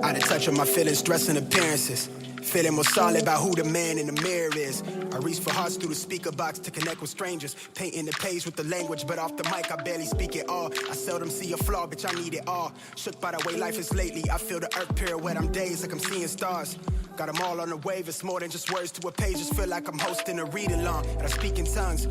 Out of touch with my feelings, dressing appearances. Feeling more solid about who the man in the mirror is. I reach for hearts through the speaker box to connect with strangers. Painting the page with the language, but off the mic I barely speak it all. I seldom see a flaw, bitch, I need it all. Shook by the way life is lately. I feel the earth pirouette, I'm dazed like I'm seeing stars. Got them all on the wave, it's more than just words to a page. Just feel like I'm hosting a read-along, and I speak in tongues.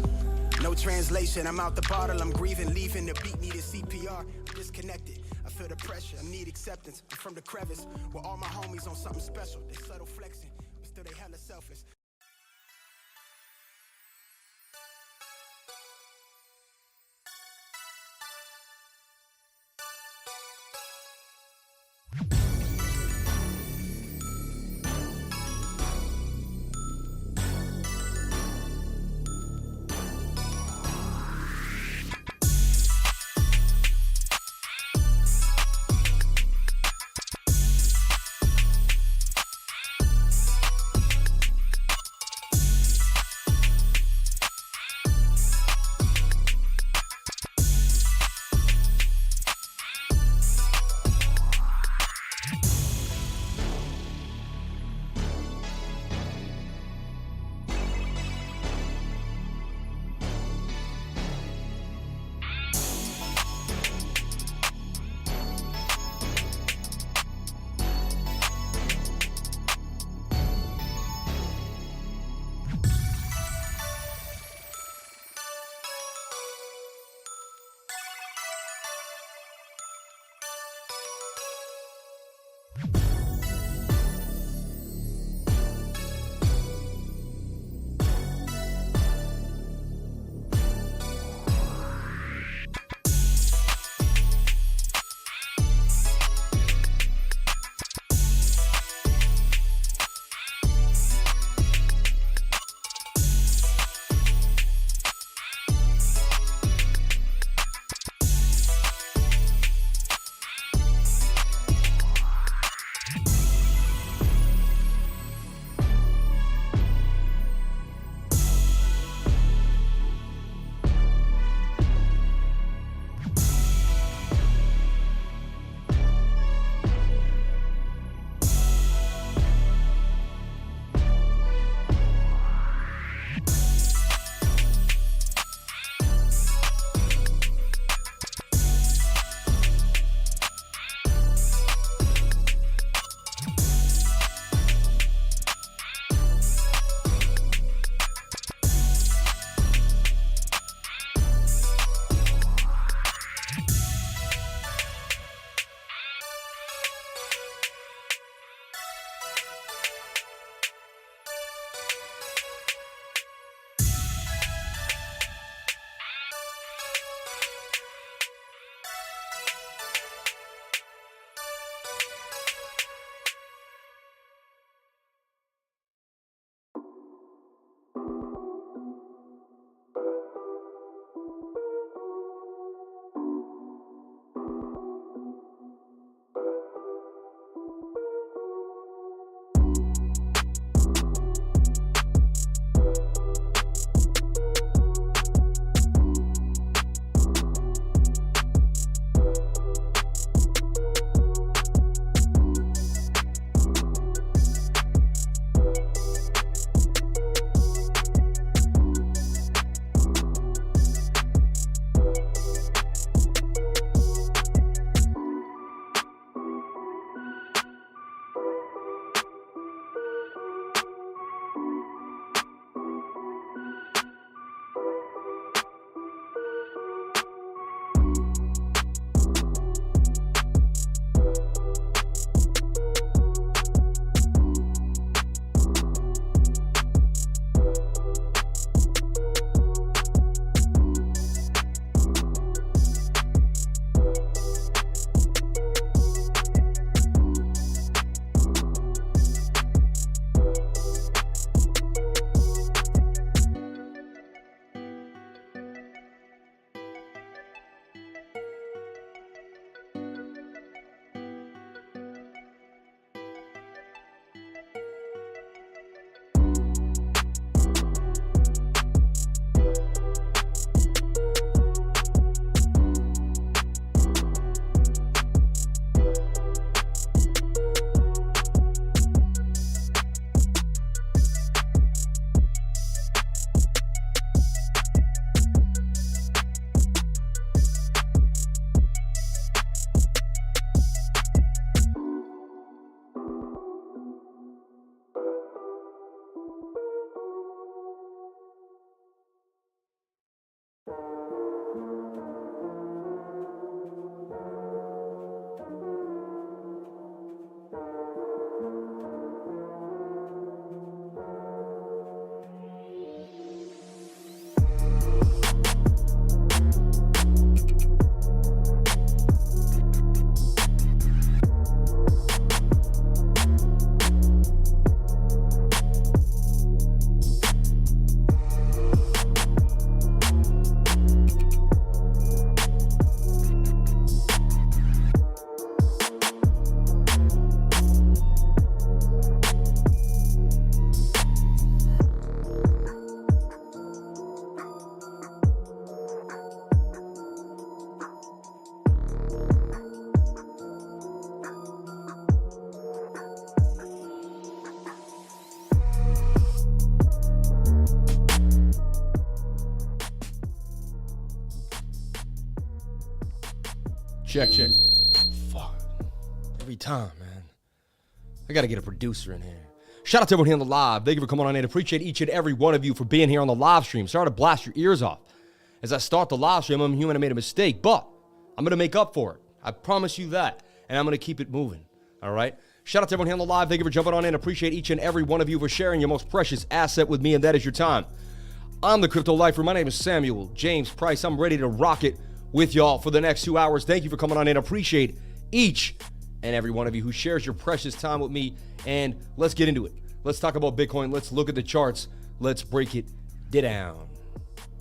No translation, I'm out the bottle, I'm grieving, leaving the beat needed CPR. I'm disconnected, I feel the pressure, I need acceptance. I'm from the crevice, where all my homies on something special. They subtle flexing, but still they hella selfless. Check. Fuck. Every time, man. I got to get a producer in here. Shout out to everyone here on the live. Thank you for coming on in. Appreciate each and every one of you for being here on the live stream. Sorry to blast your ears off. As I start the live stream, I'm human. I made a mistake, but I'm going to make up for it. I promise you that. And I'm going to keep it moving. All right? Shout out to everyone here on the live. Thank you for jumping on in. Appreciate each and every one of you for sharing your most precious asset with me, and that is your time. I'm the Crypto Lifer. My name is Samuel James Price. I'm ready to rock it with y'all for the next 2 hours. Thank you for coming on in. Appreciate each and every one of you who shares your precious time with me. And let's get into it. Let's talk about Bitcoin. Let's look at the charts. Let's break it down.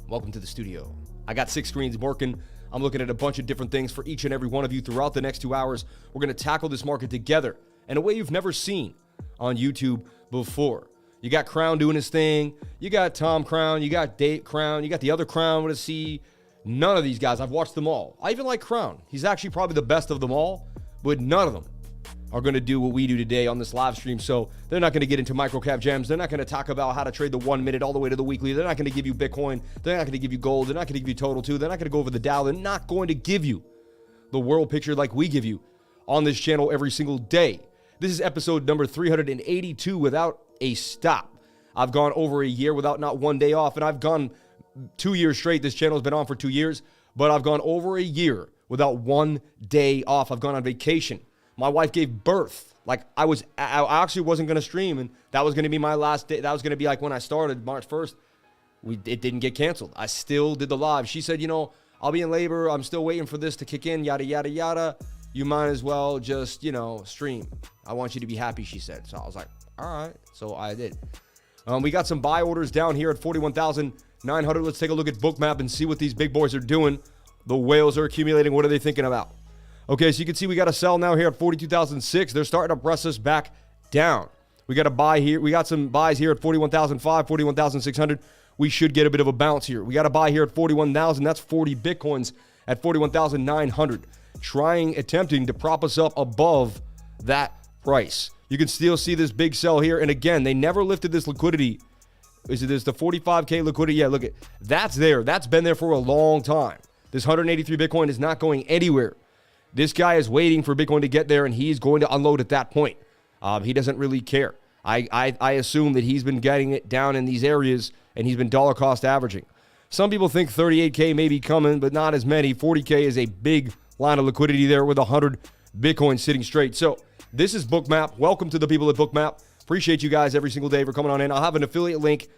Welcome to the studio. I got 6 screens working. I'm looking at a bunch of different things for each and every one of you throughout the next 2 hours. We're going to tackle this market together in a way you've never seen on YouTube before. You got Crown doing his thing. You got Tom Crown. You got Date Crown. You got the other Crown with a C. None of these guys. I've watched them all. I even like Crown. He's actually probably the best of them all, but none of them are going to do what we do today on this live stream. So they're not going to get into microcap gems. They're not going to talk about how to trade the 1 minute all the way to the weekly. They're not going to give you Bitcoin. They're not going to give you gold. They're not going to give you total 2. They're not going to go over the Dow. They're not going to give you the world picture like we give you on this channel every single day. This is episode number 382 without a stop. I've gone over a year without not one day off, and I've gone 2 years straight. This channel has been on for 2 years, but I've gone over a year without 1 day off. I've gone on vacation. My wife gave birth. Like I actually wasn't going to stream, and that was going to be my last day. That was going to be like when I started March 1st. It didn't get canceled. I still did the live. She said, I'll be in labor. I'm still waiting for this to kick in, yada, yada, yada. You might as well just, stream. I want you to be happy, she said. So I was like, all right. So I did. We got some buy orders down here at 41,900. Let's take a look at Bookmap and see what these big boys are doing. The whales are accumulating. What are they thinking about? Okay, so you can see we got a sell now here at 42,006. They're starting to press us back down. We got a buy here. We got some buys here at 41,005, 41,600. We should get a bit of a bounce here. We got a buy here at 41,000. That's 40 Bitcoins at 41,900. Attempting to prop us up above that price. You can still see this big sell here. And again, they never lifted this liquidity. Is it this the 45K liquidity? Yeah, look at that's there. That's been there for a long time. This 183 Bitcoin is not going anywhere. This guy is waiting for Bitcoin to get there, and he's going to unload at that point. He doesn't really care. I assume that he's been getting it down in these areas, and he's been dollar cost averaging. Some people think 38K may be coming, but not as many. 40K is a big line of liquidity there with 100 Bitcoin sitting straight. So this is Bookmap. Welcome to the people at Bookmap. Appreciate you guys every single day for coming on in. I'll have an affiliate link.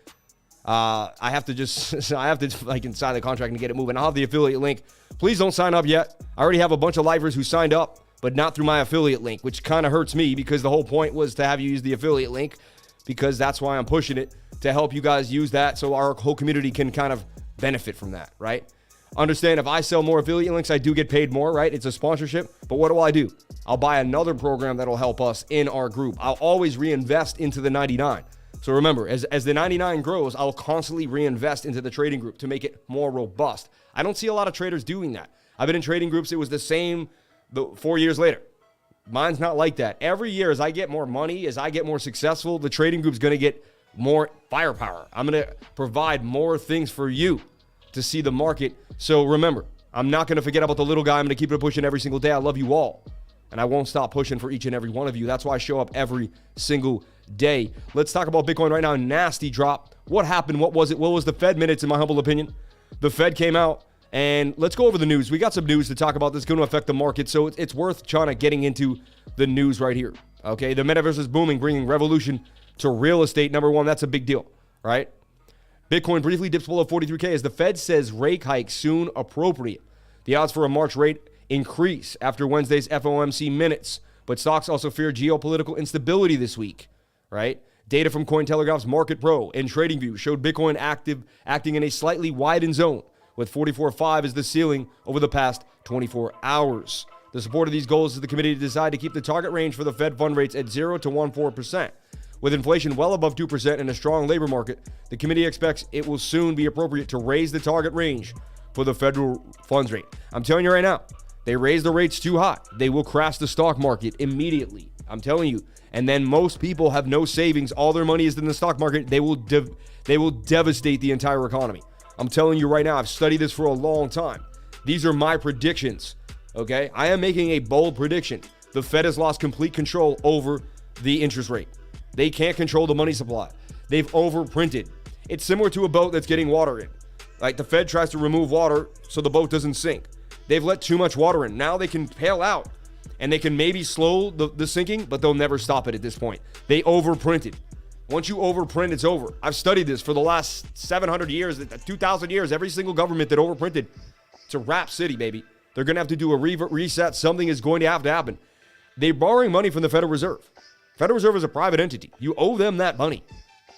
I have to sign the contract and get it moving. I'll have the affiliate link. Please don't sign up yet. I already have a bunch of lifers who signed up, but not through my affiliate link, which kind of hurts me because the whole point was to have you use the affiliate link, because that's why I'm pushing it, to help you guys use that so our whole community can kind of benefit from that, right? Understand, if I sell more affiliate links, I do get paid more, right? It's a sponsorship. But what do? I'll buy another program that'll help us in our group. I'll always reinvest into the 99. So remember, as the 99 grows, I'll constantly reinvest into the trading group to make it more robust. I don't see a lot of traders doing that. I've been in trading groups. It was the same 4 years later. Mine's not like that. Every year, as I get more money, as I get more successful, the trading group's going to get more firepower. I'm going to provide more things for you to see the market. So remember, I'm not going to forget about the little guy. I'm going to keep it pushing every single day. I love you all, and I won't stop pushing for each and every one of you. That's why I show up every single day. Let's talk about Bitcoin right now. Nasty drop. What happened? What was it? What was the Fed minutes, in my humble opinion? The Fed came out, and let's go over the news. We got some news to talk about that's going to affect the market, so it's worth trying to getting into the news right here. Okay, the metaverse is booming, bringing revolution to real estate. Number one, that's a big deal, right? Bitcoin briefly dips below 43K as the Fed says rate hike soon appropriate. The odds for a March rate increase after Wednesday's FOMC minutes, but stocks also fear geopolitical instability this week, right? Data from Cointelegraph's Market Pro and TradingView showed Bitcoin acting in a slightly widened zone, with 44.5 as the ceiling over the past 24 hours. The support of these goals is the committee to decide to keep the target range for the Fed fund rates at 0 to 1.4%. With inflation well above 2% and a strong labor market, the committee expects it will soon be appropriate to raise the target range for the federal funds rate. I'm telling you right now, they raise the rates too high, they will crash the stock market immediately. I'm telling you. And then most people have no savings. All their money is in the stock market. They will devastate the entire economy. I'm telling you right now, I've studied this for a long time. These are my predictions. okay? I am making a bold prediction. The Fed has lost complete control over the interest rate. They can't control the money supply. They've overprinted. It's similar to a boat that's getting water in. Like the Fed tries to remove water so the boat doesn't sink. They've let too much water in. Now they can bail out and they can maybe slow the sinking, but they'll never stop it at this point. They overprinted. Once you overprint, it's over. I've studied this for the last 700 years, 2,000 years. Every single government that overprinted, it's a rap city, baby. They're going to have to do a reset. Something is going to have to happen. They're borrowing money from the Federal Reserve. Federal Reserve is a private entity. You owe them that money.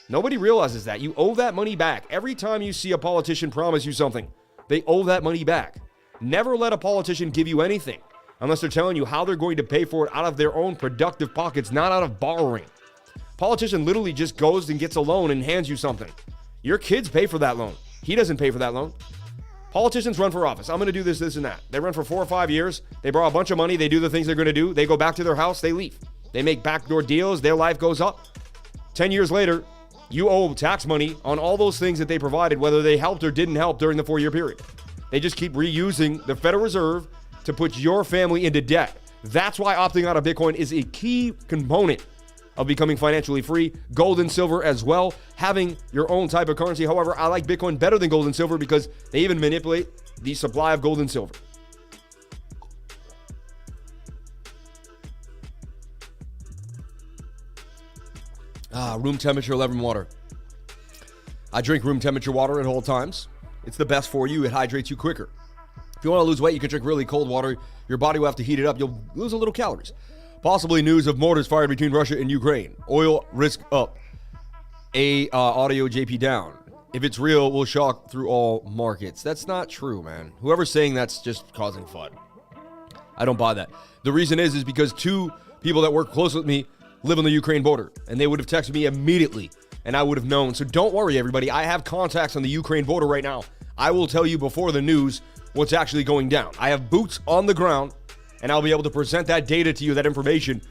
Nobody realizes that. You owe that money back. Every time you see a politician promise you something, they owe that money back. Never let a politician give you anything unless they're telling you how they're going to pay for it out of their own productive pockets, not out of borrowing. Politician literally just goes and gets a loan and hands you something. Your kids pay for that loan. He doesn't pay for that loan. Politicians run for office. I'm going to do this, this, and that. They run for 4 or 5 years. They borrow a bunch of money. They do the things they're going to do. They go back to their house. They leave. They make backdoor deals. Their life goes up. 10 years later, you owe tax money on all those things that they provided, whether they helped or didn't help during the 4-year period. They just keep reusing the Federal Reserve to put your family into debt. That's why opting out of Bitcoin is a key component of becoming financially free. Gold and silver as well, having your own type of currency. However, I like Bitcoin better than gold and silver because they even manipulate the supply of gold and silver. Room temperature lemon water. I drink room temperature water at all times. It's the best for you. It hydrates you quicker. If you want to lose weight, you can drink really cold water. Your body will have to heat it up. You'll lose a little calories. Possibly news of mortars fired between Russia and Ukraine. Oil risk up. Audio JP down. If it's real, we'll shock through all markets. That's not true, man. Whoever's saying that's just causing FUD. I don't buy that. The reason is because 2 people that work close with me live on the Ukraine border, and they would have texted me immediately, and I would have known. So don't worry, everybody. I have contacts on the Ukraine border right now. I will tell you before the news what's actually going down. I have boots on the ground, and I'll be able to present that data to you, that information,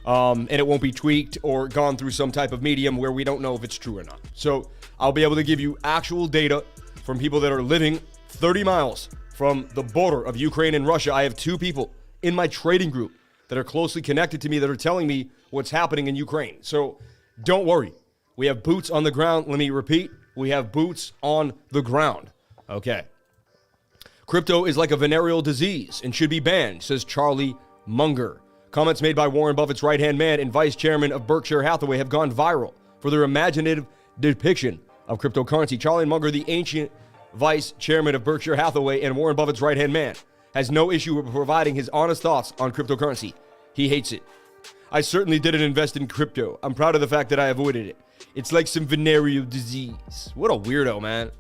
and it won't be tweaked or gone through some type of medium where we don't know if it's true or not. So I'll be able to give you actual data from people that are living 30 miles from the border of Ukraine and Russia. I have 2 people in my trading group that are closely connected to me that are telling me what's happening in Ukraine. So don't worry. We have boots on the ground. Let me repeat. We have boots on the ground. Okay. Crypto is like a venereal disease and should be banned, says Charlie Munger. Comments made by Warren Buffett's right-hand man and vice chairman of Berkshire Hathaway have gone viral for their imaginative depiction of cryptocurrency. Charlie Munger, the ancient vice chairman of Berkshire Hathaway and Warren Buffett's right-hand man, has no issue with providing his honest thoughts on cryptocurrency. He hates it. I certainly didn't invest in crypto. I'm proud of the fact that I avoided it. It's like some venereal disease. What a weirdo, man.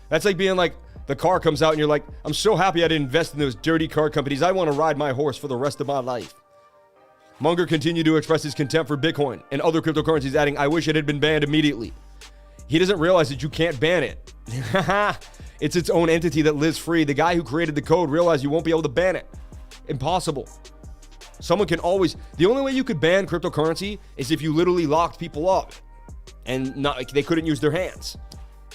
That's like being like, the car comes out and you're like, I'm so happy I didn't invest in those dirty car companies. I want to ride my horse for the rest of my life. Munger continued to express his contempt for Bitcoin and other cryptocurrencies, adding, I wish it had been banned immediately. He doesn't realize that you can't ban it. It's its own entity that lives free. The guy who created the code realized you won't be able to ban it. Impossible. Someone can always, the only way you could ban cryptocurrency is if you literally locked people up and they couldn't use their hands.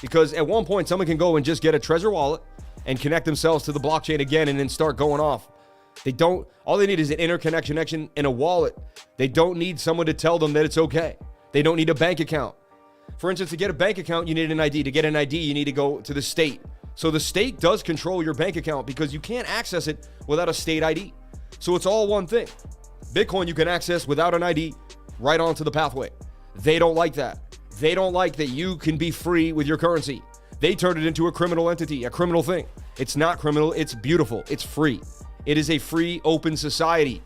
Because at one point, someone can go and just get a Trezor wallet and connect themselves to the blockchain again and then start going off. All they need is an interconnection connection and a wallet. They don't need someone to tell them that it's okay. They don't need a bank account. For instance, to get a bank account, you need an ID. To get an ID, you need to go to the state. So the state does control your bank account because you can't access it without a state ID. So it's all one thing. Bitcoin you can access without an ID right onto the pathway. They don't like that. They don't like that you can be free with your currency. They turned it into a criminal entity, a criminal thing. It's not criminal. It's beautiful. It's free. It is a free, open society,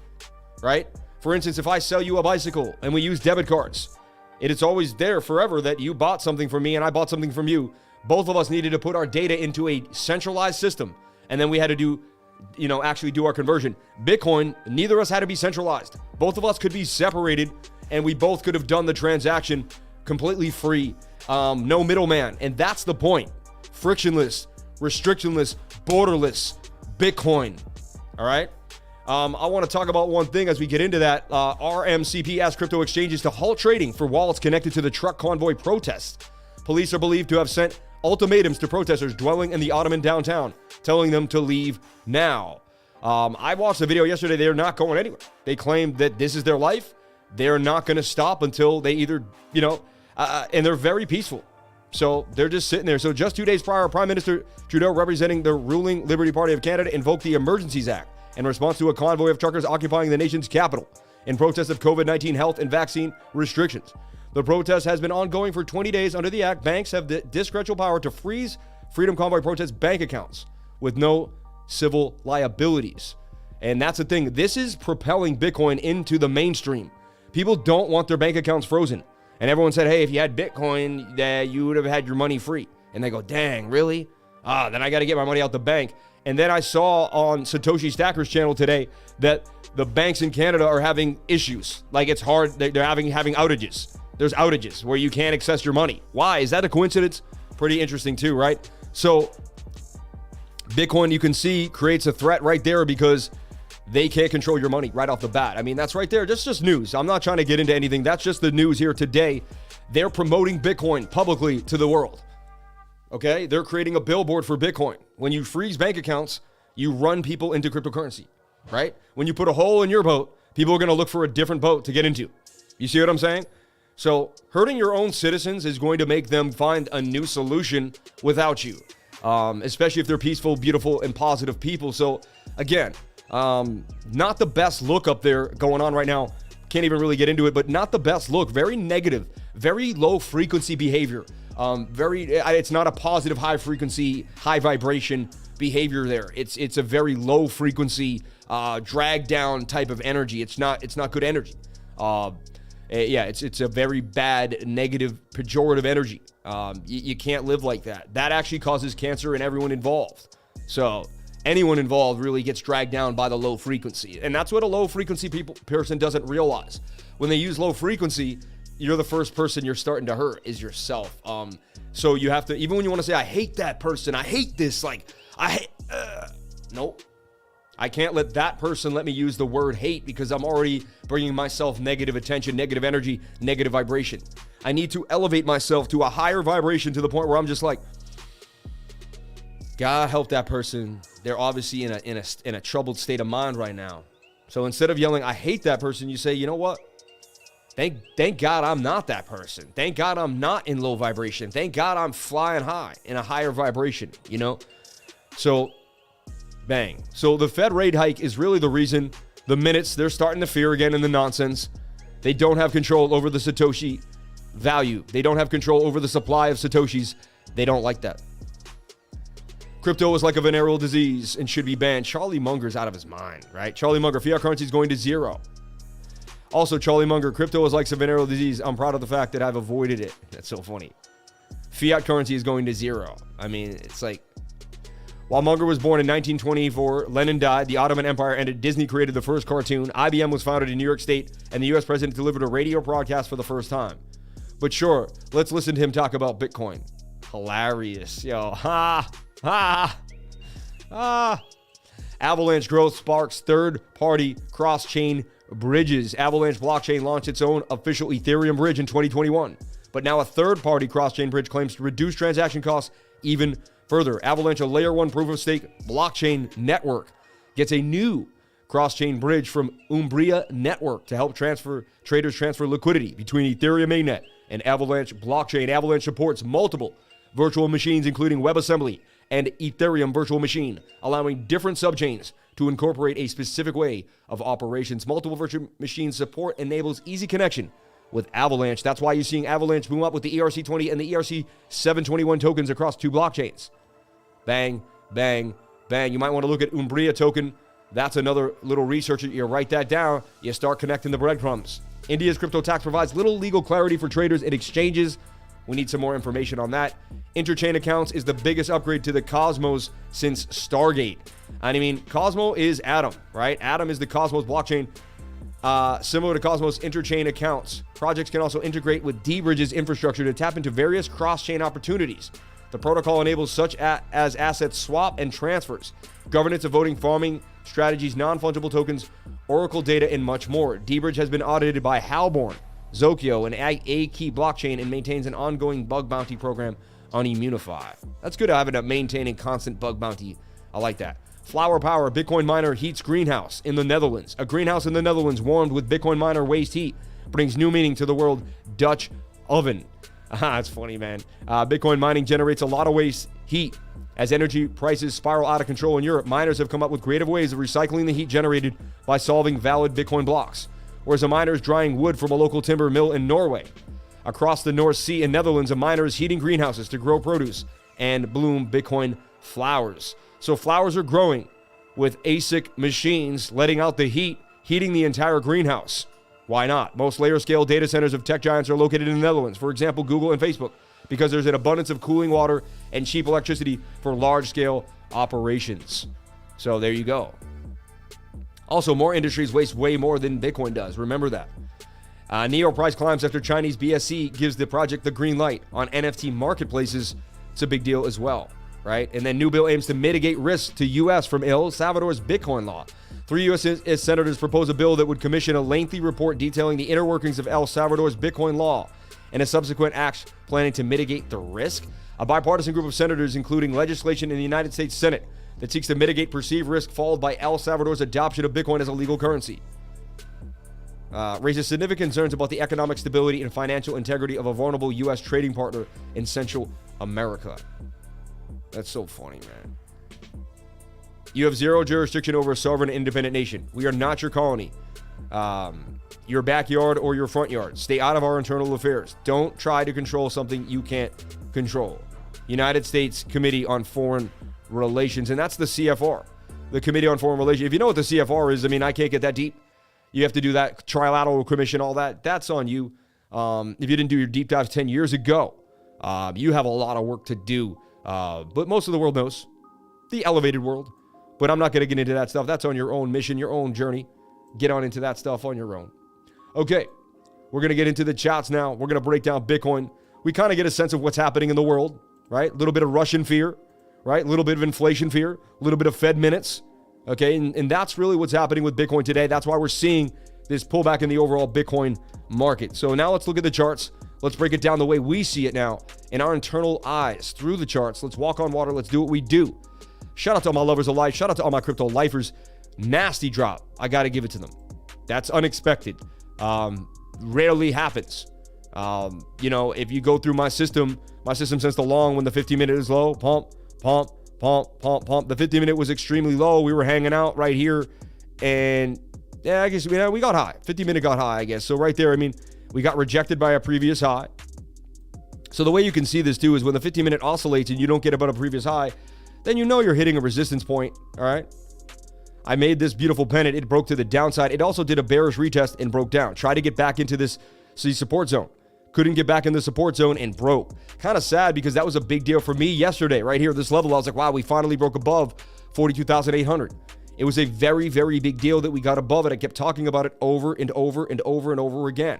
right? For instance, if I sell you a bicycle and we use debit cards, it is always there forever that you bought something from me and I bought something from you. Both of us needed to put our data into a centralized system, and then we had to actually do our conversion. Bitcoin, neither of us had to be centralized. Both of us could be separated, and we both could have done the transaction completely free, no middleman. And that's the point. Frictionless, restrictionless, borderless Bitcoin. All right. I want to talk about one thing as we get into that. RMCP asked crypto exchanges to halt trading for wallets connected to the truck convoy protests. Police are believed to have sent ultimatums to protesters dwelling in the Ottoman downtown, telling them to leave now. I watched the video yesterday. They're not going anywhere. They claim that this is their life. They're not going to stop until they either, and they're very peaceful. So they're just sitting there. So just 2 days prior, Prime Minister Trudeau, representing the ruling Liberty Party of Canada, invoked the Emergencies Act in response to a convoy of truckers occupying the nation's capital in protest of COVID-19 health and vaccine restrictions. The protest has been ongoing for 20 days. Under the act, banks have the discretional power to freeze Freedom Convoy protest bank accounts with no civil liabilities. And that's the thing. This is propelling Bitcoin into the mainstream. People don't want their bank accounts frozen. And everyone said, hey, if you had Bitcoin, you would have had your money free. And they go, dang, really? Then I got to get my money out the bank. And then I saw on Satoshi Stacker's channel today that the banks in Canada are having issues. Like, it's hard. They're having outages. There's outages where you can't access your money. Why? Is that a coincidence? Pretty interesting too, right? So Bitcoin, you can see, creates a threat right there because they can't control your money right off the bat. I mean, that's right there. That's just news. I'm not trying to get into anything. That's just the news here today. They're promoting Bitcoin publicly to the world. Okay? They're creating a billboard for Bitcoin. When you freeze bank accounts, you run people into cryptocurrency, right? When you put a hole in your boat, people are going to look for a different boat to get into. You see what I'm saying? So hurting your own citizens is going to make them find a new solution without you, especially if they're peaceful, beautiful, and positive people. So again, not the best look up there going on right now. Can't even really get into it, but not the best look. Very negative, very low frequency behavior. It's not a positive, high frequency, high vibration behavior there. It's a very low frequency, drag down type of energy. It's not good energy. It's a very bad, negative, pejorative energy. You can't live like that. That actually causes cancer in everyone involved. So anyone involved really gets dragged down by the low frequency. And that's what a low frequency person doesn't realize. When they use low frequency, you're the first person you're starting to hurt is yourself. So you have to, even when you want to say, I hate that person, I hate this, nope. I can't let that person let me use the word hate because I'm already bringing myself negative attention, negative energy, negative vibration. I need to elevate myself to a higher vibration to the point where I'm just like, God help that person. They're obviously in a troubled state of mind right now. So instead of yelling, I hate that person, you say, you know what? Thank God I'm not that person. Thank God I'm not in low vibration. Thank God I'm flying high in a higher vibration, So bang. So the Fed rate hike is really the reason the minutes they're starting to fear again in the nonsense. They don't have control over the Satoshi value. They don't have control over the supply of Satoshis. They don't like that. Crypto is like a venereal disease and should be banned. Charlie Munger's out of his mind, right? Charlie Munger, fiat currency is going to zero. Also, Charlie Munger, crypto is like a venereal disease. I'm proud of the fact that I've avoided it. That's so funny. Fiat currency is going to zero. I mean, it's like, while Munger was born in 1924, Lenin died, the Ottoman Empire ended, Disney created the first cartoon, IBM was founded in New York State, and the U.S. president delivered a radio broadcast for the first time. But sure, let's listen to him talk about Bitcoin. Hilarious. Yo, Avalanche growth sparks third-party cross-chain bridges. Avalanche blockchain launched its own official Ethereum bridge in 2021. But now a third-party cross-chain bridge claims to reduce transaction costs even further. Avalanche, a layer 1 proof-of-stake blockchain network, gets a new cross-chain bridge from Umbria Network to help traders transfer liquidity between Ethereum mainnet and Avalanche blockchain. Avalanche supports multiple virtual machines, including WebAssembly and Ethereum virtual machine, allowing different subchains to incorporate a specific way of operations. Multiple virtual machine support enables easy connection with Avalanche. That's why you're seeing Avalanche boom up with the ERC20 and the ERC721 tokens across 2 blockchains. Bang, bang, bang. You might want to look at Umbria token. That's another little research. You write that down. You start connecting the breadcrumbs. India's crypto tax provides little legal clarity for traders and exchanges. We need some more information on that. Interchain accounts is the biggest upgrade to the Cosmos since Stargate. And I mean, Cosmos is Atom, right? Atom is the Cosmos blockchain. Similar to Cosmos interchain accounts, projects can also integrate with D-Bridge's infrastructure to tap into various cross-chain opportunities. The protocol enables such as asset swap and transfers, governance of voting, farming strategies, non-fungible tokens, Oracle data, and much more. D-Bridge has been audited by Halborn, Zokyo, and A-Key blockchain, and maintains an ongoing bug bounty program on Immunify. That's good to have it, maintaining constant bug bounty. I like that. Flower Power, Bitcoin miner heats greenhouse in the Netherlands. A greenhouse in the Netherlands warmed with Bitcoin miner waste heat brings new meaning to the word Dutch oven. That's funny, man. Bitcoin mining generates a lot of waste heat. As energy prices spiral out of control in Europe, miners have come up with creative ways of recycling the heat generated by solving valid Bitcoin blocks. Whereas a miner is drying wood from a local timber mill in Norway. Across the North Sea in Netherlands, a miner is heating greenhouses to grow produce and bloom Bitcoin flowers. So flowers are growing with ASIC machines letting out the heat, heating the entire greenhouse. Why not? Most layer-scale data centers of tech giants are located in the Netherlands, for example, Google and Facebook, because there's an abundance of cooling water and cheap electricity for large-scale operations. So there you go. Also, more industries waste way more than Bitcoin does. Remember that. Neo price climbs after Chinese BSC gives the project the green light on NFT marketplaces. It's a big deal as well, right? And then new bill aims to mitigate risk to U.S. from El Salvador's Bitcoin law. 3 U.S. senators propose a bill that would commission a lengthy report detailing the inner workings of El Salvador's Bitcoin law and a subsequent act planning to mitigate the risk. A bipartisan group of senators, including legislation in the United States Senate that seeks to mitigate perceived risk followed by El Salvador's adoption of Bitcoin as a legal currency, raises significant concerns about the economic stability and financial integrity of a vulnerable U.S. trading partner in Central America. That's so funny, man. You have zero jurisdiction over a sovereign independent nation. We are not your colony, your backyard or your front yard. Stay out of our internal affairs. Don't try to control something you can't control. United States Committee on Foreign Relations, and that's the CFR, the Committee on Foreign Relations. If you know what the CFR is, I mean, I can't get that deep. You have to do that trilateral commission, all that. That's on you. If you didn't do your deep dives 10 years ago, you have a lot of work to do. But most of the world knows, the elevated world. But I'm not going to get into that stuff. That's on your own mission, your own journey. Get on into that stuff on your own. Okay, we're going to get into the chats now. We're going to break down Bitcoin. We kind of get a sense of what's happening in the world, right? A little bit of Russian fear, right? A little bit of inflation fear, a little bit of Fed minutes. Okay, and that's really what's happening with Bitcoin today. That's why we're seeing this pullback in the overall Bitcoin market. So now let's look at the charts. Let's break it down the way we see it now in our internal eyes through the charts. Let's walk on water. Let's do what we do. Shout out to all my lovers of life. Shout out to all my crypto lifers. Nasty drop. I got to give it to them. That's unexpected. Rarely happens. If you go through my system sends the long when the 15-minute is low. Pump. The 15-minute was extremely low. We were hanging out right here. And yeah, I guess we got high. 15-minute got high, I guess. So right there, I mean, we got rejected by a previous high. So the way you can see this too is when the 15-minute oscillates and you don't get above a previous high, then you know you're hitting a resistance point, all right? I made this beautiful pennant. It broke to the downside. It also did a bearish retest and broke down. Tried to get back into this support zone. Couldn't get back in the support zone and broke. Kind of sad because that was a big deal for me yesterday, right here, this level. I was like, wow, we finally broke above 42,800. It was a very, very big deal that we got above it. I kept talking about it over and over and over and over again.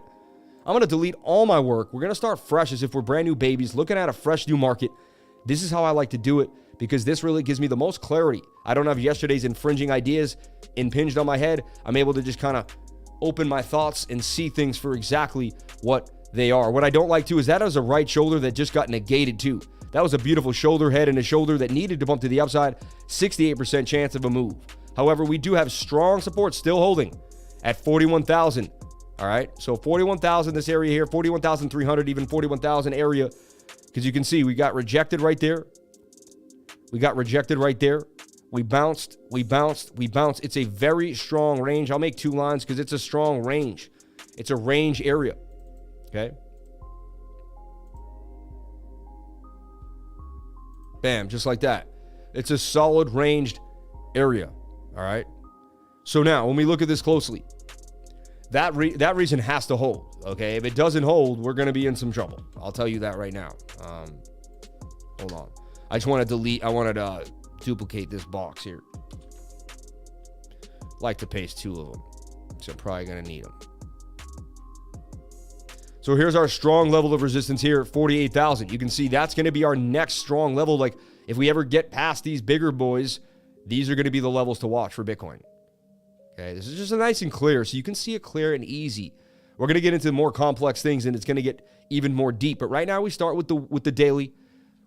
I'm going to delete all my work. We're going to start fresh as if we're brand new babies, looking at a fresh new market. This is how I like to do it because this really gives me the most clarity. I don't have yesterday's infringing ideas impinged on my head. I'm able to just kind of open my thoughts and see things for exactly what they are. What I don't like too is that was a right shoulder that just got negated too. That was a beautiful shoulder head and a shoulder that needed to bump to the upside. 68% chance of a move. However, we do have strong support still holding at 41,000. All right, so 41,000 this area here, 41,300, even 41,000 area. Because you can see we got rejected right there. We bounced. It's a very strong range. I'll make two lines because it's a strong range. It's a range area. Okay. Bam, just like that. It's a solid ranged area. All right. So now when we look at this closely, that reason has to hold. Okay. If it doesn't hold, we're going to be in some trouble. I'll tell you that right now. Hold on. I just want to wanted to duplicate this box here. Like to paste two of them. So I'm probably going to need them. So here's our strong level of resistance here, 48,000. You can see that's going to be our next strong level. Like if we ever get past these bigger boys, these are going to be the levels to watch for Bitcoin. Okay, this is just a nice and clear, so you can see it clear and easy. We're going to get into more complex things, and it's going to get even more deep. But right now, we start with the daily.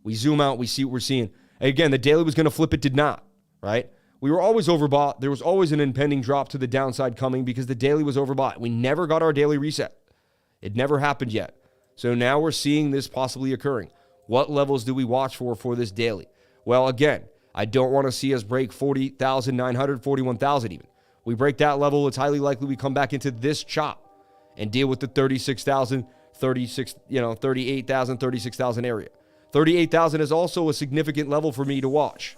We zoom out, we see what we're seeing. Again, the daily was going to flip, it did not, right? We were always overbought. There was always an impending drop to the downside coming because the daily was overbought. We never got our daily reset. It never happened yet. So now we're seeing this possibly occurring. What levels do we watch for this daily? Well, again, I don't want to see us break 40,900, 41,000 even. We break that level, it's highly likely we come back into this chop and deal with the 36,000, 38,000, 36,000 area. 38,000 is also a significant level for me to watch.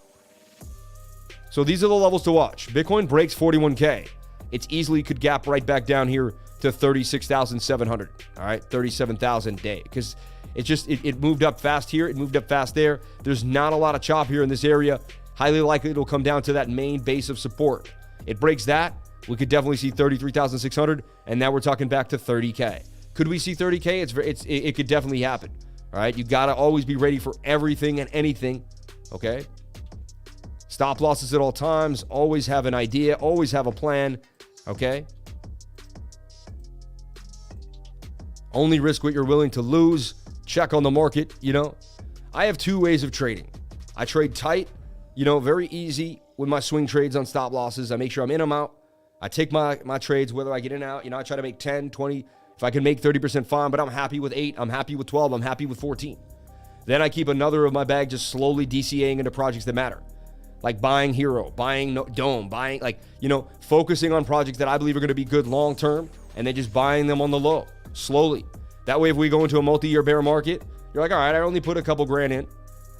So these are the levels to watch. Bitcoin breaks 41K. It's easily could gap right back down here to 36,700. All right, 37,000 day. Because it moved up fast here. It moved up fast there. There's not a lot of chop here in this area. Highly likely it'll come down to that main base of support. It breaks that. We could definitely see 33,600. And now we're talking back to 30K. Could we see 30K? It could definitely happen. All right, you got to always be ready for everything and anything. Okay. Stop losses at all times. Always have an idea. Always have a plan. Okay. Only risk what you're willing to lose. Check on the market. I have two ways of trading. I trade tight, very easy with my swing trades on stop losses. I make sure I'm in, I'm out. I take my trades, whether I get in or out. I try to make 10, 20. If I can make 30%, fine, but I'm happy with 8. I'm happy with 12. I'm happy with 14. Then I keep another of my bag just slowly DCAing into projects that matter. Like buying Hero, buying Dome, buying focusing on projects that I believe are going to be good long-term, and then just buying them on the low, slowly. That way, if we go into a multi-year bear market, you're like, all right, I only put a couple grand in.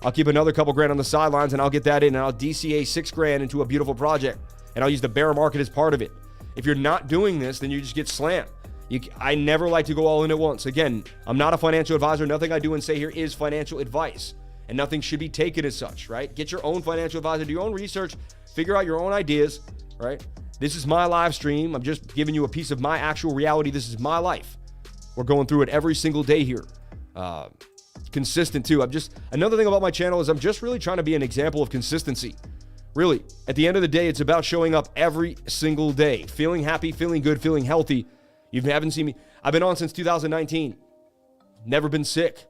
I'll keep another couple grand on the sidelines, and I'll get that in, and I'll DCA 6 grand into a beautiful project, and I'll use the bear market as part of it. If you're not doing this, then you just get slammed. I never like to go all in at once. Again, I'm not a financial advisor. Nothing I do and say here is financial advice. And nothing should be taken as such, right? Get your own financial advisor, do your own research, figure out your own ideas, right? This is my live stream. I'm just giving you a piece of my actual reality. This is my life. We're going through it every single day here. Consistent too. Another thing about my channel is I'm just really trying to be an example of consistency. Really, at the end of the day, it's about showing up every single day, feeling happy, feeling good, feeling healthy. You haven't seen me. I've been on since 2019. Never been sick.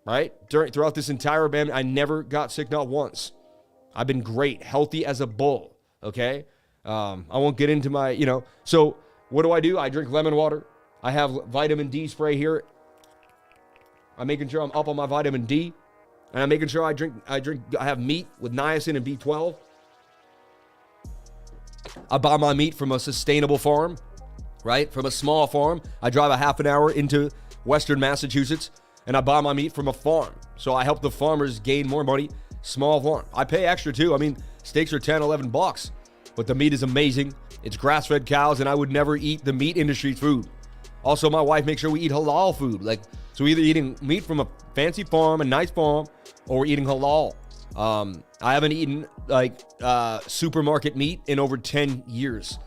Right? Throughout this entire band, I never got sick, not once. I've been great, healthy as a bull, okay? I won't get into my, So what do? I drink lemon water. I have vitamin D spray here. I'm making sure I'm up on my vitamin D. And I'm making sure I have meat with niacin and B12. I buy my meat from a sustainable farm, right? From a small farm. I drive a half an hour into Western Massachusetts, and I buy my meat from a farm. So I help the farmers gain more money. Small farm. I pay extra too. Steaks are 10, 11 bucks, but the meat is amazing. It's grass-fed cows, and I would never eat the meat industry food. Also, my wife makes sure we eat halal food. So we're either eating meat from a fancy farm, a nice farm, or we're eating halal. I haven't eaten supermarket meat in over 10 years.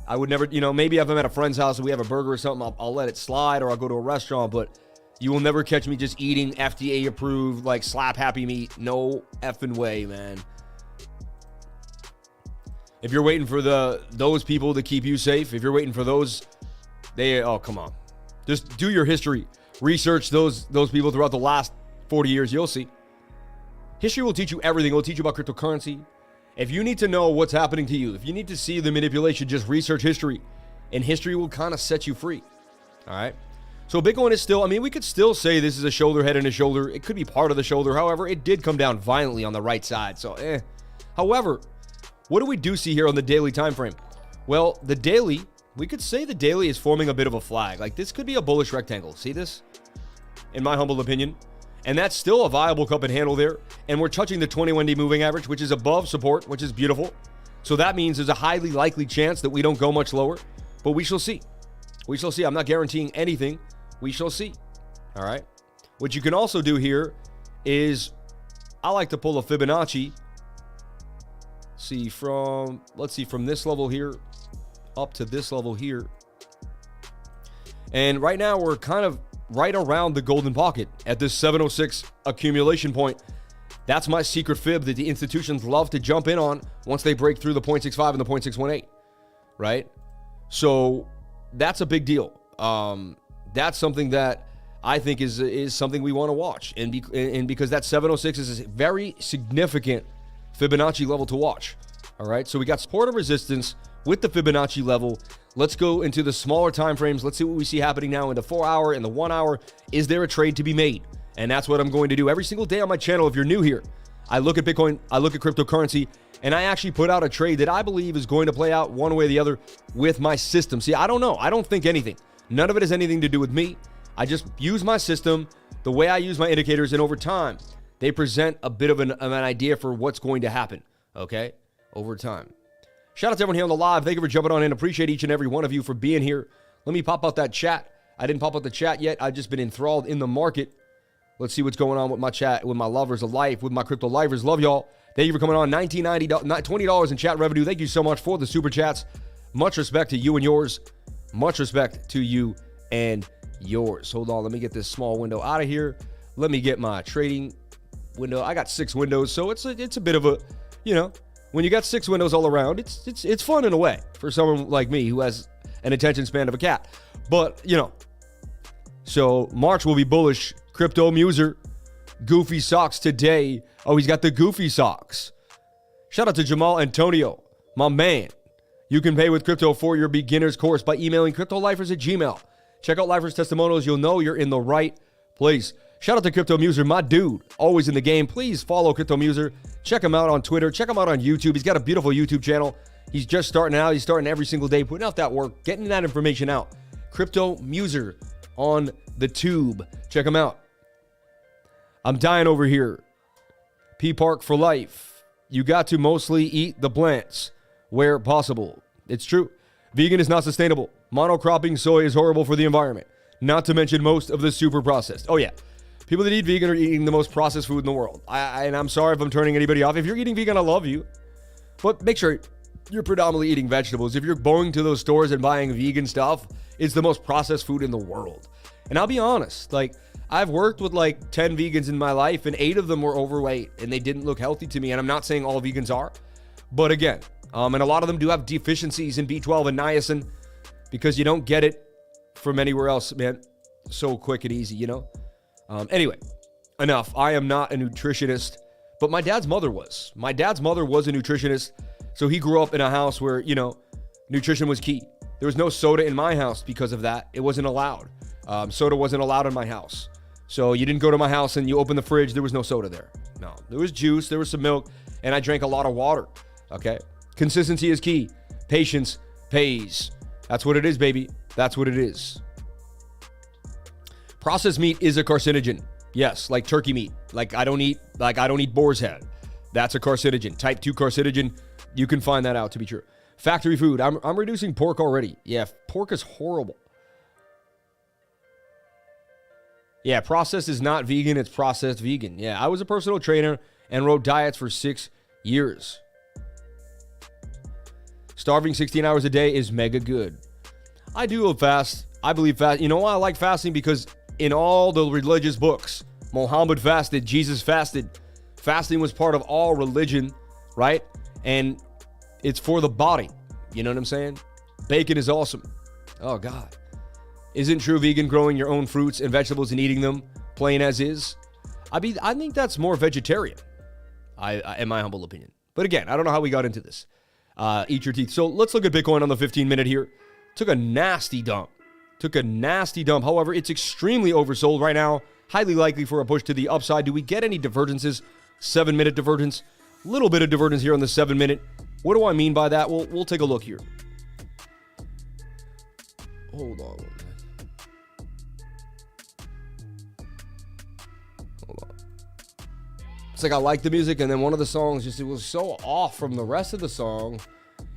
I would never, maybe if I'm at a friend's house and we have a burger or something, I'll let it slide, or I'll go to a restaurant, but you will never catch me just eating FDA approved, slap happy meat. No effing way, man. If you're waiting for those people to keep you safe, if you're waiting for those, come on. Just do your history. Research those people throughout the last 40 years. You'll see. History will teach you everything. It will teach you about cryptocurrency. If you need to know what's happening to you, if you need to see the manipulation, just research history. And history will kind of set you free. All right? So Bitcoin is still, we could still say this is a shoulder, head and a shoulder. It could be part of the shoulder. However, it did come down violently on the right side. So, However, what do we see here on the daily time frame? Well, the daily, we could say the daily is forming a bit of a flag. This could be a bullish rectangle. See this? In my humble opinion. And that's still a viable cup and handle there. And we're touching the 21-day moving average, which is above support, which is beautiful. So that means there's a highly likely chance that we don't go much lower. But we shall see. We shall see. I'm not guaranteeing anything. We shall see. All right. What you can also do here is I like to pull a Fibonacci. Let's see from this level here up to this level here. And right now we're kind of right around the golden pocket at this 706 accumulation point. That's my secret fib that the institutions love to jump in on once they break through the 0.65 and the 0.618, right? So that's a big deal. That's something that I think is something we want to watch. And because that 706 is a very significant Fibonacci level to watch. All right, so we got support and resistance with the Fibonacci level. Let's go into the smaller time frames. Let's see what we see happening now in the 4 hour and the 1 hour. Is there a trade to be made? And that's what I'm going to do every single day on my channel. If you're new here, I look at Bitcoin, I look at cryptocurrency, and I actually put out a trade that I believe is going to play out one way or the other with my system. See, I don't know. I don't think anything. None of it has anything to do with me. I just use my system, the way I use my indicators, and over time, they present a bit of an idea for what's going to happen, okay, over time. Shout out to everyone here on the live. Thank you for jumping on in. Appreciate each and every one of you for being here. Let me pop out that chat. I didn't pop out the chat yet. I've just been enthralled in the market. Let's see what's going on with my chat, with my lovers of life, with my crypto lifers. Love y'all. Thank you for coming on. $19.90, $20 in chat revenue. Thank you so much for the super chats. Much respect to you and yours. Much respect to you and yours. Hold on. Let me get this small window out of here. Let me get my trading window. I got 6 windows, so it's a bit of a, you know, when you got 6 windows all around, it's fun in a way for someone like me who has an attention span of a cat. But, you know, so March will be bullish. Crypto Muser, Goofy Socks today. Oh, he's got the Goofy Socks. Shout out to Jamal Antonio, my man. You can pay with crypto for your beginner's course by emailing cryptolifers@gmail.com. Check out Lifers testimonials. You'll know you're in the right place. Shout out to Crypto Muser, my dude, always in the game. Please follow Crypto Muser. Check him out on Twitter. Check him out on YouTube. He's got a beautiful YouTube channel. He's just starting out. He's starting every single day, putting out that work, getting that information out. Crypto Muser on the tube. Check him out. I'm dying over here. P Park for life. You got to mostly eat the plants where possible. It's true. Vegan is not sustainable. Monocropping soy is horrible for the environment. Not to mention most of the super processed. Oh yeah. People that eat vegan are eating the most processed food in the world. And I'm sorry if I'm turning anybody off. If you're eating vegan, I love you. But make sure you're predominantly eating vegetables. If you're going to those stores and buying vegan stuff, it's the most processed food in the world. And I'll be honest, like, I've worked with like 10 vegans in my life, and 8 of them were overweight, and they didn't look healthy to me. And I'm not saying all vegans are, but again, and a lot of them do have deficiencies in B12 and niacin because you don't get it from anywhere else, man. So quick and easy, you know? Anyway, enough. I am not a nutritionist, but my dad's mother was. My dad's mother was a nutritionist, so he grew up in a house where, you know, nutrition was key. There was no soda in my house because of that. It wasn't allowed. Soda wasn't allowed in my house. So you didn't go to my house and you open the fridge, there was no soda there. No, there was juice, there was some milk, and I drank a lot of water, okay? Consistency is key. Patience pays. That's what it is, baby. That's what it is. Processed meat is a carcinogen. Yes, like turkey meat. Like I don't eat boar's head. That's a carcinogen. Type 2 carcinogen. You can find that out to be true. Factory food. I'm reducing pork already. Yeah, pork is horrible. Yeah, processed is not vegan, it's processed vegan. Yeah, I was a personal trainer and wrote diets for 6 years. Starving 16 hours a day is mega good. I do fast. I believe fast. You know why I like fasting? Because in all the religious books, Muhammad fasted, Jesus fasted. Fasting was part of all religion, right? And it's for the body. You know what I'm saying? Bacon is awesome. Oh, God. Isn't true vegan growing your own fruits and vegetables and eating them plain as is? I think that's more vegetarian, in my humble opinion. But again, I don't know how we got into this. Eat your teeth. So let's look at Bitcoin on the 15-minute here. Took a nasty dump. However, it's extremely oversold right now. Highly likely for a push to the upside. Do we get any divergences? 7-minute divergence. Little bit of divergence here on the 7-minute. What do I mean by that? Well, we'll take a look here. Hold on. It's like I like the music, and then one of the songs it was so off from the rest of the song.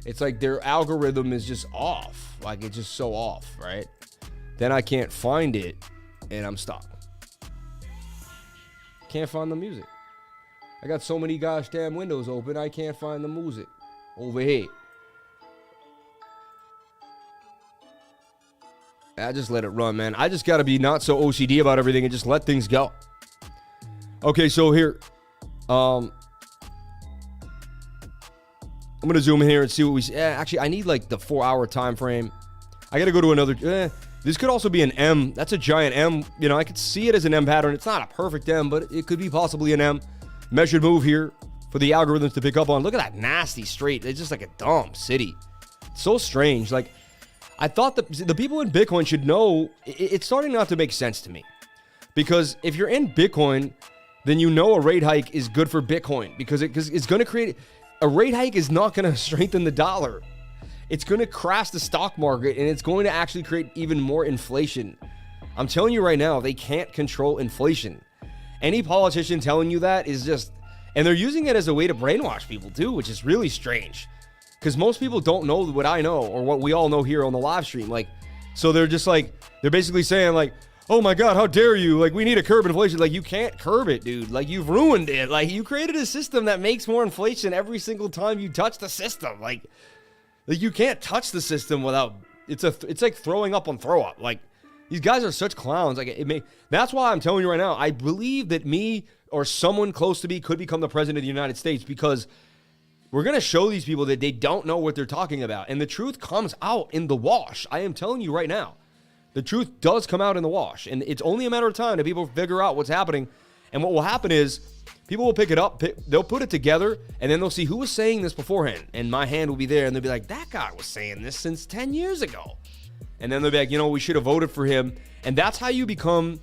It's like their algorithm is just off. Like it's just so off, right? Then I can't find it, and I'm stuck. Can't find the music. I got so many gosh damn windows open, I can't find the music over here. I just let it run, man. I just got to be not so OCD about everything and just let things go. Okay, so here. I'm going to zoom in here and see what we see. Actually, I need like the 4-hour time frame. I got to go to another. This could also be an M. That's a giant M. You know, I could see it as an M pattern. It's not a perfect M, but it could be possibly an M. Measured move here. for the algorithms to pick up on. Look at that nasty straight. It's just like a dumb city. So strange. Like, I thought the people in Bitcoin should know. It's starting not to make sense to me. Because if you're in Bitcoin, then you know a rate hike is good for Bitcoin. Because it's going to create... A rate hike is not going to strengthen the dollar. It's going to crash the stock market, and it's going to actually create even more inflation. I'm telling you right now, they can't control inflation. Any politician telling you that is just... And they're using it as a way to brainwash people too, which is really strange. Because most people don't know what I know or what we all know here on the live stream. Like, so they're just like... They're basically saying like, oh my God, how dare you? Like, we need to curb inflation. Like, you can't curb it, dude. Like, you've ruined it. Like, you created a system that makes more inflation every single time you touch the system. Like you can't touch the system without... It's like throwing up on throw up. Like, these guys are such clowns. Like, that's why I'm telling you right now, I believe that me or someone close to me could become the president of the United States, because we're going to show these people that they don't know what they're talking about. And the truth comes out in the wash. I am telling you right now. The truth does come out in the wash, and it's only a matter of time that people figure out what's happening. And what will happen is people will pick it up, they'll put it together, and then they'll see who was saying this beforehand, and my hand will be there, and they'll be like, that guy was saying this since 10 years ago. And then they'll be like, we should have voted for him. And that's how you become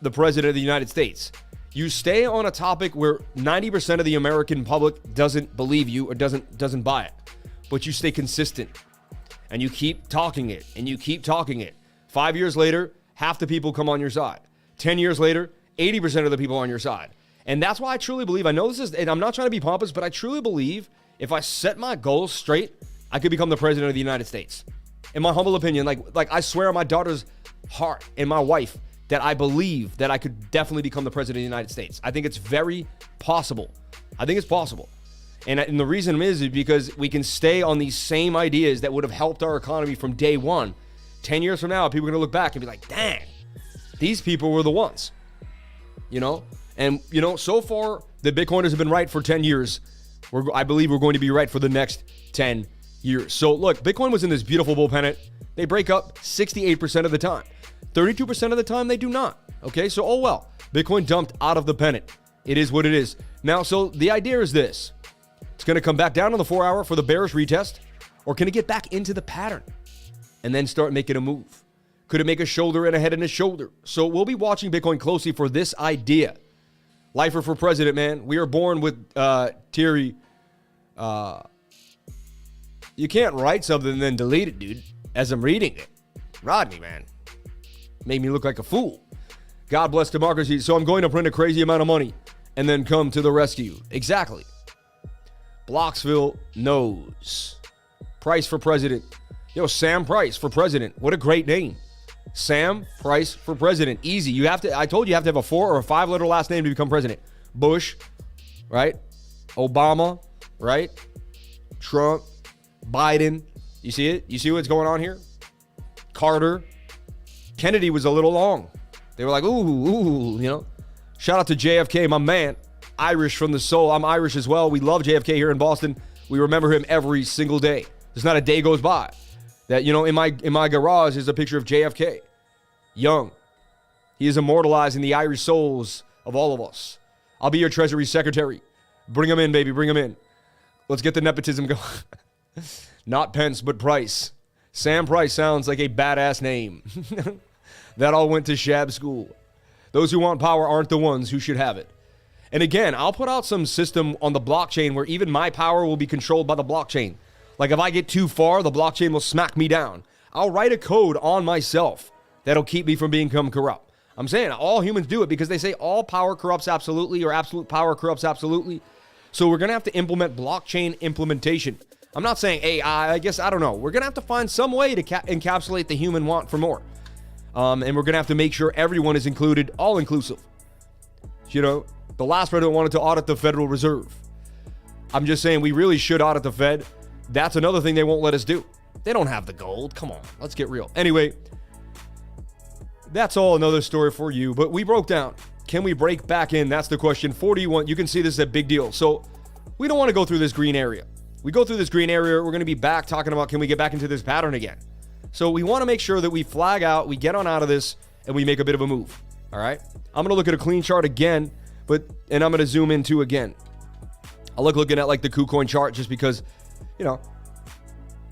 the president of the United States. You stay on a topic where 90% of the American public doesn't believe you or doesn't buy it, but you stay consistent, and you keep talking it, and you keep talking it. 5 years later, half the people come on your side. 10 years later, 80% of the people on your side. And that's why I truly believe, I know this is, and I'm not trying to be pompous, but I truly believe if I set my goals straight, I could become the president of the United States. In my humble opinion, like I swear on my daughter's heart and my wife that I believe that I could definitely become the president of the United States. I think it's very possible. I think it's possible. And the reason is because we can stay on these same ideas that would have helped our economy from day one. 10 years from now, people are going to look back and be like, dang, these people were the ones, And, so far, the Bitcoiners have been right for 10 years. I believe we're going to be right for the next 10 years. So, look, Bitcoin was in this beautiful bull pennant. They break up 68% of the time. 32% of the time, they do not. Okay, so, oh well. Bitcoin dumped out of the pennant. It is what it is. Now, so the idea is this. It's going to come back down on the 4-hour for the bearish retest, or can it get back into the pattern and then start making a move? Could it make a shoulder and a head and a shoulder? So we'll be watching Bitcoin closely for this idea. Lifer for president, man. We are born with Thierry. You can't write something and then delete it, dude, as I'm reading it. Rodney, man. Made me look like a fool. God bless democracy. So I'm going to print a crazy amount of money and then come to the rescue. Exactly. Blocksville knows. Price for president. Yo, Sam Price for president. What a great name. Sam Price for president. Easy. I told you have to have a 4 or a 5-letter last name to become president. Bush, right? Obama, right? Trump, Biden. You see it? You see what's going on here? Carter. Kennedy was a little long. They were like, ooh. Shout out to JFK, my man. Irish from the soul. I'm Irish as well. We love JFK here in Boston. We remember him every single day. There's not a day goes by that, in my garage is a picture of JFK. Young. He is immortalized in the Irish souls of all of us. I'll be your Treasury Secretary. Bring him in, baby. Bring him in. Let's get the nepotism going. Not Pence, but Price. Sam Price sounds like a badass name. That all went to Shab school. Those who want power aren't the ones who should have it. And again, I'll put out some system on the blockchain where even my power will be controlled by the blockchain. Like if I get too far, the blockchain will smack me down. I'll write a code on myself that'll keep me from becoming corrupt. I'm saying all humans do it because they say all power corrupts absolutely, or absolute power corrupts absolutely. So we're going to have to implement blockchain implementation. I'm not saying AI, I guess, I don't know. We're going to have to find some way to encapsulate the human want for more. And we're going to have to make sure everyone is included, all inclusive. The last president wanted to audit the Federal Reserve. I'm just saying we really should audit the Fed. That's another thing they won't let us do. They don't have the gold. Come on, let's get real. Anyway, that's all another story for you. But we broke down. Can we break back in? That's the question. 41. You can see this is a big deal. So we don't want to go through this green area. We go through this green area, we're going to be back talking about can we get back into this pattern again. So we want to make sure that we flag out, we get on out of this, and we make a bit of a move. All right? I'm going to look at a clean chart again, and I'm going to zoom in too again. I like looking at like the KuCoin chart just because, you know,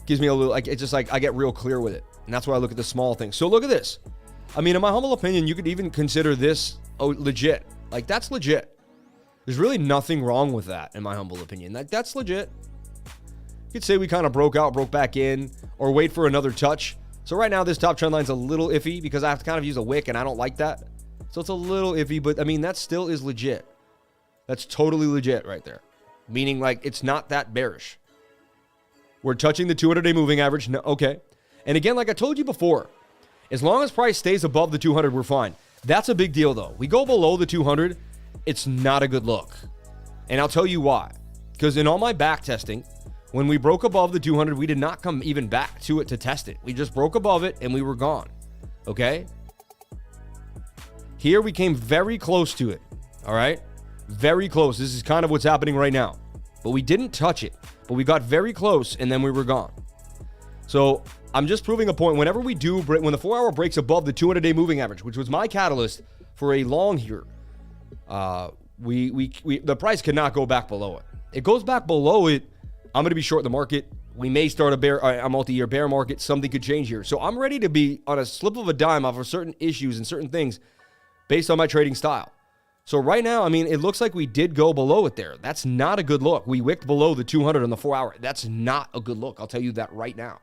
gives me a little, like, it's just like I get real clear with it. And that's why I look at the small things. So look at this. I mean, in my humble opinion, you could even consider this legit. Like, that's legit. There's really nothing wrong with that, in my humble opinion. That's legit. You could say we kind of broke out, broke back in, or wait for another touch. So right now, this top trend line's a little iffy because I have to kind of use a wick, and I don't like that. So it's a little iffy, but I mean, that still is legit. That's totally legit right there. Meaning, like, it's not that bearish. We're touching the 200-day moving average. No, okay. And again, like I told you before, as long as price stays above the 200, we're fine. That's a big deal, though. We go below the 200, it's not a good look. And I'll tell you why. Because in all my back testing, when we broke above the 200, we did not come even back to it to test it. We just broke above it, and we were gone. Okay? Here, we came very close to it. All right? Very close. This is kind of what's happening right now. But we didn't touch it. But we got very close, and then we were gone. So I'm just proving a point. Whenever we do, when the 4-hour breaks above the 200-day moving average, which was my catalyst for a long here, the price cannot go back below it. It goes back below it, I'm going to be short the market. We may start a multi-year bear market. Something could change here. So I'm ready to be on a slip of a dime off of certain issues and certain things based on my trading style. So right now, I mean, it looks like we did go below it there. That's not a good look. We wicked below the 200 on the 4-hour. That's not a good look. I'll tell you that right now.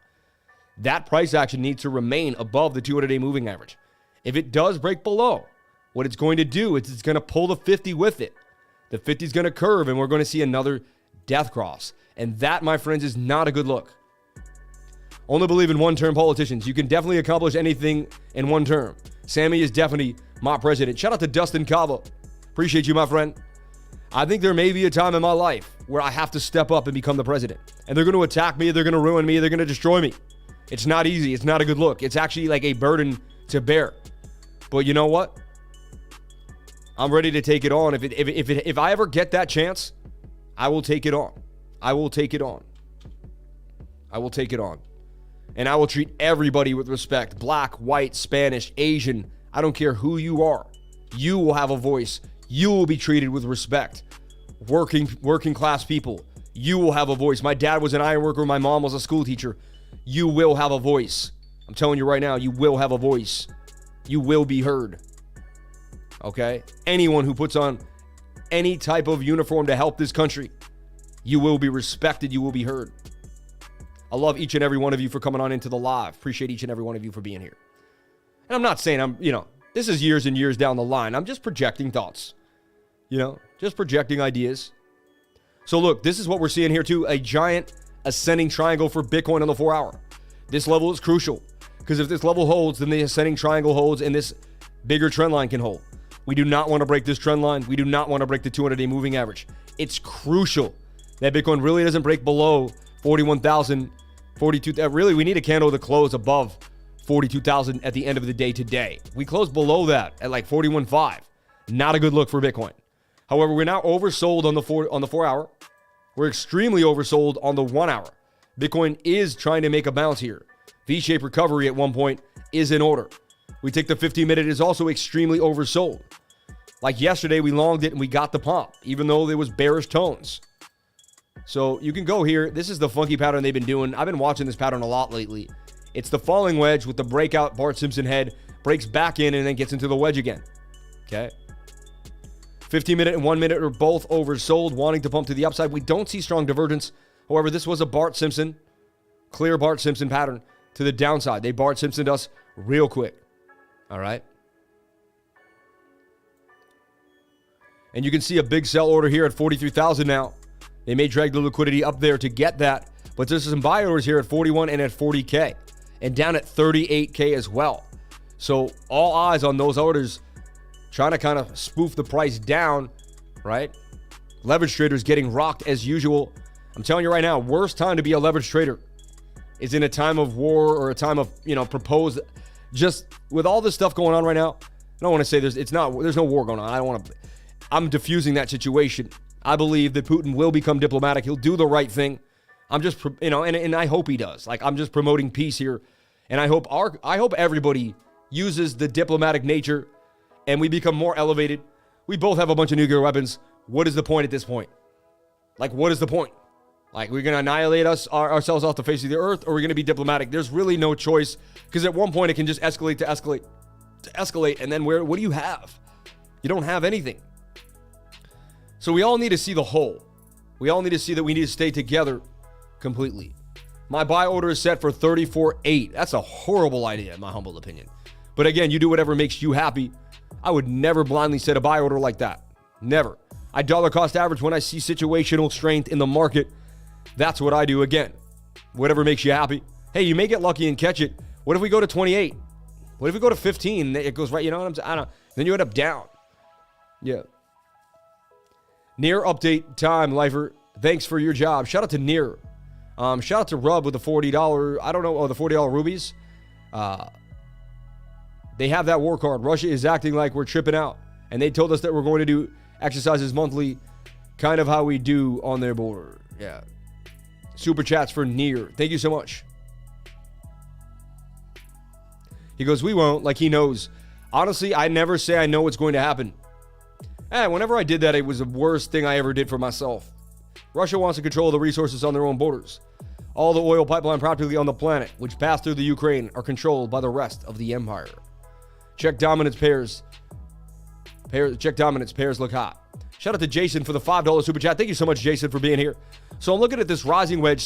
That price action needs to remain above the 200-day moving average. If it does break below, what it's going to do is it's going to pull the 50 with it. The 50 is going to curve, and we're going to see another death cross. And that, my friends, is not a good look. Only believe in one-term politicians. You can definitely accomplish anything in one term. Sammy is definitely my president. Shout out to Dustin KAVA. Appreciate you, my friend. I think there may be a time in my life where I have to step up and become the president. And they're going to attack me. They're going to ruin me. They're going to destroy me. It's not easy. It's not a good look. It's actually like a burden to bear. But you know what? I'm ready to take it on. If I ever get that chance, I will take it on. I will take it on. I will take it on. And I will treat everybody with respect. Black, white, Spanish, Asian. I don't care who you are. You will have a voice. You will be treated with respect. Working class people. You will have a voice. My dad was an iron worker. My mom was a school teacher. You will have a voice. I'm telling you right now, you will have a voice. You will be heard. Okay? Anyone who puts on any type of uniform to help this country, you will be respected. You will be heard. I love each and every one of you for coming on into the live. Appreciate each and every one of you for being here. And I'm not saying this is years and years down the line. I'm just projecting thoughts. Just projecting ideas. So look, this is what we're seeing here too. A giant ascending triangle for Bitcoin on the 4-hour. This level is crucial because if this level holds, then the ascending triangle holds and this bigger trend line can hold. We do not want to break this trend line. We do not want to break the 200-day moving average. It's crucial that Bitcoin really doesn't break below 41,000, 42. Really, we need a candle to close above 42,000 at the end of the day today. We closed below that at like 41.5. Not a good look for Bitcoin. However, we're now oversold on the 4-hour. We're extremely oversold on the 1-hour. Bitcoin is trying to make a bounce here. V-shaped recovery at one point is in order. We take the 15-minute, is also extremely oversold. Like yesterday, we longed it and we got the pump, even though there was bearish tones. So you can go here. This is the funky pattern they've been doing. I've been watching this pattern a lot lately. It's the falling wedge with the breakout Bart Simpson head, breaks back in and then gets into the wedge again. Okay. 15-minute and 1-minute are both oversold, wanting to pump to the upside. We don't see strong divergence. However, this was a clear Bart Simpson pattern to the downside. They Bart Simpsoned us real quick. All right. And you can see a big sell order here at 43,000 now. They may drag the liquidity up there to get that, but there's some buy orders here at 41 and at 40K and down at 38K as well. So all eyes on those orders, trying to kind of spoof the price down, right? Leverage traders getting rocked as usual. I'm telling you right now, worst time to be a leverage trader is in a time of war or a time of, proposed. Just with all this stuff going on right now, I don't want to say there's no war going on. I'm diffusing that situation. I believe that Putin will become diplomatic. He'll do the right thing. I'm just, and I hope he does. Like, I'm just promoting peace here. And I hope everybody uses the diplomatic nature and we become more elevated. We both have a bunch of nuclear weapons. What is the point at this point? Like, what is the point? Like, we're going to annihilate ourselves off the face of the earth, or we're going to be diplomatic. There's really no choice, because at one point it can just escalate, and then what do you have? You don't have anything. So we all need to see the whole. We all need to see that we need to stay together completely. My buy order is set for 34.8. That's a horrible idea, in my humble opinion. But again, you do whatever makes you happy. I would never blindly set a buy order like that. Never. I dollar cost average when I see situational strength in the market. That's what I do. Again, whatever makes you happy. Hey, you may get lucky and catch it. What if we go to 28? What if we go to 15? It goes right, you know what I'm saying? I don't know. Then you end up down. Yeah. Near update time, Lifer. Thanks for your job. Shout out to Near. Shout out to Rub with the $40, I don't know, the $40 rubies. They have that war card. Russia is acting like we're tripping out. And they told us that we're going to do exercises monthly, kind of how we do on their border. Yeah. Super chats for Near. Thank you so much. He goes, we won't, like he knows. Honestly, I never say I know what's going to happen. Whenever I did that, it was the worst thing I ever did for myself. Russia wants to control the resources on their own borders. All the oil pipeline practically on the planet, which pass through the Ukraine, are controlled by the rest of the empire. Check dominance pairs. Check dominance pairs look hot. Shout out to Jason for the $5 super chat. Thank you so much, Jason, for being here. So I'm looking at this rising wedge,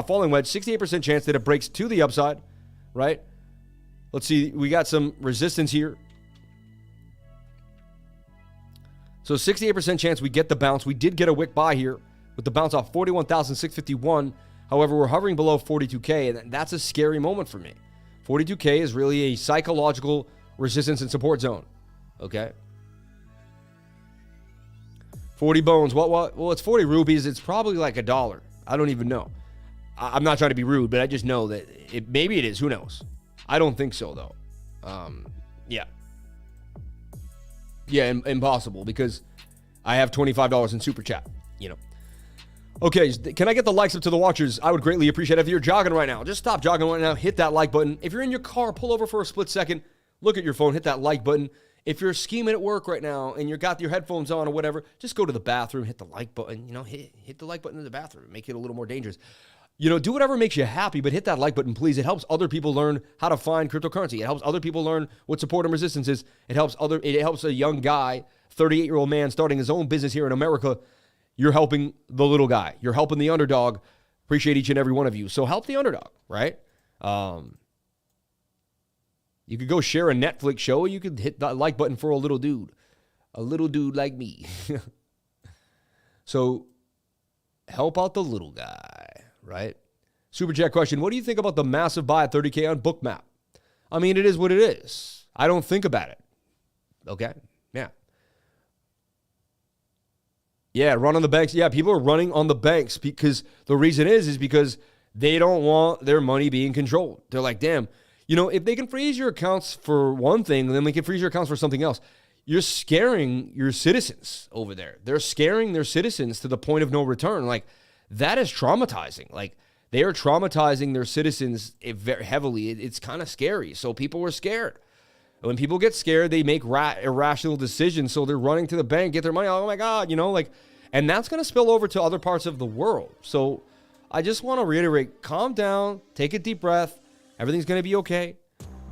falling wedge, 68% chance that it breaks to the upside, right? Let's see. We got some resistance here. So 68% chance we get the bounce. We did get a wick buy here with the bounce off 41,651. However, we're hovering below 42K, and that's a scary moment for me. 42K is really a psychological resistance and support zone. Okay? 40 bones. What? Well, it's 40 rupees. It's probably like $1. I don't even know. I'm not trying to be rude, but I just know that maybe it is. Who knows? I don't think so, though. Yeah. Yeah, impossible, because I have $25 in super chat, you know. Okay, can I get the likes up to the watchers? I would greatly appreciate it. If you're jogging right now, just stop jogging right now, hit that like button. If you're in your car, pull over for a split second, look at your phone, hit that like button. If you're scheming at work right now and you got your headphones on or whatever, just go to the bathroom, hit the like button, you know, hit the like button in the bathroom, make it a little more dangerous. You know, do whatever makes you happy, but hit that like button, please. It helps other people learn how to find cryptocurrency. It helps other people learn what support and resistance is. It helps a young guy, 38-year-old man starting his own business here in America. You're helping the little guy. You're helping the underdog. Appreciate each and every one of you. So help the underdog, right? You could go share a Netflix show, or you could hit that like button for a little dude like me. So help out the little guy. Right? Super chat question. What do you think about the massive buy at 30K on Bookmap? I mean, it is what it is. I don't think about it. Okay? Yeah. Yeah, run on the banks. Yeah, people are running on the banks because the reason is because they don't want their money being controlled. They're like, damn, you know, if they can freeze your accounts for one thing, then they can freeze your accounts for something else. You're scaring your citizens over there. They're scaring their citizens to the point of no return. Like, that is traumatizing. Like, they are traumatizing their citizens very heavily. It's kind of scary. So people were scared. When people get scared, they make irrational decisions. So they're running to the bank, get their money. Oh my God, you know, like, and that's going to spill over to other parts of the world. So I just want to reiterate, calm down, take a deep breath. Everything's going to be okay.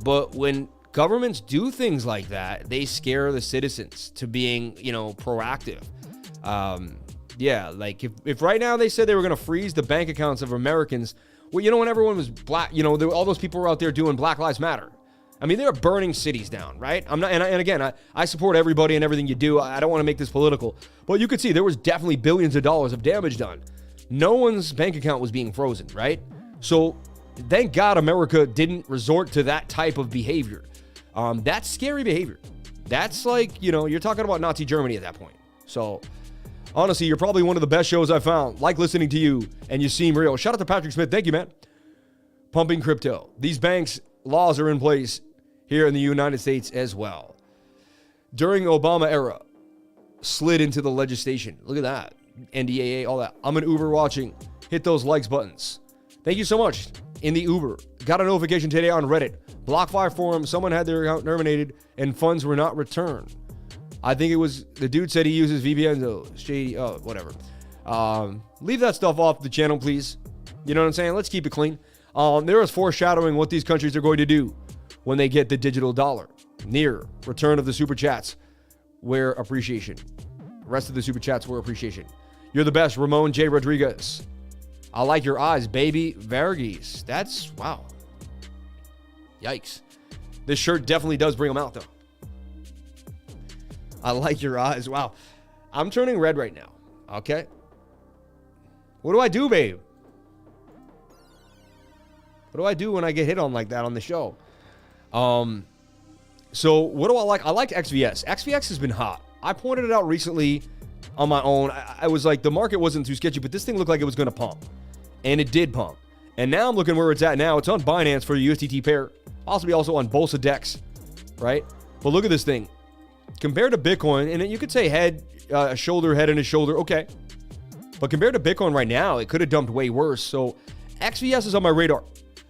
But when governments do things like that, they scare the citizens to being, you know, proactive. Yeah, like if right now they said they were going to freeze the bank accounts of Americans, well, you know, when everyone was black, you know, all those people were out there doing Black Lives Matter. I mean, they were burning cities down, right? I'm not, and again, I support everybody and everything you do. I don't want to make this political, but you could see there was definitely billions of dollars of damage done. No one's bank account was being frozen, right? So thank God America didn't resort to that type of behavior. That's scary behavior. That's like, you know, you're talking about Nazi Germany at that point. So honestly, you're probably one of the best shows I've found. Like listening to you, and you seem real. Shout out to Patrick Smith. Thank you, man. Pumping crypto. These banks' laws are in place here in the United States as well. During Obama era, slid into the legislation. Look at that. NDAA, all that. I'm an Uber watching. Hit those likes buttons. Thank you so much. In the Uber. Got a notification today on Reddit. BlockFi forum, someone had their account terminated and funds were not returned. I think it was, the dude said he uses VPN, so shady, whatever. Leave that stuff off the channel, please. You know what I'm saying? Let's keep it clean. There is foreshadowing what these countries are going to do when they get the digital dollar. Near return of the super chats, where appreciation. Rest of the super chats were appreciation. You're the best, Ramon J. Rodriguez. I like your eyes, baby. Varghese. That's, wow. Yikes. This shirt definitely does bring them out, though. I like your eyes. Wow. I'm turning red right now. Okay. What do I do, babe? What do I do when I get hit on like that on the show? So what do I like? I like XVS. XVX has been hot. I pointed it out recently on my own. I was like, the market wasn't too sketchy, but this thing looked like it was going to pump. And it did pump. And now I'm looking where it's at now. It's on Binance for the USDT pair. Possibly also on BTC.D, right? But look at this thing. Compared to Bitcoin, and you could say head and a shoulder. Okay. But compared to Bitcoin right now, it could have dumped way worse. So XVS is on my radar.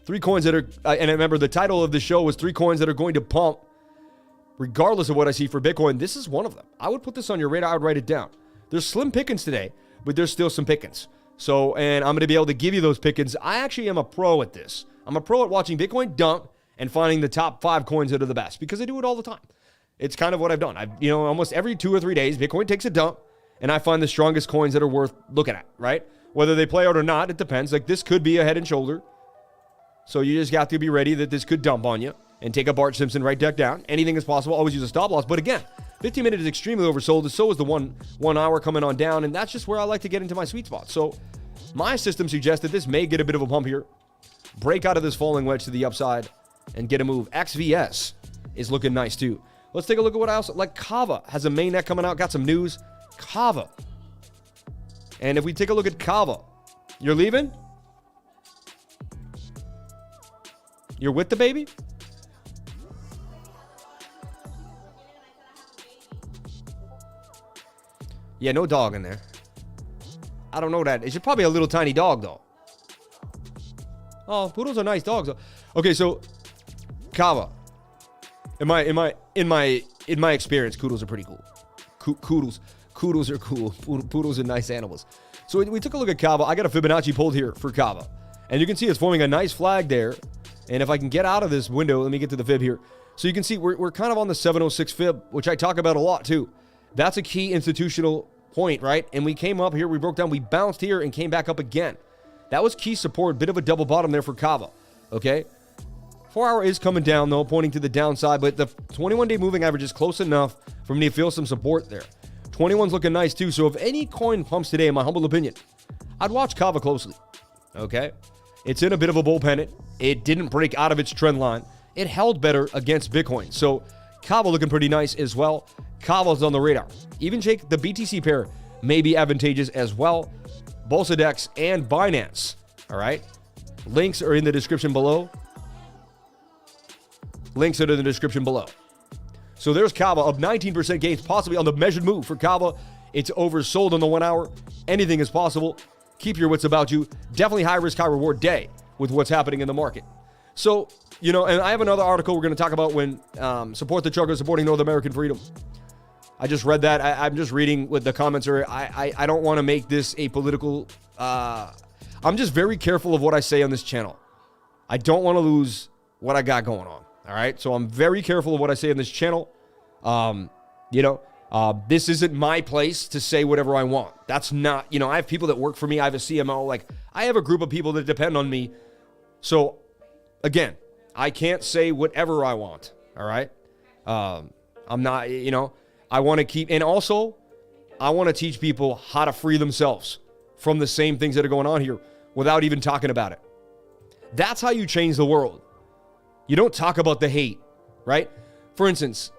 3 coins that are, and I remember the title of the show was 3 coins that are going to pump regardless of what I see for Bitcoin. This is one of them. I would put this on your radar. I would write it down. There's slim pickings today, but there's still some pickings. So, and I'm going to be able to give you those pickings. I actually am a pro at this. I'm a pro at watching Bitcoin dump and finding the top 5 coins that are the best because I do it all the time. It's kind of what I've done. Almost every 2 or 3 days, Bitcoin takes a dump and I find the strongest coins that are worth looking at, right? Whether they play out or not, it depends. Like this could be a head and shoulder. So you just got to be ready that this could dump on you and take a Bart Simpson right deck down. Anything is possible. Always use a stop loss. But again, 15 minutes is extremely oversold. So is the one hour coming on down. And that's just where I like to get into my sweet spot. So my system suggests that this may get a bit of a pump here. Break out of this falling wedge to the upside and get a move. XVS is looking nice too. Let's take a look at what else. Like KAVA has a mainnet coming out. Got some news. KAVA. And if we take a look at KAVA, you're leaving? You're with the baby? Yeah, no dog in there. I don't know that. It's probably a little tiny dog, though. Oh, poodles are nice dogs, though. Okay, so KAVA. In my experience, poodles are pretty cool. Poodles are cool. Poodles are nice animals. So we took a look at KAVA. I got a Fibonacci pulled here for KAVA. And you can see it's forming a nice flag there. And if I can get out of this window, let me get to the fib here. So you can see we're kind of on the 706 fib, which I talk about a lot too. That's a key institutional point, right? And we came up here, we broke down, we bounced here and came back up again. That was key support, bit of a double bottom there for KAVA, okay? 4 hour is coming down though, pointing to the downside, but the 21-day moving average is close enough for me to feel some support there. 21's looking nice too, so if any coin pumps today, in my humble opinion, I'd watch KAVA closely, okay? It's in a bit of a bull pennant. It didn't break out of its trend line. It held better against Bitcoin. So KAVA looking pretty nice as well. KAVA's on the radar. Even Jake, the BTC pair may be advantageous as well. BTC.D and Binance. All right. Links are in the description below. Links are in the description below. So there's KAVA up 19% gains, possibly on the measured move for KAVA. It's oversold on the 1 hour. Anything is possible. Keep your wits about you. Definitely high risk, high reward day with what's happening in the market. So, and I have another article we're going to talk about when support the truckers supporting North American freedom. I just read that. I'm just reading what the comments are. I don't want to make this a political. I'm just very careful of what I say on this channel. I don't want to lose what I got going on. All right. So I'm very careful of what I say on this channel. This isn't my place to say whatever I want. That's not, I have people that work for me. I have a CMO. Like, I have a group of people that depend on me. So, again, I can't say whatever I want. All right? I'm not, I want to keep, and also, I want to teach people how to free themselves from the same things that are going on here without even talking about it. That's how you change the world. You don't talk about the hate, right? For instance,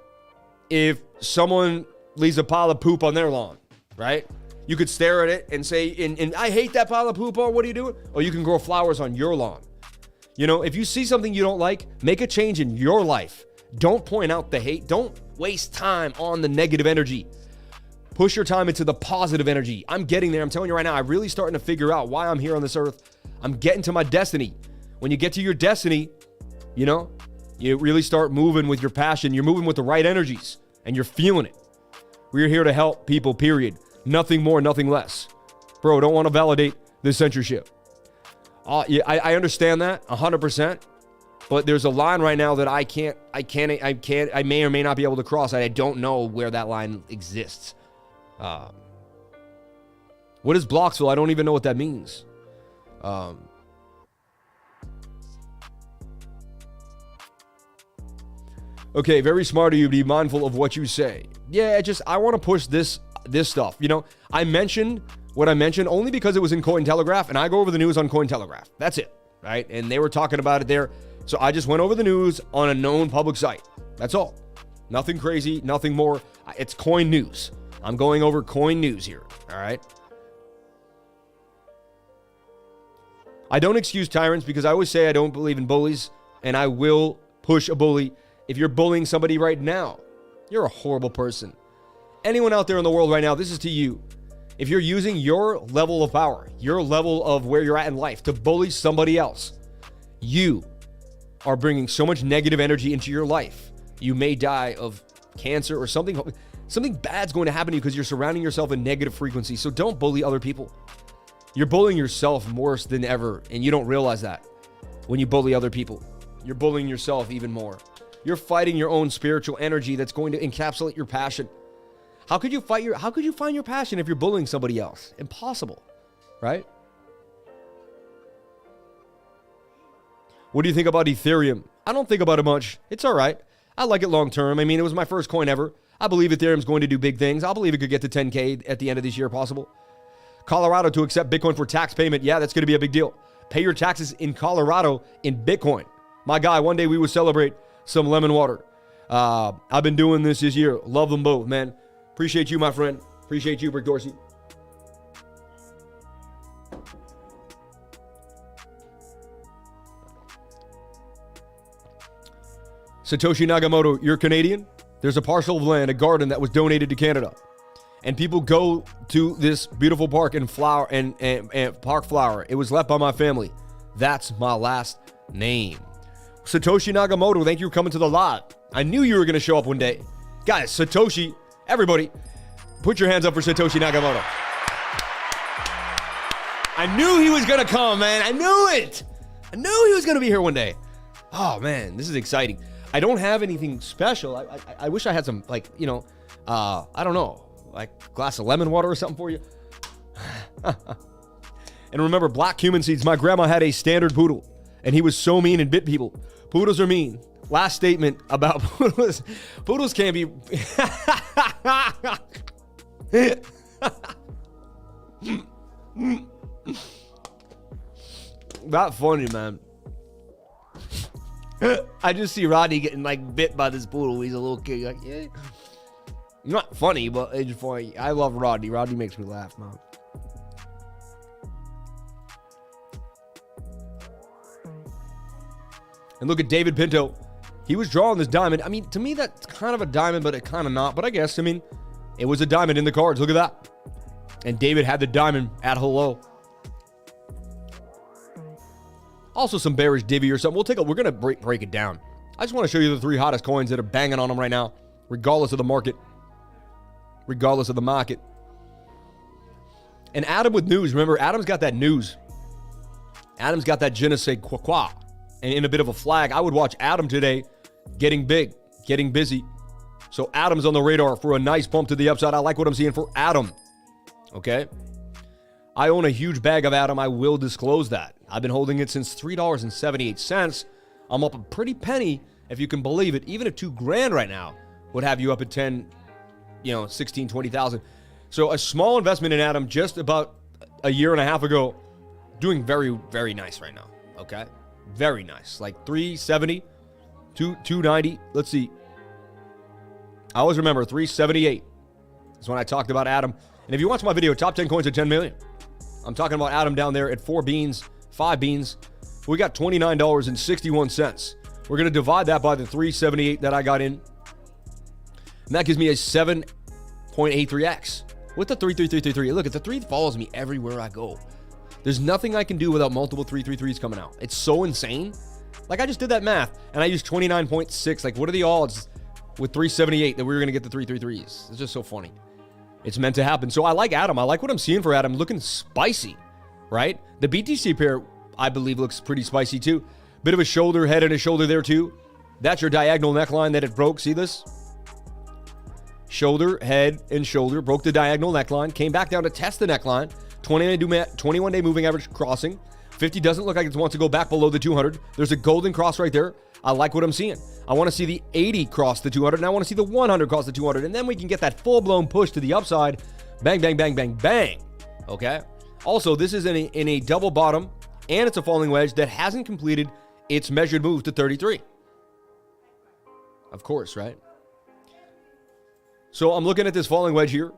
if someone leaves a pile of poop on their lawn, right? You could stare at it and say, and I hate that pile of poop, or what are you doing? Or you can grow flowers on your lawn. If you see something you don't like, make a change in your life. Don't point out the hate. Don't waste time on the negative energy. Push your time into the positive energy. I'm getting there. I'm telling you right now, I'm really starting to figure out why I'm here on this earth. I'm getting to my destiny. When you get to your destiny, you really start moving with your passion. You're moving with the right energies and you're feeling it. We're here to help people, period. Nothing more, nothing less. Bro, don't want to validate the censorship. Yeah, I understand that 100%. But there's a line right now that I may or may not be able to cross. I don't know where that line exists. What is Blocksville? I don't even know what that means. Okay, very smart of you to be mindful of what you say. Yeah, I want to push this stuff. You know, I mentioned what I mentioned only because it was in Cointelegraph, and I go over the news on Cointelegraph. That's it, right? And they were talking about it there. So I just went over the news on a known public site. That's all. Nothing crazy, nothing more. It's coin news. I'm going over coin news here, all right? I don't excuse tyrants because I always say I don't believe in bullies, and I will push a bully. If you're bullying somebody right now, you're a horrible person. Anyone out there in the world right now, this is to you. If you're using your level of power, your level of where you're at in life to bully somebody else, you are bringing so much negative energy into your life. You may die of cancer or something bad's going to happen to you because you're surrounding yourself in negative frequency. So don't bully other people. You're bullying yourself worse than ever, and you don't realize that. When you bully other people, you're bullying yourself even more. You're fighting your own spiritual energy that's going to encapsulate your passion. How could you find your passion if you're bullying somebody else? Impossible, right? What do you think about Ethereum? I don't think about it much. It's all right. I like it long term. I mean, it was my first coin ever. I believe Ethereum's going to do big things. I believe it could get to 10K at the end of this year, possible. Colorado to accept Bitcoin for tax payment. Yeah, that's going to be a big deal. Pay your taxes in Colorado in Bitcoin. My guy, one day we will celebrate some lemon water. I've been doing this year. Love them both, man. Appreciate you, my friend. Appreciate you, Brick Dorsey. Satoshi Nakamoto, you're Canadian? There's a parcel of land, a garden that was donated to Canada. And people go to this beautiful park and flower and Park Flower. It was left by my family. That's my last name. Satoshi Nakamoto, thank you for coming to the live. I knew you were going to show up one day. Guys, Satoshi, everybody, put your hands up for Satoshi Nakamoto. I knew he was going to come, man. I knew it. I knew he was going to be here one day. Oh, man, this is exciting. I don't have anything special. I wish I had some, like, you know, I don't know, like a glass of lemon water or something for you. And remember, black cumin seeds. My grandma had a standard poodle, and he was so mean and bit people. Poodles are mean. Last statement about poodles. Poodles can't be... Not funny, man. I just see Rodney getting like bit by this poodle. He's a little kid. Like, yeah. Not funny, but it's funny. I love Rodney. Rodney makes me laugh, man. And look at David Pinto. He was drawing this diamond. I mean, to me, that's kind of a diamond, but it kind of not. But I guess, I mean, it was a diamond in the cards. Look at that. And David had the diamond at hello. Also some bearish divvy or something. We're going to break it down. I just want to show you the 3 hottest coins that are banging on them right now, regardless of the market. Regardless of the market. And Adam with news. Remember, Adam's got that news. Adam's got that je ne sais quoi. And in a bit of a flag, I would watch Adam today getting big, getting busy. So Adam's on the radar for a nice bump to the upside. I like what I'm seeing for Adam. Okay? I own a huge bag of Adam. I will disclose that. I've been holding it since $3.78. I'm up a pretty penny, if you can believe it. Even at $2,000 right now would have you up at 10, 16, 20,000. So a small investment in Adam just about a year and a half ago, doing very, very nice right now. Okay? Very nice. Like 370, 290. Let's see. I always remember 378 is when I talked about Adam. And if you watch my video, top 10 coins at 10 million. I'm talking about Adam down there at 4 beans, 5 beans. We got $29.61. We're going to divide that by the 378 that I got in. And that gives me a 7.83x with the 33333. Look, the 3 follows me everywhere I go. There's nothing I can do without multiple 333s coming out. It's so insane. Like, I just did that math, and I used 29.6. Like, what are the odds with 378 that we were going to get the 333s? It's just so funny. It's meant to happen. So I like Adam. I like what I'm seeing for Adam. Looking spicy, right? The BTC pair, I believe, looks pretty spicy too. Bit of a shoulder, head and a shoulder there too. That's your diagonal neckline that it broke. See this? Shoulder, head, and shoulder. Broke the diagonal neckline. Came back down to test the neckline. 21-day moving average crossing. 50 doesn't look like it wants to go back below the 200. There's a golden cross right there. I like what I'm seeing. I want to see the 80 cross the 200, and I want to see the 100 cross the 200, and then we can get that full-blown push to the upside. Bang, bang, bang, bang, bang. Okay? Also, this is in a double bottom, and it's a falling wedge that hasn't completed its measured move to 33. Of course, right? So I'm looking at this falling wedge here.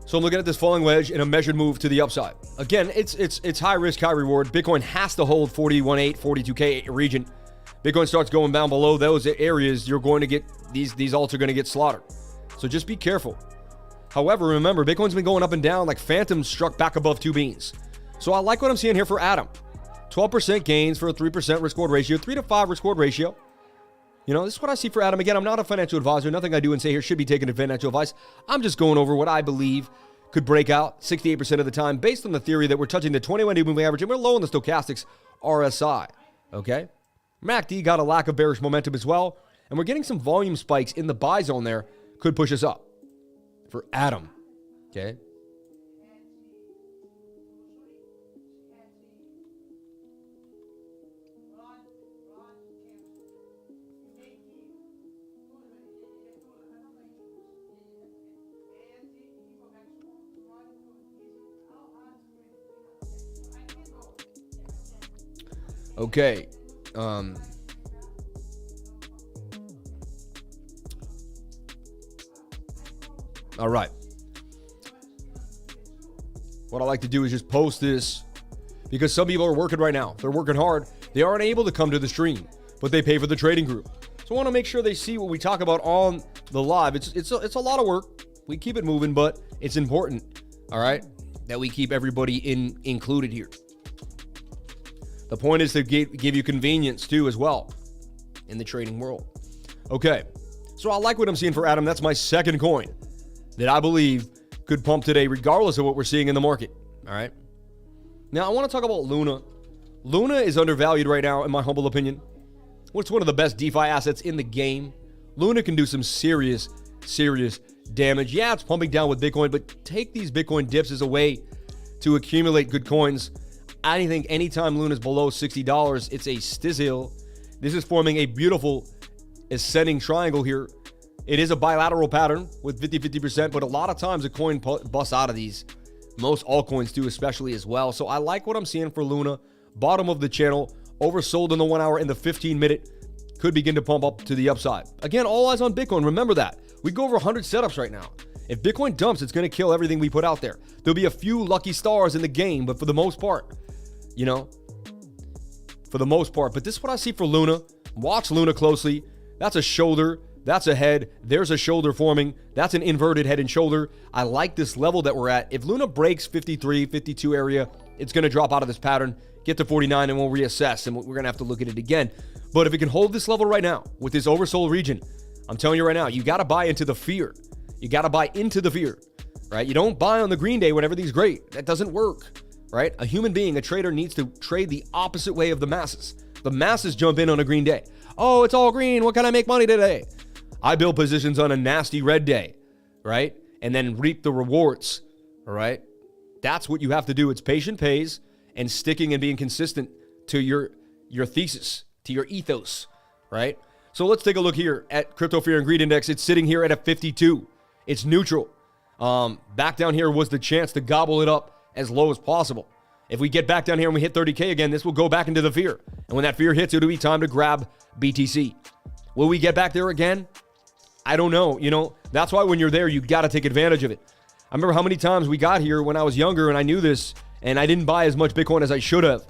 So I'm looking at this falling wedge in a measured move to the upside. Again, it's high risk, high reward. Bitcoin has to hold 41.8, 42K region. Bitcoin starts going down below those areas, you're going to get, these alts are going to get slaughtered. So just be careful. However, remember, Bitcoin's been going up and down like phantoms struck back above two beans. So I like what I'm seeing here for Adam. 12% gains for a 3% risk-reward ratio, 3 to 5 risk-reward ratio. You know, this is what I see for Adam. Again, I'm not a financial advisor. Nothing I do and say here should be taken as financial advice. I'm just going over what I believe could break out 68% of the time based on the theory that we're touching the 21-day moving average and we're low on the stochastics RSI. Okay? MACD got a lack of bearish momentum as well, and we're getting some volume spikes in the buy zone there. Could push us up for Adam. Okay? Okay. All right. What I like to do is just post this because some people are working right now. They're working hard. They aren't able to come to the stream, but they pay for the trading group. So I want to make sure they see what we talk about on the live. It's a lot of work. We keep it moving, but it's important. All right, that we keep everybody included here. The point is to give you convenience too as well in the trading world. Okay, so I like what I'm seeing for Adam. That's my second coin that I believe could pump today regardless of what we're seeing in the market. All right. Now I want to talk about Luna. Luna is undervalued right now in my humble opinion. It's one of the best DeFi assets in the game. Luna can do some serious damage. Yeah, it's pumping down with Bitcoin, but take these Bitcoin dips as a way to accumulate good coins. I think anytime Luna's below $60, it's a stizzle. This is forming a beautiful ascending triangle here. It is a bilateral pattern with 50-50%, but a lot of times a coin busts out of these. Most altcoins do, especially as well. So I like what I'm seeing for Luna. Bottom of the channel, oversold in the 1 hour and the 15-minute. Could begin to pump up to the upside. Again, all eyes on Bitcoin. Remember that. We go over 100 setups right now. If Bitcoin dumps, it's going to kill everything we put out there. There'll be a few lucky stars in the game, but for the most part, you know, for the most part. But this is what I see for Luna. Watch Luna closely. That's a shoulder. That's a head. There's a shoulder forming. That's an inverted head and shoulder. I like this level that we're at. If Luna breaks 53, 52 area, it's going to drop out of this pattern, get to 49, and we'll reassess, and we're going to have to look at it again. But if it can hold this level right now with this oversold region, I'm telling you right now, you got to buy into the fear. You got to buy into the fear, right? You don't buy on the green day when everything's great. That doesn't work. Right? A human being, a trader, needs to trade the opposite way of the masses. The masses jump in on a green day. Oh, it's all green. What can I make money today? I build positions on a nasty red day, right? And then reap the rewards, all right? That's what you have to do. It's patient pays and sticking and being consistent to your thesis, to your ethos, right? So let's take a look here at Crypto Fear and Greed Index. It's sitting here at a 52. It's neutral. Back down here was the chance to gobble it up as low as possible. If we get back down here and we hit 30K again, this will go back into the fear. And when that fear hits, it'll be time to grab BTC. Will we get back there again? I don't know. You know, that's why when you're there, you got to take advantage of it. I remember how many times we got here when I was younger and I knew this and I didn't buy as much Bitcoin as I should have.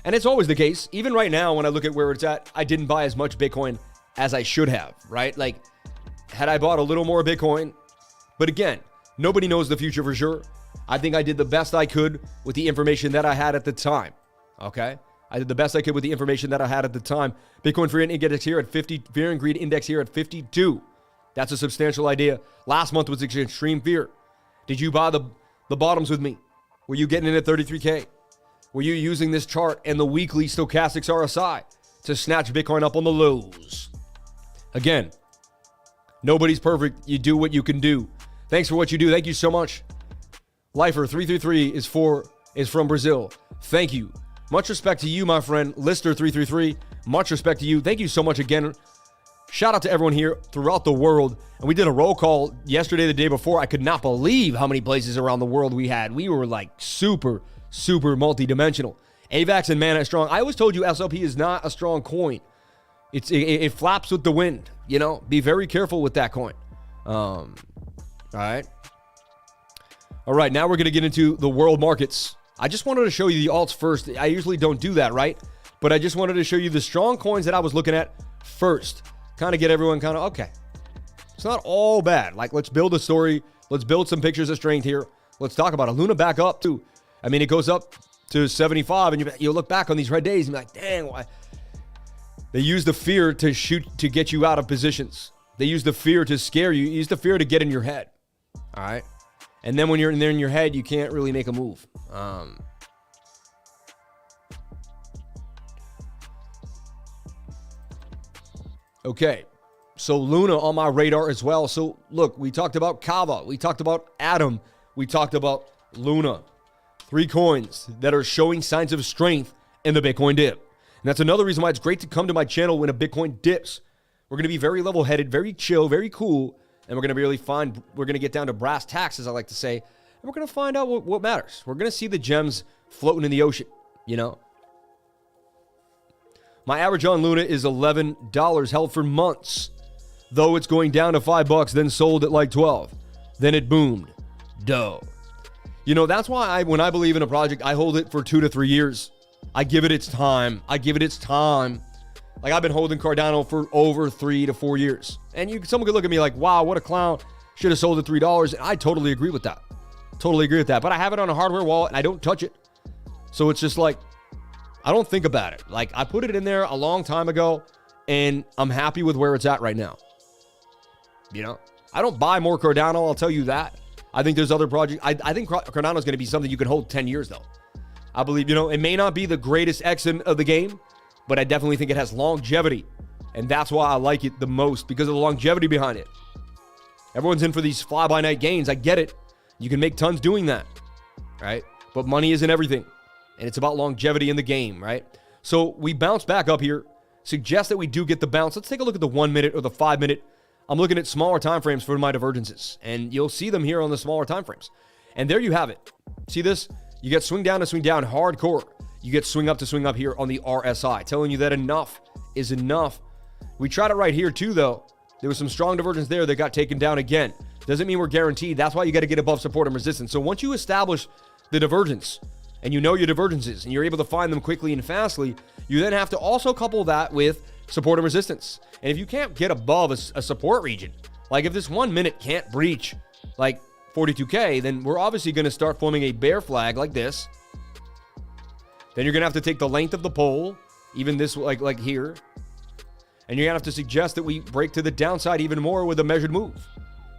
And it's always the case. Even right now, when I look at where it's at, I didn't buy as much Bitcoin as I should have, right? Like, had I bought a little more Bitcoin, but again, nobody knows the future for sure. I think I did the best I could with the information that I had at the time, okay? I did the best I could with the information that I had at the time. Bitcoin Fear and Index here at 50. Fear and Greed Index here at 52. That's a substantial idea. Last month was extreme fear. Did you buy the bottoms with me? Were you getting in at 33K? Were you using this chart and the weekly stochastics RSI to snatch Bitcoin up on the lows? Again, nobody's perfect. You do what you can do. Thanks for what you do. Thank you so much. Lifer333 is from Brazil. Thank you. Much respect to you, my friend. Lister333, much respect to you. Thank you so much again. Shout out to everyone here throughout the world. And we did a roll call yesterday, the day before. I could not believe how many places around the world we had. We were like super, super multi-dimensional. AVAX and Mana is strong. I always told you SLP is not a strong coin. It flaps with the wind, you know? Be very careful with that coin. All right. All right, now we're going to get into the world markets. I just wanted to show you the alts first. I usually don't do that, right? But I just wanted to show you the strong coins that I was looking at first. Kind of get everyone kind of, okay. It's not all bad. Like, let's build a story. Let's build some pictures of strength here. Let's talk about it. Luna back up, too. I mean, it goes up to 75, and you look back on these red days and be like, dang, why? They use the fear to get you out of positions. They use the fear to scare you. Use the fear to get in your head. All right? And then when you're in there in your head, you can't really make a move. Okay, so Luna on my radar as well. So look, we talked about KAVA, we talked about Atom, we talked about Luna. 3 coins that are showing signs of strength in the Bitcoin dip. And that's another reason why it's great to come to my channel when a Bitcoin dips. We're going to be very level-headed, very chill, very cool. And we're going to be really fine. We're going to get down to brass tacks, as I like to say. And we're going to find out what matters. We're going to see the gems floating in the ocean, you know. My average on Luna is $11 held for months. Though it's going down to $5, then sold at like 12. Then it boomed. Dough. You know, that's why when I believe in a project, I hold it for 2 to 3 years. I give it its time. Like, I've been holding Cardano for over 3 to 4 years. And someone could look at me like, wow, what a clown. Should have sold at $3. And I totally agree with that. But I have it on a hardware wallet and I don't touch it. So it's just like, I don't think about it. Like, I put it in there a long time ago and I'm happy with where it's at right now. You know, I don't buy more Cardano. I'll tell you that. I think there's other projects. I think Cardano is going to be something you can hold 10 years though. I believe, you know, it may not be the greatest exit of the game, but I definitely think it has longevity. And that's why I like it the most, because of the longevity behind it. Everyone's in for these fly-by-night gains. I get it. You can make tons doing that, right? But money isn't everything. And it's about longevity in the game, right? So we bounce back up here. Suggest that we do get the bounce. Let's take a look at the 1 minute or the 5 minute. I'm looking at smaller time frames for my divergences. And you'll see them here on the smaller time frames. And there you have it. See this? You get swing down to swing down hardcore. You get swing up to swing up here on the RSI. Telling you that enough is enough. We tried it right here too, though. There was some strong divergence there that got taken down again. Doesn't mean we're guaranteed. That's why you got to get above support and resistance. So once you establish the divergence and you know your divergences and you're able to find them quickly and fastly, you then have to also couple that with support and resistance. And if you can't get above a support region, like if this 1 minute can't breach like 42K, then we're obviously going to start forming a bear flag like this. Then you're going to have to take the length of the pole, even this like here. And you're going to have to suggest that we break to the downside even more with a measured move,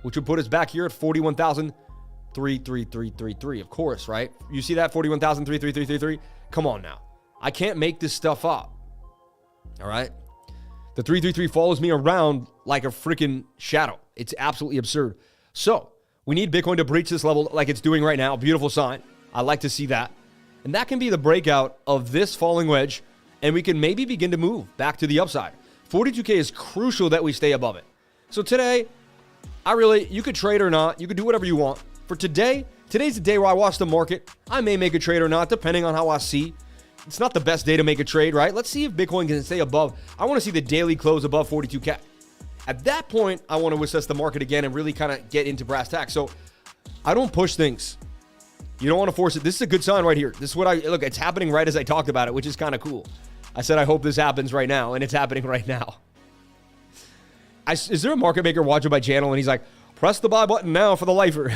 which would put us back here at 41,033. Of course, right? You see that 41,033. Come on now. I can't make this stuff up. All right? The 333 follows me around like a freaking shadow. It's absolutely absurd. So, we need Bitcoin to breach this level like it's doing right now. Beautiful sign. I like to see that. And that can be the breakout of this falling wedge, and we can maybe begin to move back to the upside. 42K is crucial that we stay above it. So today, you could trade or not. You could do whatever you want. For today's the day where I watch the market. I may make a trade or not, depending on how I see. It's not the best day to make a trade, right? Let's see if Bitcoin can stay above. I want to see the daily close above 42K. At that point, I want to assess the market again and really kind of get into brass tacks. So I don't push things. You don't want to force it. This is a good sign right here. This is what look, it's happening right as I talked about it, which is kind of cool. I said, I hope this happens right now, and it's happening right now. Is there a market maker watching my channel and he's like, press the buy button now for the lifer?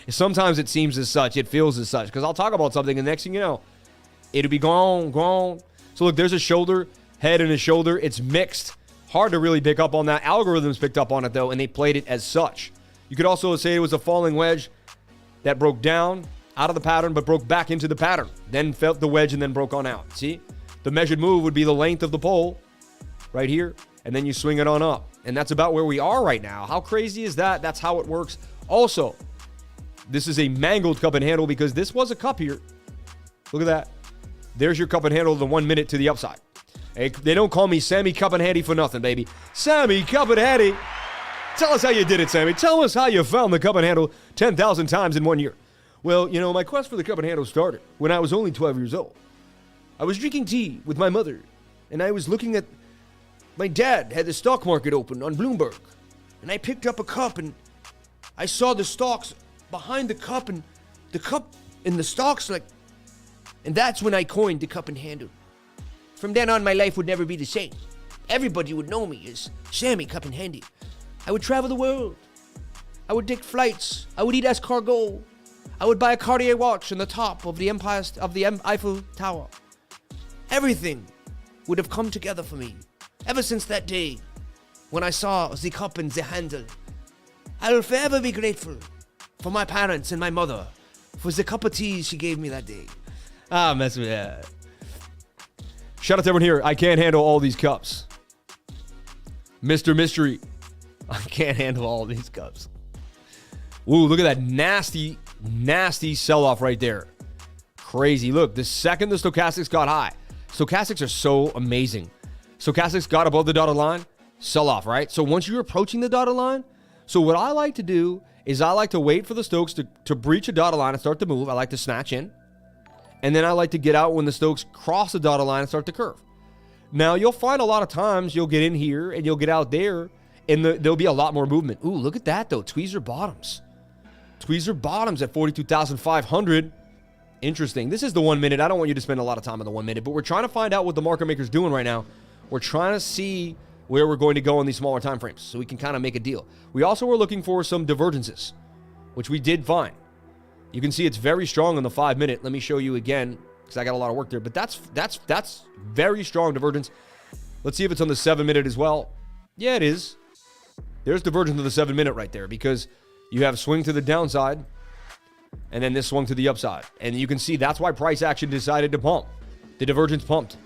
Sometimes it seems as such. It feels as such. Because I'll talk about something and the next thing you know, it'll be gone. So look, there's a shoulder, head and a shoulder. It's mixed. Hard to really pick up on that. Algorithms picked up on it, though, and they played it as such. You could also say it was a falling wedge that broke down out of the pattern, but broke back into the pattern. Then felt the wedge and then broke on out. See? The measured move would be the length of the pole right here, and then you swing it on up. And that's about where we are right now. How crazy is that? That's how it works. Also, this is a mangled cup and handle because this was a cup here. Look at that. There's your cup and handle, the 1 minute to the upside. Hey, they don't call me Sammy Cup and Handy for nothing, baby. Sammy Cup and Handy. Tell us how you did it, Sammy. Tell us how you found the cup and handle 10,000 times in 1 year. Well, you know, my quest for the cup and handle started when I was only 12 years old. I was drinking tea with my mother, and I was looking at... My dad had the stock market open on Bloomberg, and I picked up a cup, and I saw the stocks behind the cup, and the cup and the stocks, like... And that's when I coined the cup and handle. From then on, my life would never be the same. Everybody would know me as Sammy Cup and Handy. I would travel the world. I would take flights. I would eat escargot. I would buy a Cartier watch on the top of the Eiffel Tower. Everything would have come together for me. Ever since that day, when I saw the cup and the handle, I will forever be grateful for my parents and my mother for the cup of tea she gave me that day. Ah, mess with that. Shout out to everyone here. I can't handle all these cups. Mr. Mystery. I can't handle all these cups. Ooh, look at that nasty, nasty sell-off right there. Crazy. Look, the second the stochastics got high. Stochastics are so amazing. Stochastics got above the dotted line, sell-off, right? So once you're approaching the dotted line, so what I like to do is I like to wait for the Stokes to breach a dotted line and start to move. I like to snatch in. And then I like to get out when the Stokes cross the dotted line and start to curve. Now, you'll find a lot of times you'll get in here and you'll get out there and there'll be a lot more movement. Ooh, look at that, though. Tweezer bottoms. Tweezer bottoms at 42,500. Interesting. This is the 1 minute. I don't want you to spend a lot of time on the 1 minute, but we're trying to find out what the market maker's doing right now. We're trying to see where we're going to go in these smaller time frames so we can kind of make a deal. We also were looking for some divergences, which we did find. You can see it's very strong on the 5 minute. Let me show you again because I got a lot of work there, but that's very strong divergence. Let's see if it's on the 7 minute as well. Yeah, it is. There's divergence of the 7 minute right there because you have swing to the downside and then this swung to the upside. And you can see that's why price action decided to pump. The divergence pumped.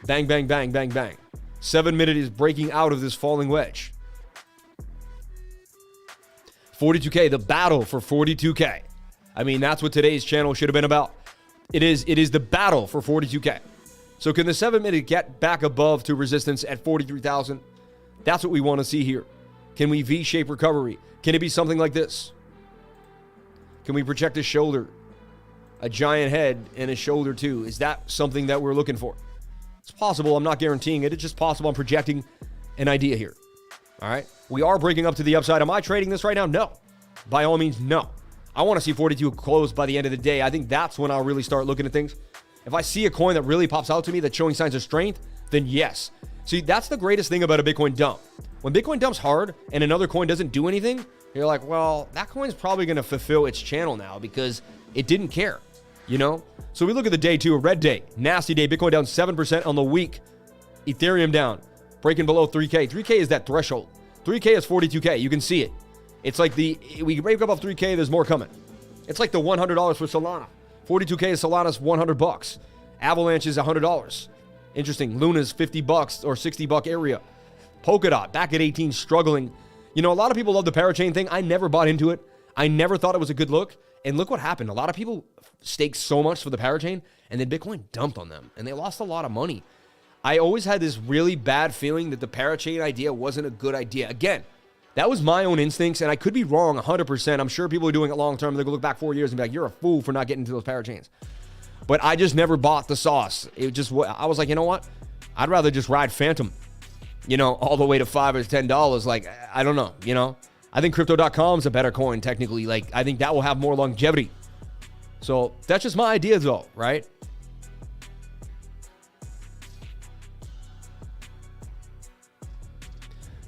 Bang, bang, bang, bang, bang. 7 minute is breaking out of this falling wedge. 42K, the battle for 42K. I mean, that's what today's channel should have been about. It is the battle for 42K. So can the 7 minute get back above to resistance at 43,000? That's what we want to see here. Can we V-shape recovery? Can it be something like this? Can we project a shoulder? A giant head and a shoulder too. Is that something that we're looking for? It's possible. I'm not guaranteeing it. It's just possible. I'm projecting an idea here. All right. We are breaking up to the upside. Am I trading this right now? No. By all means, no. I want to see 42 close by the end of the day. I think that's when I'll really start looking at things. If I see a coin that really pops out to me that's showing signs of strength, then yes. See, that's the greatest thing about a Bitcoin dump. When Bitcoin dumps hard and another coin doesn't do anything, you're like, well, that coin's probably going to fulfill its channel now because it didn't care, you know? So we look at the day two, a red day, nasty day. Bitcoin down 7% on the week. Ethereum down, breaking below 3K. 3K is that threshold. 3K is 42K. You can see it. It's like we break above 3K, there's more coming. It's like the $100 for Solana. 42K is Solana's $100. Avalanche is $100. Interesting. Luna's $50 or $60 area. Polkadot back at 18, struggling. You know, a lot of people love the parachain thing. I never bought into it. I never thought it was a good look. And look what happened. A lot of people staked so much for the parachain, and then Bitcoin dumped on them, and they lost a lot of money. I always had this really bad feeling that the parachain idea wasn't a good idea. Again, that was my own instincts, and I could be wrong 100%. I'm sure people are doing it long term. They're going to look back 4 years and be like, you're a fool for not getting into those parachains. But I just never bought the sauce. I was like, you know what? I'd rather just ride Phantom, you know, all the way to $5 or $10. Like, I don't know, you know. I think crypto.com is a better coin, technically. Like, I think that will have more longevity. So that's just my idea, though, right?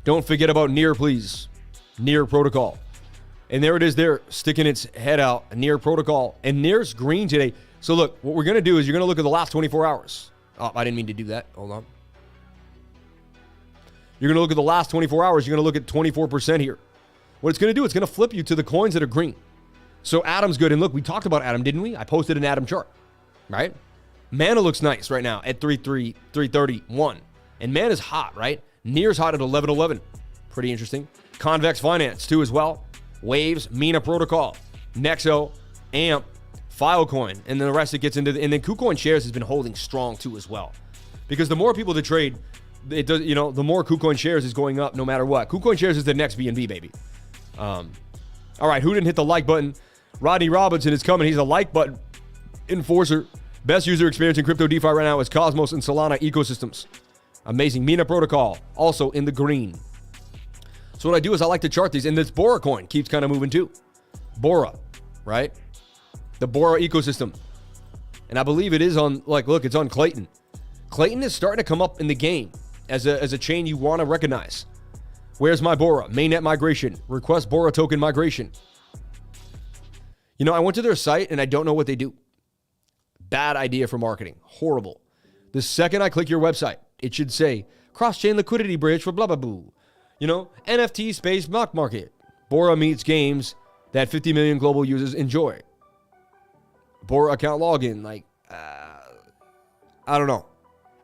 Don't forget about Near, please. Near protocol. And there it is there, sticking its head out. Near protocol. And Near's green today. So look, what we're going to do is you're going to look at the last 24 hours. Oh, I didn't mean to do that. Hold on. You're going to look at the last 24 hours. You're going to look at 24% here. What it's going to do, it's going to flip you to the coins that are green. So Atom's good. And look, we talked about Atom, didn't we? I posted an Atom chart, right? Mana looks nice right now at 331. And Mana's hot, right? Near's hot at 1111. Pretty interesting. Convex Finance, too, as well. Waves, Mina Protocol, Nexo, AMP, Filecoin, and then the rest it gets into and then KuCoin shares has been holding strong too as well, because the more people that trade, it does, you know, the more KuCoin shares is going up no matter what. KuCoin shares is the next BNB, baby. All right, who didn't hit the like button? Rodney Robinson is coming. He's a like button enforcer. Best user experience in crypto DeFi right now is Cosmos and Solana ecosystems. Amazing. Mina Protocol also in the green. So what I do is I like to chart these, and this Bora coin keeps kind of moving too. Bora, right? The Bora ecosystem. And I believe it is on, like, look, it's on Clayton. Clayton is starting to come up in the game as a chain you want to recognize. Where's my Bora? Mainnet migration. Request Bora token migration. You know, I went to their site and I don't know what they do. Bad idea for marketing. Horrible. The second I click your website, it should say cross-chain liquidity bridge for blah, blah, boo. You know, NFT space block market. Bora meets games that 50 million global users enjoy. Bora account login, like, I don't know.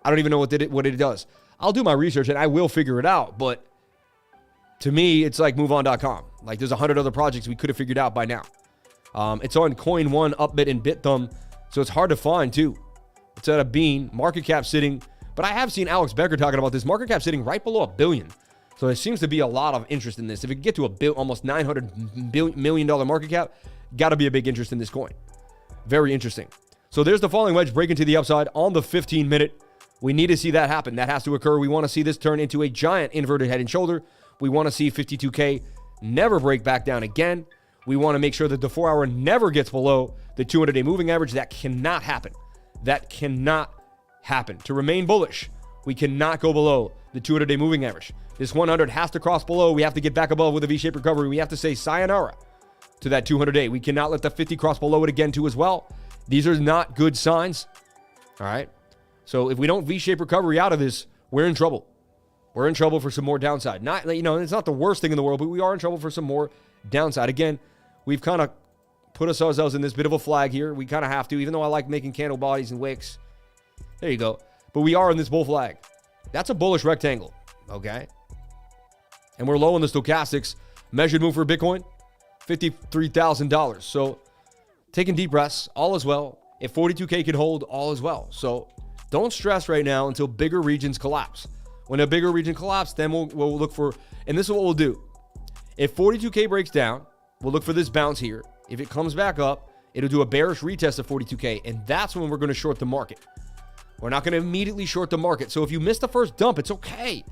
I don't even know what it does. I'll do my research and I will figure it out, but to me, it's like MoveOn.com. Like, there's 100 other projects we could have figured out by now. It's on Coin One, Upbit, and BitThumb, so it's hard to find too. It's at a bean, market cap sitting, but I have seen Alex Becker talking about this market cap sitting right below $1 billion. So there seems to be a lot of interest in this. If it could get to almost $900 million market cap, got to be a big interest in this coin. Very interesting. So there's the falling wedge breaking to the upside on the 15-minute. We need to see that happen. That has to occur. We want to see this turn into a giant inverted head and shoulder. We want to see 52K never break back down again. We want to make sure that the 4-hour never gets below the 200-day moving average. That cannot happen. That cannot happen. To remain bullish, we cannot go below the 200-day moving average. This 100 has to cross below. We have to get back above with a V-shaped recovery. We have to say sayonara to that 200-day. We cannot let the 50 cross below it again too as well. These are not good signs. All right. So if we don't V-shaped recovery out of this, we're in trouble. We're in trouble for some more downside. Not, you know, it's not the worst thing in the world, but we are in trouble for some more downside. Again, we've kind of put ourselves in this bit of a flag here. We kind of have to, even though I like making candle bodies and wicks. There you go. But we are in this bull flag. That's a bullish rectangle. Okay. And we're low on the stochastics. Measured move for Bitcoin, $53,000. So taking deep breaths, all is well. If 42K can hold, all is well. So don't stress right now until bigger regions collapse. When a bigger region collapses, then we'll look for, and this is what we'll do. If 42K breaks down, we'll look for this bounce here. If it comes back up, it'll do a bearish retest of 42K, and that's when we're going to short the market. We're not going to immediately short the market. So if you miss the first dump, it's okay.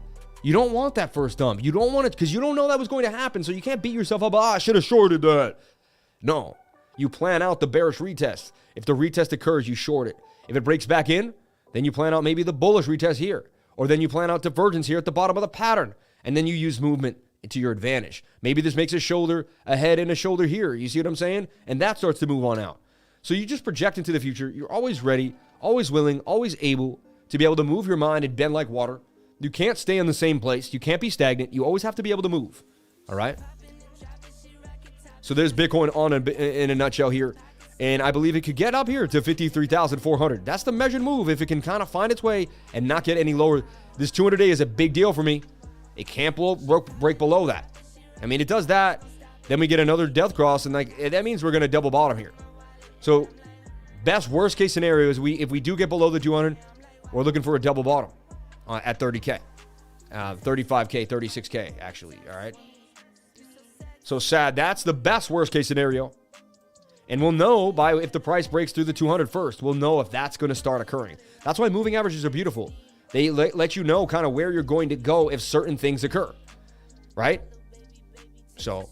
You don't want that first dump. You don't want it because you don't know that was going to happen, so you can't beat yourself up. I should have shorted that. No. You plan out the bearish retest. If the retest occurs, you short it. If it breaks back in, then you plan out maybe the bullish retest here. Or then you plan out divergence here at the bottom of the pattern. And then you use movement to your advantage. Maybe this makes a shoulder, a head, and a shoulder here. You see what I'm saying? And that starts to move on out. So you just project into the future. You're always ready, always willing, always able to be able to move your mind and bend like water. You can't stay in the same place. You can't be stagnant. You always have to be able to move. All right? So there's Bitcoin in a nutshell here. And I believe it could get up here to 53,400. That's the measured move if it can kind of find its way and not get any lower. This 200-day is a big deal for me. It can't break below that. I mean, it does that. Then we get another death cross, and like that means we're going to double bottom here. So best worst case scenario is if we do get below the 200, we're looking for a double bottom at 30K, 35K, 36K actually. All right. So sad. That's the best worst case scenario. And we'll know if the price breaks through the 200 first, we'll know if that's going to start occurring. That's why moving averages are beautiful. They let you know kind of where you're going to go if certain things occur, right? So,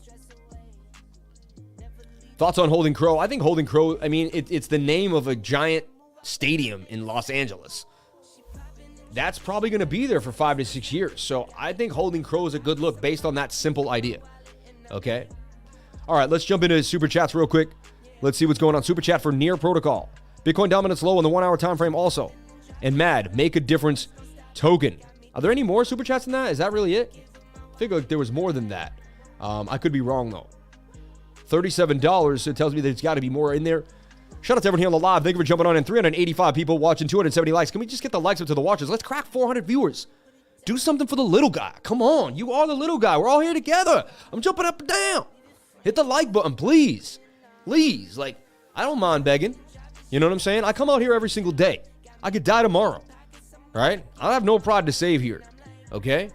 thoughts on Holding Crow? I think Holding Crow, I mean, it's the name of a giant stadium in Los Angeles. That's probably going to be there for 5 to 6 years. So, I think Holding Crow is a good look based on that simple idea. Okay? All right, let's jump into Super Chats real quick. Let's see what's going on. Super Chat for Near Protocol. Bitcoin dominance low on the 1 hour time frame also. And MAD, make a difference token. Are there any more super chats than that? Is that really it? I feel like there was more than that. I could be wrong though. $37, so it tells me that it's got to be more in there. Shout out to everyone here on the live. Thank you for jumping on in. 385 people watching, 270 likes. Can we just get the likes up to the watchers? Let's crack 400 viewers. Do something for the little guy. Come on. You are the little guy. We're all here together. I'm jumping up and down. Hit the like button, please. Please. Like, I don't mind begging. You know what I'm saying? I come out here every single day. I could die tomorrow. Right? I have no pride to save here. Okay?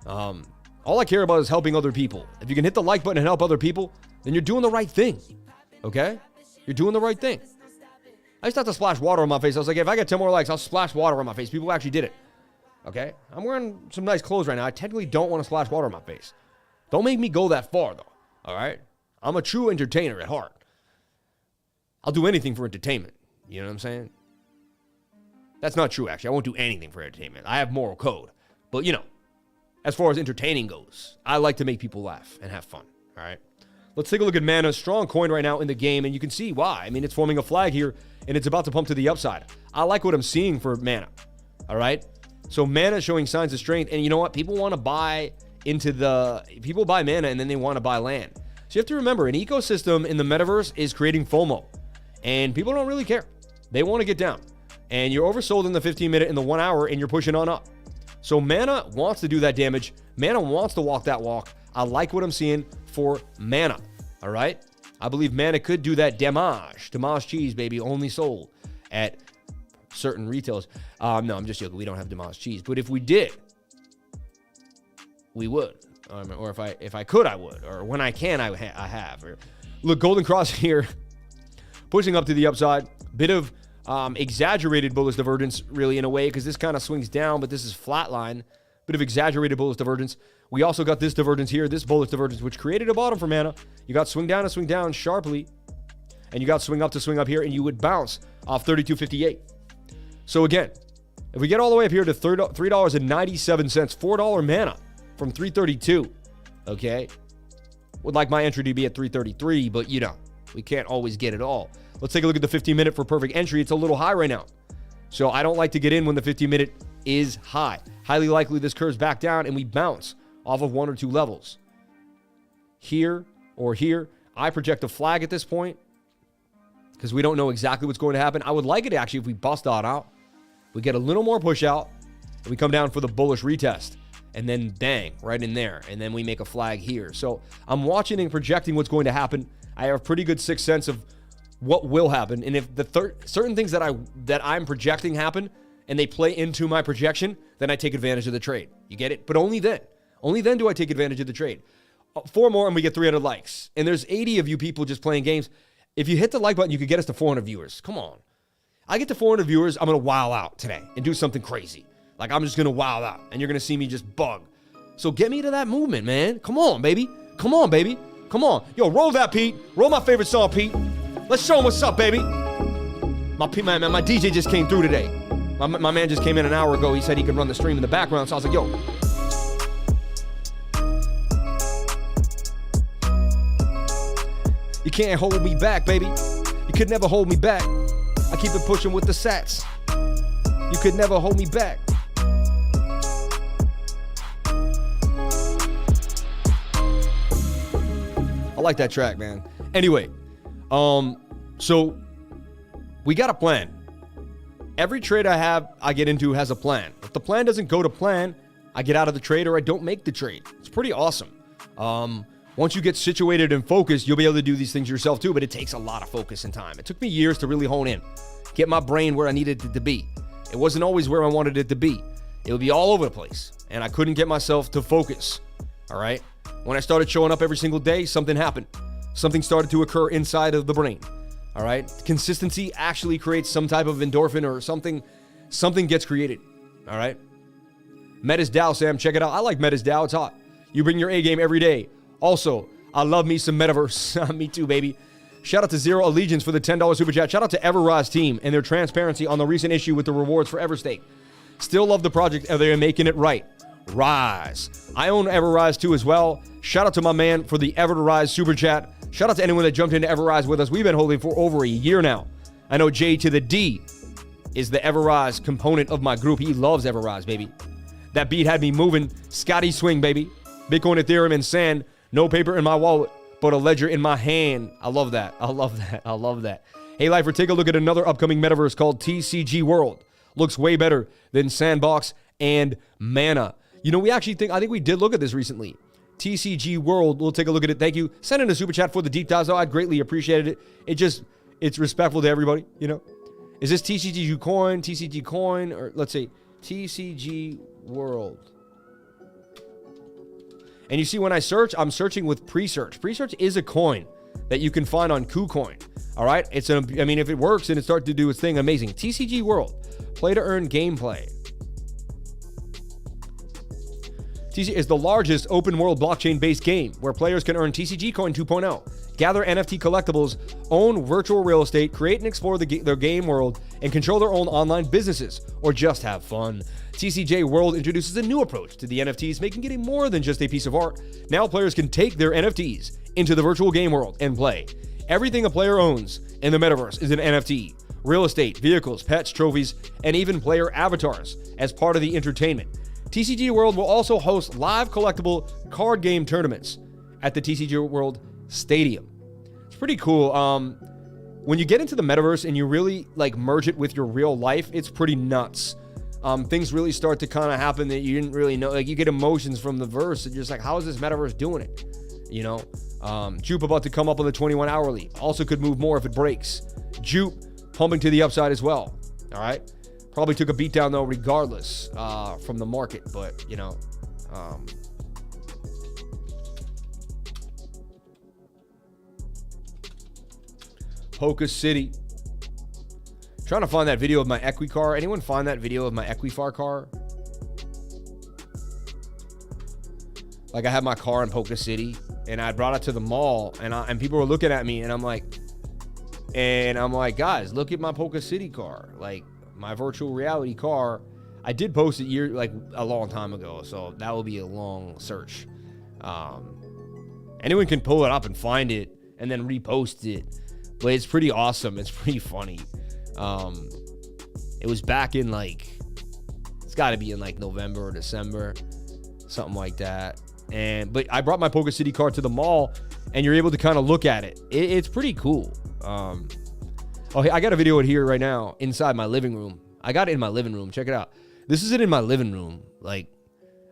All I care about is helping other people. If you can hit the like button and help other people, then you're doing the right thing. Okay? You're doing the right thing. I used to have to splash water on my face. I was like, if I get 10 more likes, I'll splash water on my face. People actually did it. Okay? I'm wearing some nice clothes right now. I technically don't want to splash water on my face. Don't make me go that far, though. All right? I'm a true entertainer at heart. I'll do anything for entertainment. You know what I'm saying? That's not true, actually. I won't do anything for entertainment. I have moral code. But, you know, as far as entertaining goes, I like to make people laugh and have fun. All right? Let's take a look at Mana. Strong coin right now in the game, and you can see why. I mean, it's forming a flag here, and it's about to pump to the upside. I like what I'm seeing for Mana, all right? So Mana showing signs of strength, and you know what? People want to buy into the... People buy Mana, and then they want to buy land. So you have to remember, an ecosystem in the metaverse is creating FOMO, and people don't really care. They want to get down, and you're oversold in the 15-minute and the 1 hour, and you're pushing on up. So Mana wants to do that damage. Mana wants to walk that walk. I like what I'm seeing for Mana. All right? I believe Mana could do that damage. Damage cheese, baby, only sold at certain retailers. No, I'm just joking. We don't have damage cheese. But if we did, we would. Or if I could, I would. Or when I can, I have. Look, Golden Cross here, pushing up to the upside. Bit of exaggerated bullish divergence, really, in a way, because this kind of swings down, but this is flatline. Bit of exaggerated bullish divergence. We also got this divergence here, this bullish divergence, which created a bottom for Mana. You got swing down to swing down sharply, and you got swing up to swing up here, and you would bounce off 32.58. So again, if we get all the way up here to $3.97, $4 Mana from 332, okay? Would like my entry to be at 333, but you know, we can't always get it all. Let's take a look at the 15-minute for perfect entry. It's a little high right now. So I don't like to get in when the 15-minute is high. Highly likely this curves back down and we bounce off of 1 or 2 levels. Here or here. I project a flag at this point because we don't know exactly what's going to happen. I would like it actually if we bust that out. We get a little more push out. And we come down for the bullish retest. And then bang, right in there. And then we make a flag here. So I'm watching and projecting what's going to happen. I have a pretty good sixth sense of what will happen. And if the certain things that I'm projecting happen and they play into my projection, then I take advantage of the trade. You get it? But only then. Only then do I take advantage of the trade. 4 more and we get 300 likes. And there's 80 of you people just playing games. If you hit the like button, you could get us to 400 viewers. Come on. I get to 400 viewers, I'm going to wow out today and do something crazy. Like, I'm just going to wow out. And you're going to see me just bug. So get me to that movement, man. Come on, baby. Come on, baby. Come on. Yo, roll that, Pete. Roll my favorite song, Pete. Let's show him what's up, baby. My DJ just came through today. My man just came in an hour ago. He said he could run the stream in the background. So I was like, yo. You can't hold me back, baby. You could never hold me back. I keep it pushing with the sats. You could never hold me back. I like that track, man. Anyway, so we got a plan. Every trade I get into has a plan. If the plan doesn't go to plan, I get out of the trade or I don't make the trade. It's pretty awesome. Once you get situated and focused, you'll be able to do these things yourself too, but it takes a lot of focus and time. It took me years to really hone in, get my brain where I needed it to be. It wasn't always where I wanted it to be. It would be all over the place, and I couldn't get myself to focus, all right? When I started showing up every single day, something happened. Something started to occur inside of the brain, all right? Consistency actually creates some type of endorphin or something gets created, all right? Metas DAO, Sam, check it out. I like Metas DAO, it's hot. You bring your A game every day. Also, I love me some metaverse. Me too, baby. Shout out to Zero Allegiance for the $10 super chat. Shout out to Everrise team and their transparency on the recent issue with the rewards for Everstake. Still love the project. They're making it right. Rise. I own Everrise too as well. Shout out to my man for the Everrise super chat. Shout out to anyone that jumped into Everrise with us. We've been holding for over a year now. I know J.to.D is the Everrise component of my group. He loves Everrise, baby. That beat had me moving. Scotty swing, baby. Bitcoin, Ethereum, and Sand. No paper in my wallet, but a ledger in my hand. I love that. I love that. I love that. Hey, Lifer, take a look at another upcoming metaverse called TCG World. Looks way better than Sandbox and Mana. You know, I think we did look at this recently. TCG World, we'll take a look at it. Thank you. Send in a super chat for the deep dives, though. I greatly appreciated it. It's respectful to everybody, you know. Is this TCG coin, or let's say TCG World? And you see, when I search, I'm searching with pre-search. Pre-search is a coin that you can find on KuCoin. All right, if it works and it starts to do its thing, amazing. TCG World, play to earn gameplay. TCG is the largest open world blockchain-based game where players can earn TCG Coin 2.0, gather NFT collectibles, own virtual real estate, create and explore their game world, and control their own online businesses, or just have fun. TCG World introduces a new approach to the NFTs, making it more than just a piece of art. Now players can take their NFTs into the virtual game world and play. Everything a player owns in the metaverse is an NFT. Real estate, vehicles, pets, trophies, and even player avatars as part of the entertainment. TCG World will also host live collectible card game tournaments at the TCG World Stadium. It's pretty cool. When you get into the metaverse and you really merge it with your real life, it's pretty nuts. Things really start to kind of happen that you didn't really know. You get emotions from the verse and you're just like, how is this metaverse doing it? You know, Jupe about to come up on the 21 hourly. Also could move more if it breaks. Jupe pumping to the upside as well. All right. Probably took a beat down though, regardless from the market, but you know, Pocus City. Trying to find that video of my Equicar. Anyone find that video of my Equifar car? Like, I had my car in Pocus City and I brought it to the mall and people were looking at me and I'm like, guys, look at my Pocus City car. Like, my virtual reality car. I did post it a long time ago, so that will be a long search. Anyone can pull it up and find it and then repost it, but it's pretty awesome. It's pretty funny. It was back in it's got to be in November or December, something like that. But I brought my Pocus City car to the mall, and you're able to kind of look at it. It's pretty cool. Hey, I got a video here right now inside my living room. I got it in my living room. Check it out. This is it in my living room. I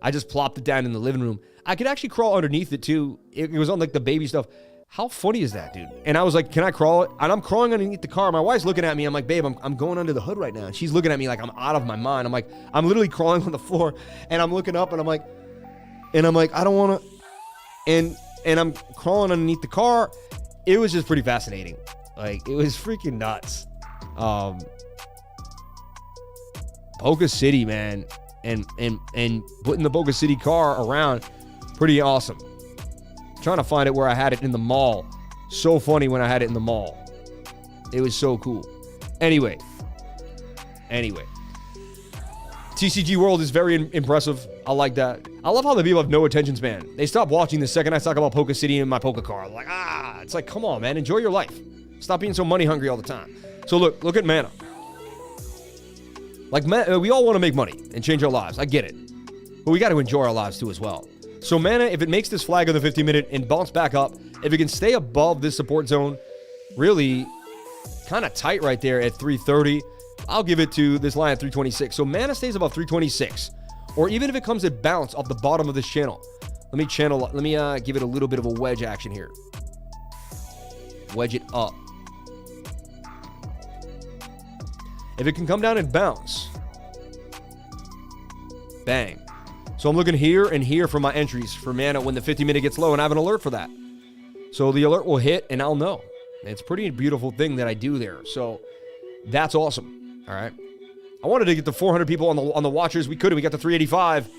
just plopped it down in the living room. I could actually crawl underneath it too. It was on the baby stuff. How funny is that, dude? And I was like, can I crawl it? And I'm crawling underneath the car. My wife's looking at me. I'm like, babe, I'm going under the hood right now. And she's looking at me like I'm out of my mind. I'm like, I'm literally crawling on the floor and I'm looking up and I'm like, I don't want to. And I'm crawling underneath the car. It was just pretty fascinating. It was freaking nuts. Pocus City, man. And putting the Pocus City car around, pretty awesome. Trying to find it where I had it in the mall. So funny when I had it in the mall. It was so cool. Anyway. TCG World is very impressive. I like that. I love how the people have no attention span. They stop watching the second I talk about Pocus City in my Poca car. Like, it's like, come on, man. Enjoy your life. Stop being so money hungry all the time. So look at Mana. We all want to make money and change our lives. I get it. But we got to enjoy our lives too as well. So Mana, if it makes this flag of the 50-minute and bounce back up, if it can stay above this support zone, really kind of tight right there at 330, I'll give it to this line at 326. So Mana stays above 326, or even if it comes at bounce off the bottom of this channel. Let me give it a little bit of a wedge action here. Wedge it up. If it can come down and bounce, bang. So I'm looking here and here for my entries for Mana when the 50-minute gets low, and I have an alert for that. So the alert will hit, and I'll know. It's a pretty beautiful thing that I do there. So that's awesome. All right. I wanted to get the 400 people on the watchers. We couldn't. We got the 385.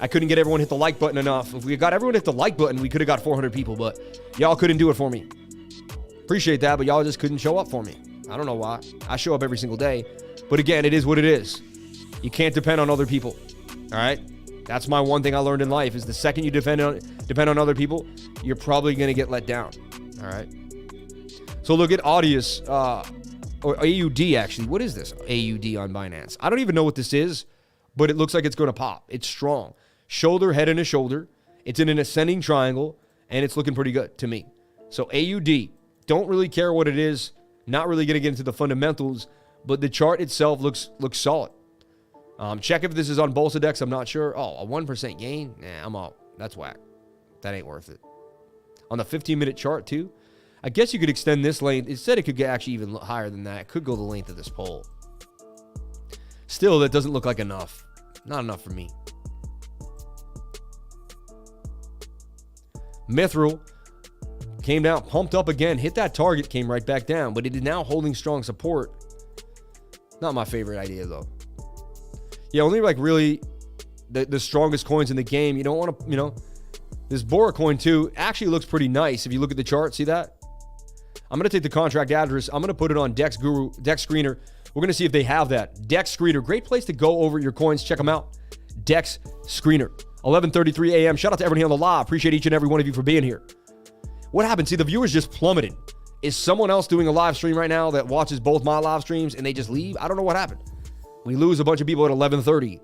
I couldn't get everyone hit the like button enough. If we got everyone hit the like button, we could have got 400 people, but y'all couldn't do it for me. Appreciate that, but y'all just couldn't show up for me. I don't know why. I show up every single day. But again, it is what it is. You can't depend on other people. All right? That's my one thing I learned in life is the second you depend on other people, you're probably going to get let down. All right? So look at Audius. or AUD actually. What is this? AUD on Binance. I don't even know what this is, but it looks like it's going to pop. It's strong. Shoulder, head and a shoulder. It's in an ascending triangle, and it's looking pretty good to me. So AUD, don't really care what it is. Not really going to get into the fundamentals, but the chart itself looks solid. Check if this is on Bolsa-Dex. I'm not sure. Oh, a 1% gain? Nah, I'm out. That's whack. That ain't worth it. On the 15-minute chart, too, I guess you could extend this length. It said it could get actually even higher than that. It could go the length of this pole. Still, that doesn't look like enough. Not enough for me. Mithril came down, pumped up again, hit that target, came right back down, but it is now holding strong support. Not my favorite idea, though. Yeah, only like really the strongest coins in the game. You don't want to, you know, this Bora coin too actually looks pretty nice. If you look at the chart, see that? I'm going to take the contract address. I'm going to put it on Dex Screener. We're going to see if they have that. Dex Screener, great place to go over your coins. Check them out. Dex Screener. 11:33 a.m. Shout out to everyone here on the live. Appreciate each and every one of you for being here. What happened? See, the viewers just plummeted. Is someone else doing a live stream right now that watches both my live streams and they just leave? I don't know what happened. We lose a bunch of people at 11:30.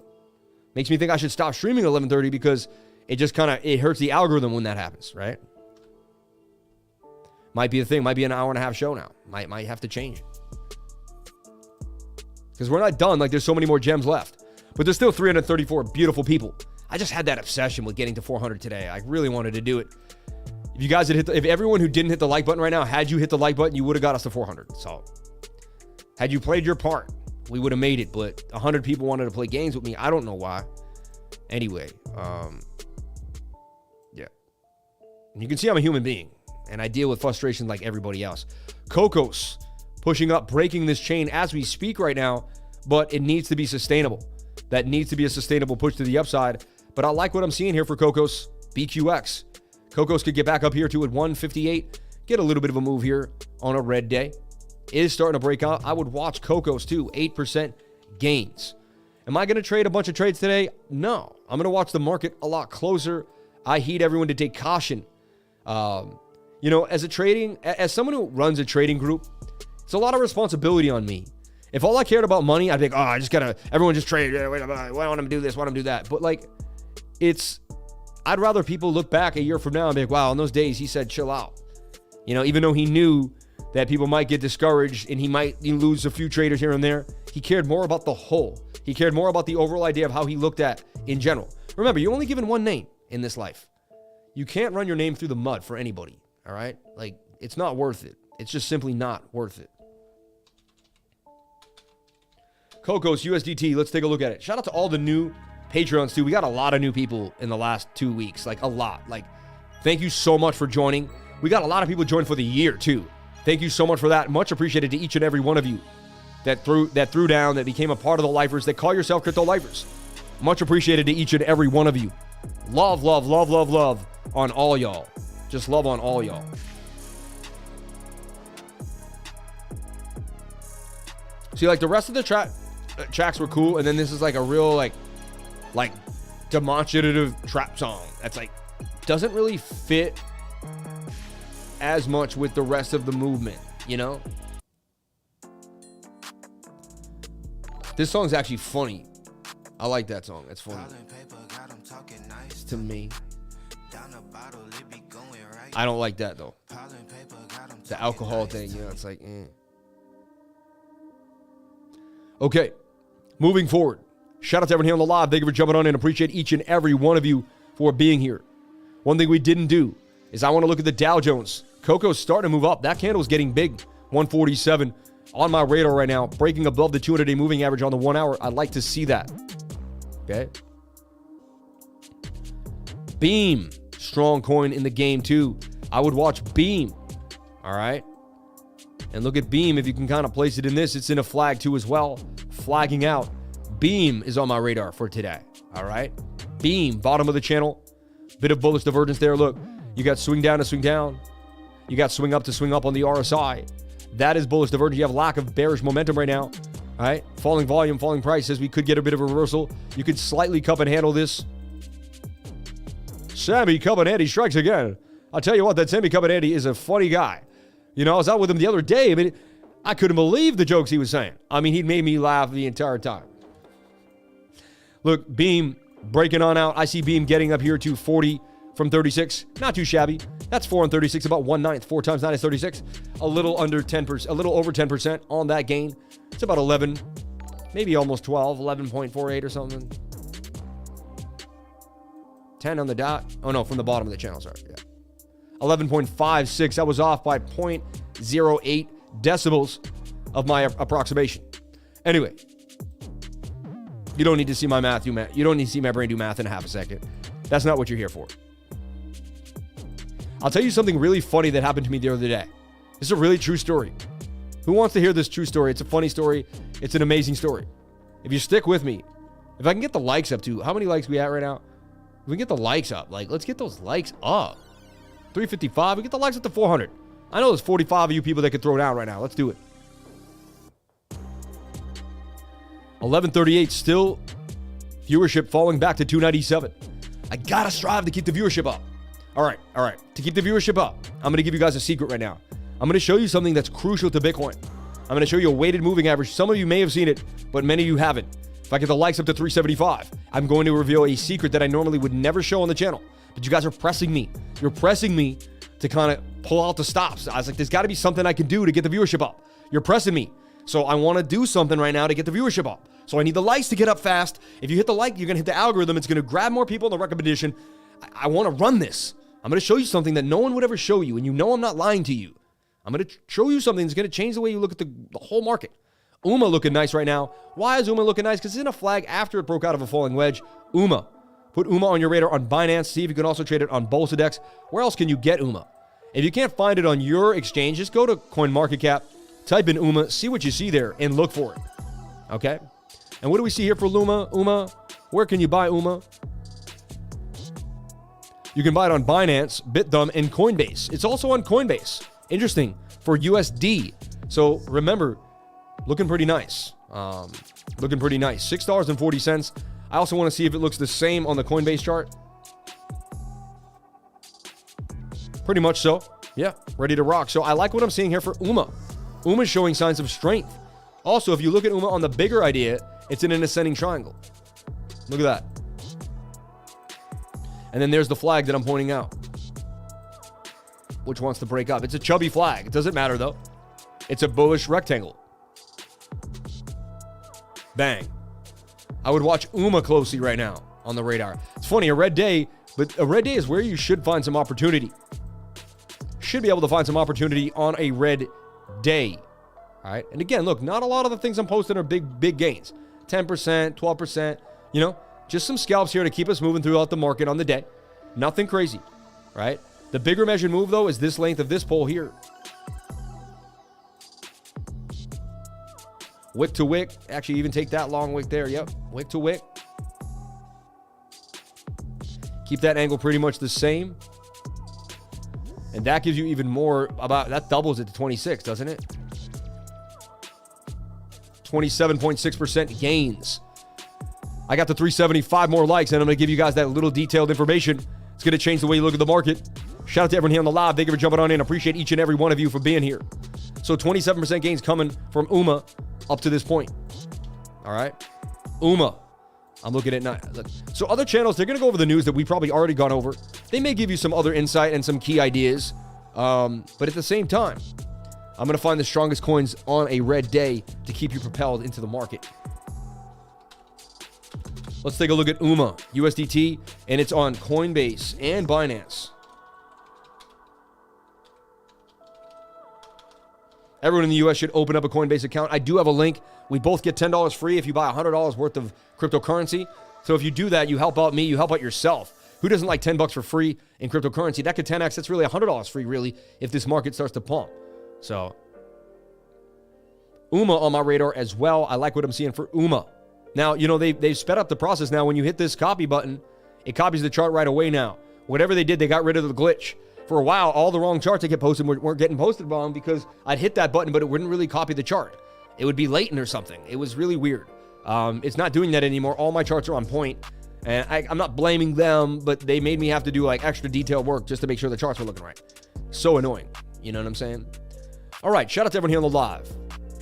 Makes me think I should stop streaming at 11:30 because it just kind of, it hurts the algorithm when that happens, right? Might be a thing. Might be an hour and a half show now. Might have to change it. Because we're not done. Like, there's so many more gems left. But there's still 334 beautiful people. I just had that obsession with getting to 400 today. I really wanted to do it. If you guys had if everyone who didn't hit the like button right now, had you hit the like button, you would have got us to 400. So, had you played your part, we would have made it. But 100 people wanted to play games with me. I don't know why. Anyway, yeah. You can see I'm a human being. And I deal with frustration like everybody else. COCOS pushing up, breaking this chain as we speak right now. But it needs to be sustainable. That needs to be a sustainable push to the upside. But I like what I'm seeing here for COCOS. BQX. COCOS could get back up here to at 158. Get a little bit of a move here on a red day. It is starting to break out. I would watch COCOS too. 8% gains. Am I going to trade a bunch of trades today? No. I'm going to watch the market a lot closer. I heed everyone to take caution. You know, as someone who runs a trading group, it's a lot of responsibility on me. If all I cared about money, I'd be like, I just gotta, everyone just trade. Why don't I do this? Why don't I do that? But like, I'd rather people look back a year from now and be like, wow, on those days he said chill out. You know, even though he knew that people might get discouraged and he might lose a few traders here and there, he cared more about the whole. He cared more about the overall idea of how he looked at in general. Remember, you're only given one name in this life. You can't run your name through the mud for anybody. All right? Like, it's not worth it. It's just simply not worth it. COCOS, USDT, let's take a look at it. Shout out to all the new Patreons, too. We got a lot of new people in the last 2 weeks. Like, a lot. Like, thank you so much for joining. We got a lot of people join for the year, too. Thank you so much for that. Much appreciated to each and every one of you that threw down, that became a part of the lifers, that call yourself crypto lifers. Much appreciated to each and every one of you. Love, love, love, love, love on all y'all. Just love on all y'all. See, like, the rest of the tracks were cool, and then this is like a real like demonstrative trap song that's like doesn't really fit as much with the rest of the movement, you know? This song's actually funny. I like that song. It's funny. To me. I don't like that, though. The alcohol thing, you know, it's like, Okay, moving forward. Shout out to everyone here on the live. Thank you for jumping on in. Appreciate each and every one of you for being here. One thing we didn't do is I want to look at the Dow Jones. COCO's starting to move up. That candle's getting big. 147 on my radar right now. Breaking above the 200-day moving average on the 1 hour. I'd like to see that. Okay. Beam. Strong coin in the game too. I would watch Beam. All right. And look at Beam. If you can kind of place it in this, it's in a flag too as well. Flagging out. Beam is on my radar for today. All right. Beam. Bottom of the channel. Bit of bullish divergence there. Look, you got swing down to swing down. You got swing up to swing up on the RSI. That is bullish divergence. You have lack of bearish momentum right now. All right. Falling volume, falling prices. We could get a bit of a reversal. You could slightly cup and handle this. Sammy Cup and Andy strikes again. I'll tell you what, that Sammy Cup and Andy is a funny guy. You know, I was out with him the other day. I mean, I couldn't believe the jokes he was saying. I mean, he made me laugh the entire time. Look, Beam breaking on out. I see Beam getting up here to 40 from 36. Not too shabby. That's 4 on 36, about 1/9. 4 times 9 is 36. A little under 10%, a little over 10% on that gain. It's about 11, maybe almost 12, 11.48 or something. 10 on the dot. Oh no, from the bottom of the channel, sorry. Yeah. 11.56. I was off by 0.08 decibels of my approximation. Anyway, you don't need to see my math do math. You don't need to see my brain do math in half a second. That's not what you're here for. I'll tell you something really funny that happened to me the other day. This is a really true story. Who wants to hear this true story? It's a funny story. It's an amazing story. If you stick with me, if I can get the likes up to, how many likes we at right now? If we can get the likes up, like, let's get those likes up. 355, we get the likes up to 400. I know there's 45 of you people that could throw down right now. Let's do it. 1138, still viewership falling back to 297. I gotta strive to keep the viewership up. All right. To keep the viewership up, I'm gonna give you guys a secret right now. I'm gonna show you something that's crucial to Bitcoin. I'm gonna show you a weighted moving average. Some of you may have seen it, but many of you haven't. If I get the likes up to 375, I'm going to reveal a secret that I normally would never show on the channel. But you guys are pressing me. You're pressing me to kind of pull out the stops. I was like, there's got to be something I can do to get the viewership up. You're pressing me. So I want to do something right now to get the viewership up. So I need the likes to get up fast. If you hit the like, you're going to hit the algorithm. It's going to grab more people in the recommendation. I want to run this. I'm going to show you something that no one would ever show you. And you know I'm not lying to you. I'm going to show you something that's going to change the way you look at the whole market. UMA looking nice right now. Why is UMA looking nice? Because it's in a flag after it broke out of a falling wedge. UMA. Put UMA on your radar on Binance. See if you can also trade it on BolsaDex. Where else can you get UMA? If you can't find it on your exchange, just go to CoinMarketCap, type in UMA, see what you see there, and look for it. Okay? And what do we see here for UMA? Where can you buy UMA? You can buy it on Binance, BitDumb, and Coinbase. It's also on Coinbase. Interesting. For USD. So remember, looking pretty nice. $6.40. I also want to see if it looks the same on the Coinbase chart. Pretty much so. Yeah, ready to rock. So I like what I'm seeing here for UMA. UMA is showing signs of strength. Also, if you look at UMA on the bigger idea, it's in an ascending triangle. Look at that. And then there's the flag that I'm pointing out, which wants to break up. It's a chubby flag. It doesn't matter, though. It's a bullish rectangle. Bang. I would watch UMA closely right now on the radar. It's funny, a red day, but a red day is where you should find some opportunity. Should be able to find some opportunity on a red day. All right. And again, look, not a lot of the things I'm posting are big gains. 10%, 12%, just some scalps here to keep us moving throughout the market on the day. Nothing crazy, right? The bigger measured move, though, is this length of this pole here. Wick to wick. Actually, even take that long wick there. Yep. Wick to wick. Keep that angle pretty much the same. And that gives you even more that doubles it to 26, doesn't it? 27.6% gains. I got the 375 more likes, and I'm going to give you guys that little detailed information. It's going to change the way you look at the market. Shout out to everyone here on the live. Thank you for jumping on in. Appreciate each and every one of you for being here. So 27% gains coming from UMA up to this point. All right. UMA. I'm looking at now. So other channels, they're going to go over the news that we probably already gone over. They may give you some other insight and some key ideas. But at the same time, I'm going to find the strongest coins on a red day to keep you propelled into the market. Let's take a look at UMA, USDT, and it's on Coinbase and Binance. Everyone in the U.S. should open up a Coinbase account. I do have a link. We both get $10 free if you buy $100 worth of cryptocurrency. So if you do that, you help out me, you help out yourself. Who doesn't like $10 for free in cryptocurrency? That could 10x. That's really $100 free, really, if this market starts to pump. So UMA on my radar as well. I like what I'm seeing for UMA. Now, they've sped up the process now. When you hit this copy button, it copies the chart right away now. Whatever they did, they got rid of the glitch. For a while, all the wrong charts that get posted weren't getting posted wrong because I'd hit that button, but it wouldn't really copy the chart. It would be latent or something. It was really weird. It's not doing that anymore. All my charts are on point. And I'm not blaming them, but they made me have to do extra detailed work just to make sure the charts were looking right. So annoying. You know what I'm saying? All right. Shout out to everyone here on the live.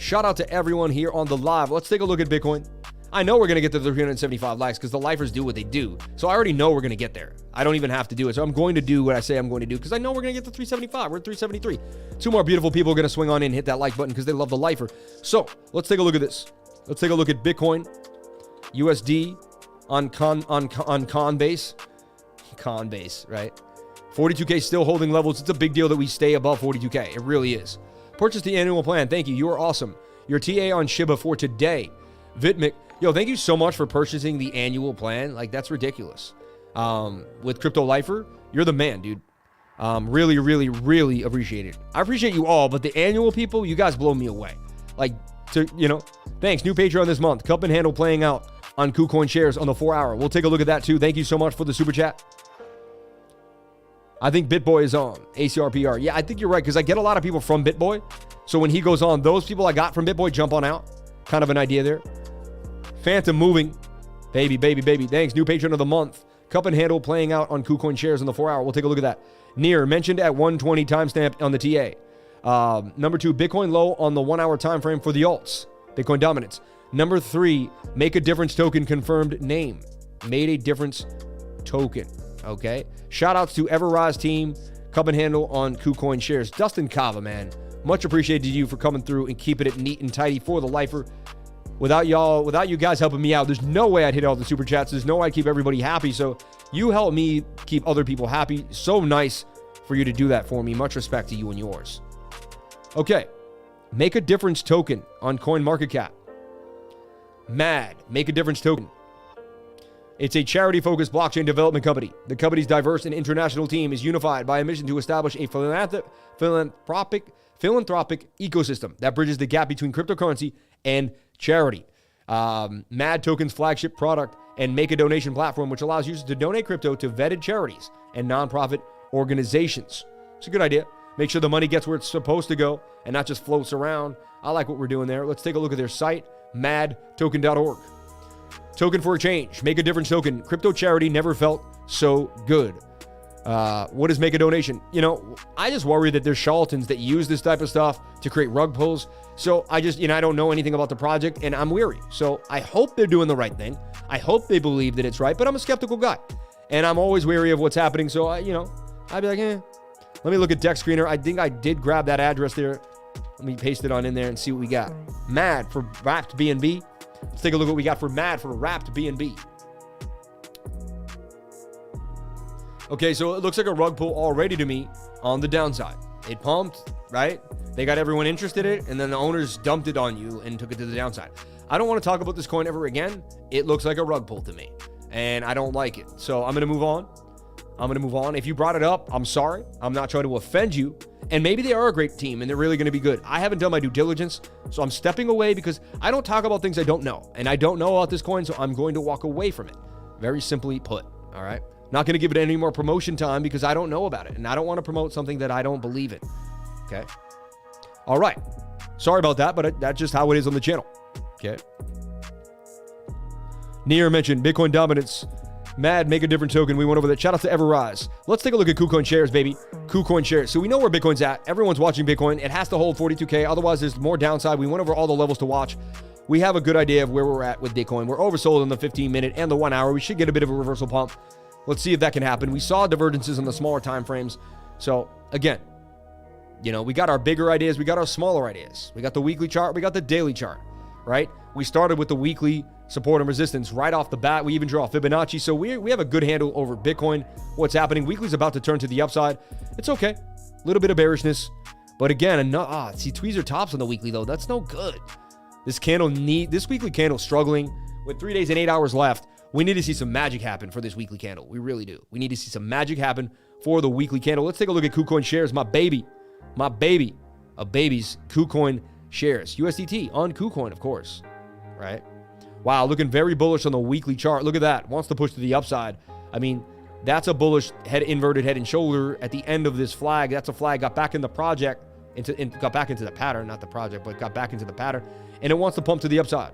Shout out to everyone here on the live. Let's take a look at Bitcoin. I know we're going to get to the 375 likes because the lifers do what they do. So I already know we're going to get there. I don't even have to do it. So I'm going to do what I say I'm going to do because I know we're going to get to 375. We're at 373. 2 more beautiful people are going to swing on in and hit that like button because they love the lifer. So let's take a look at this. Let's take a look at Bitcoin, USD on Coinbase. Coinbase, right? 42K still holding levels. It's a big deal that we stay above 42K. It really is. Purchase the annual plan. Thank you. You are awesome. Your TA on Shiba for today. Vitmik. Yo, thank you so much for purchasing the annual plan. Like, that's ridiculous. With Crypto Lifer, you're the man, dude. Really, really, really appreciate it. I appreciate you all, but the annual people, you guys blow me away. Like, thanks. New Patreon this month. Cup and handle playing out on KuCoin shares on the 4-hour. We'll take a look at that too. Thank you so much for the super chat. I think BitBoy is on. ACRPR. Yeah, I think you're right because I get a lot of people from BitBoy. So when he goes on, those people I got from BitBoy jump on out. Kind of an idea there. Phantom moving. Baby, baby, baby. Thanks. New patron of the month. Cup and handle playing out on KuCoin shares on the 4-hour. We'll take a look at that. Near mentioned at 120 timestamp on the TA. Number 2, Bitcoin low on the 1-hour time frame for the alts. Bitcoin dominance. Number 3, make a difference token confirmed name. Made a difference token. Okay. Shout outs to Everrise team. Cup and handle on KuCoin shares. Dustin KAVA, man. Much appreciated to you for coming through and keeping it neat and tidy for the lifer. Without you guys helping me out, there's no way I'd hit all the super chats. There's no way I'd keep everybody happy. So you help me keep other people happy. So nice for you to do that for me. Much respect to you and yours. Okay. Make a difference token on CoinMarketCap. MAD. Make a difference token. It's a charity-focused blockchain development company. The company's diverse and international team is unified by a mission to establish a philanthropic ecosystem that bridges the gap between cryptocurrency and charity. MAD Token's flagship product and Make a Donation platform, which allows users to donate crypto to vetted charities and nonprofit organizations. It's a good idea. Make sure the money gets where it's supposed to go and not just floats around. I like what we're doing there. Let's take a look at their site, madtoken.org. Token for a change. Make a difference token. Crypto charity never felt so good. What is Make a Donation? I just worry that there's charlatans that use this type of stuff to create rug pulls. So I just, I don't know anything about the project and I'm weary. So I hope they're doing the right thing. I hope they believe that it's right, but I'm a skeptical guy and I'm always wary of what's happening. So I'd be like, let me look at Deck Screener. I think I did grab that address there. Let me paste it on in there and see what we got. MAD for wrapped BNB. Let's take a look at what we got for MAD for wrapped BNB. Okay, so it looks like a rug pull already to me on the downside. It pumped, right? They got everyone interested in it, and then the owners dumped it on you and took it to the downside. I don't want to talk about this coin ever again. It looks like a rug pull to me, and I don't like it. So I'm going to move on. If you brought it up, I'm sorry. I'm not trying to offend you. And maybe they are a great team, and they're really going to be good. I haven't done my due diligence, so I'm stepping away because I don't talk about things I don't know. And I don't know about this coin, so I'm going to walk away from it. Very simply put, all right? Not going to give it any more promotion time because I don't know about it. And I don't want to promote something that I don't believe in. Okay? All right. Sorry about that, but that's just how it is on the channel. Okay? Near mentioned Bitcoin dominance. MAD, make a different token. We went over that. Shout out to Everrise. Let's take a look at KuCoin shares, baby. KuCoin shares. So we know where Bitcoin's at. Everyone's watching Bitcoin. It has to hold 42K. Otherwise, there's more downside. We went over all the levels to watch. We have a good idea of where we're at with Bitcoin. We're oversold in the 15-minute and the 1-hour. We should get a bit of a reversal pump. Let's see if that can happen. We saw divergences in the smaller time frames. So again, we got our bigger ideas. We got our smaller ideas. We got the weekly chart. We got the daily chart, right? We started with the weekly support and resistance right off the bat. We even draw Fibonacci. So we have a good handle over Bitcoin, what's happening. Weekly's about to turn to the upside. It's okay. A little bit of bearishness. But again, see tweezer tops on the weekly though. That's no good. This weekly candle struggling with 3 days and 8 hours left. We need to see some magic happen for this weekly candle. We really do. We need to see some magic happen for the weekly candle. Let's take a look at KuCoin shares. My baby of babies, KuCoin shares. USDT on KuCoin, of course, right? Wow, looking very bullish on the weekly chart. Look at that. Wants to push to the upside. I mean, that's a bullish inverted head and shoulder at the end of this flag. That's a flag. Got back in the project, got back into the pattern, not the project, but got back into the pattern. And it wants to pump to the upside.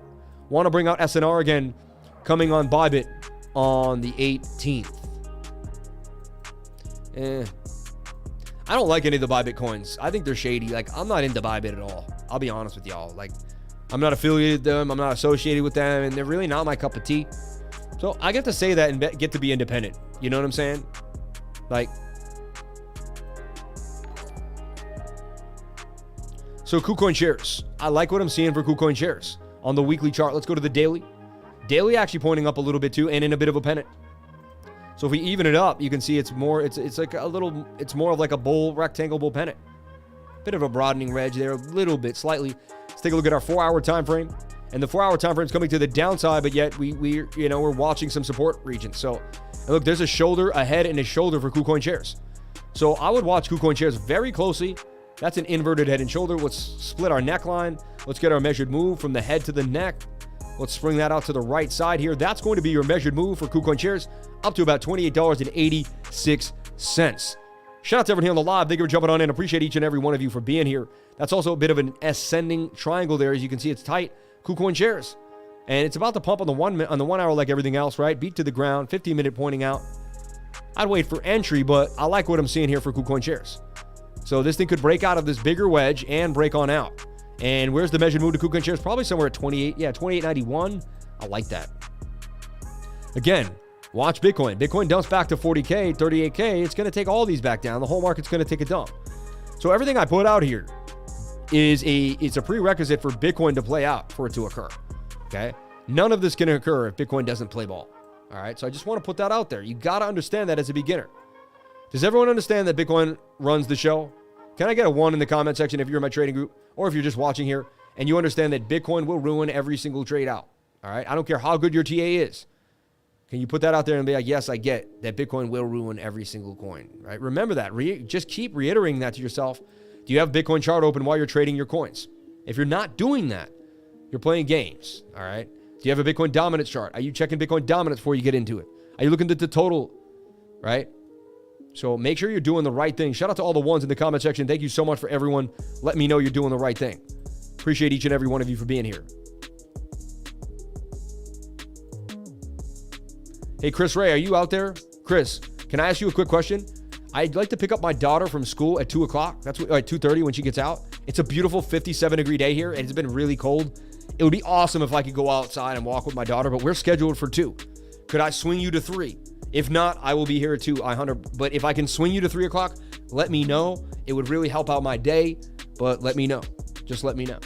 Want to bring out SNR again. Coming on Bybit on the 18th. I don't like any of the Bybit coins. I think they're shady. Like, I'm not into Bybit at all. I'll be honest with y'all. Like, I'm not affiliated with them. I'm not associated with them, and they're really not my cup of tea. So I get to say that and get to be independent. You know what I'm saying? Like, so KuCoin shares. I like what I'm seeing for KuCoin shares on the weekly chart. Let's go to the daily. Daily actually pointing up a little bit too, and in a bit of a pennant. So if we even it up, you can see it's more, it's like a little, it's more of like a bull, rectangle bull pennant. Bit of a broadening wedge there, a little bit, slightly. Let's take a look at our 4-hour time frame. And the 4-hour time frame is coming to the downside, but yet we're watching some support regions. So and look, there's a shoulder, a head, and a shoulder for KuCoin shares. So I would watch KuCoin shares very closely. That's an inverted head and shoulder. Let's split our neckline. Let's get our measured move from the head to the neck. Let's spring that out to the right side here. That's going to be your measured move for KuCoin shares, up to about $28.86. Shout out to everyone here on the live. Thank you for jumping on in. Appreciate each and every one of you for being here. That's also a bit of an ascending triangle there. As you can see, it's tight. KuCoin shares. And it's about to pump on the 1 hour like everything else, right? Beat to the ground, 15-minute pointing out. I'd wait for entry, but I like what I'm seeing here for KuCoin shares. So this thing could break out of this bigger wedge and break on out. And where's the measured move to KuCoin shares? Probably somewhere at 28. Yeah, 28.91. I like that. Again, watch Bitcoin. Bitcoin dumps back to 40K, 38K. It's going to take all these back down. The whole market's going to take a dump. So everything I put out here is it's a prerequisite for Bitcoin to play out, for it to occur. Okay? None of this can occur if Bitcoin doesn't play ball. All right? So I just want to put that out there. You got to understand that as a beginner. Does everyone understand that Bitcoin runs the show? Can I get a 1 in the comment section if you're in my trading group, or if you're just watching here and you understand that Bitcoin will ruin every single trade out? All right? I don't care how good your TA is. Can you put that out there and be like, yes, I get that Bitcoin will ruin every single coin, right? Remember that. Just keep reiterating that to yourself. Do you have Bitcoin chart open while you're trading your coins? If you're not doing that, you're playing games, all right? Do you have a Bitcoin dominance chart? Are you checking Bitcoin dominance before you get into it? Are you looking at the total, right? So make sure you're doing the right thing. Shout out to all the ones in the comment section. Thank you so much for everyone. Let me know you're doing the right thing. Appreciate each and every one of you for being here. Hey, Chris Ray, are you out there? Chris, can I ask you a quick question? I'd like to pick up my daughter from school at 2 o'clock. That's at 2:30 when she gets out. It's a beautiful 57-degree day here, and it's been really cold. It would be awesome if I could go outside and walk with my daughter, but we're scheduled for 2. Could I swing you to 3? If not, I will be here at 2, but if I can swing you to 3 o'clock, let me know. It would really help out my day, but let me know. Just let me know.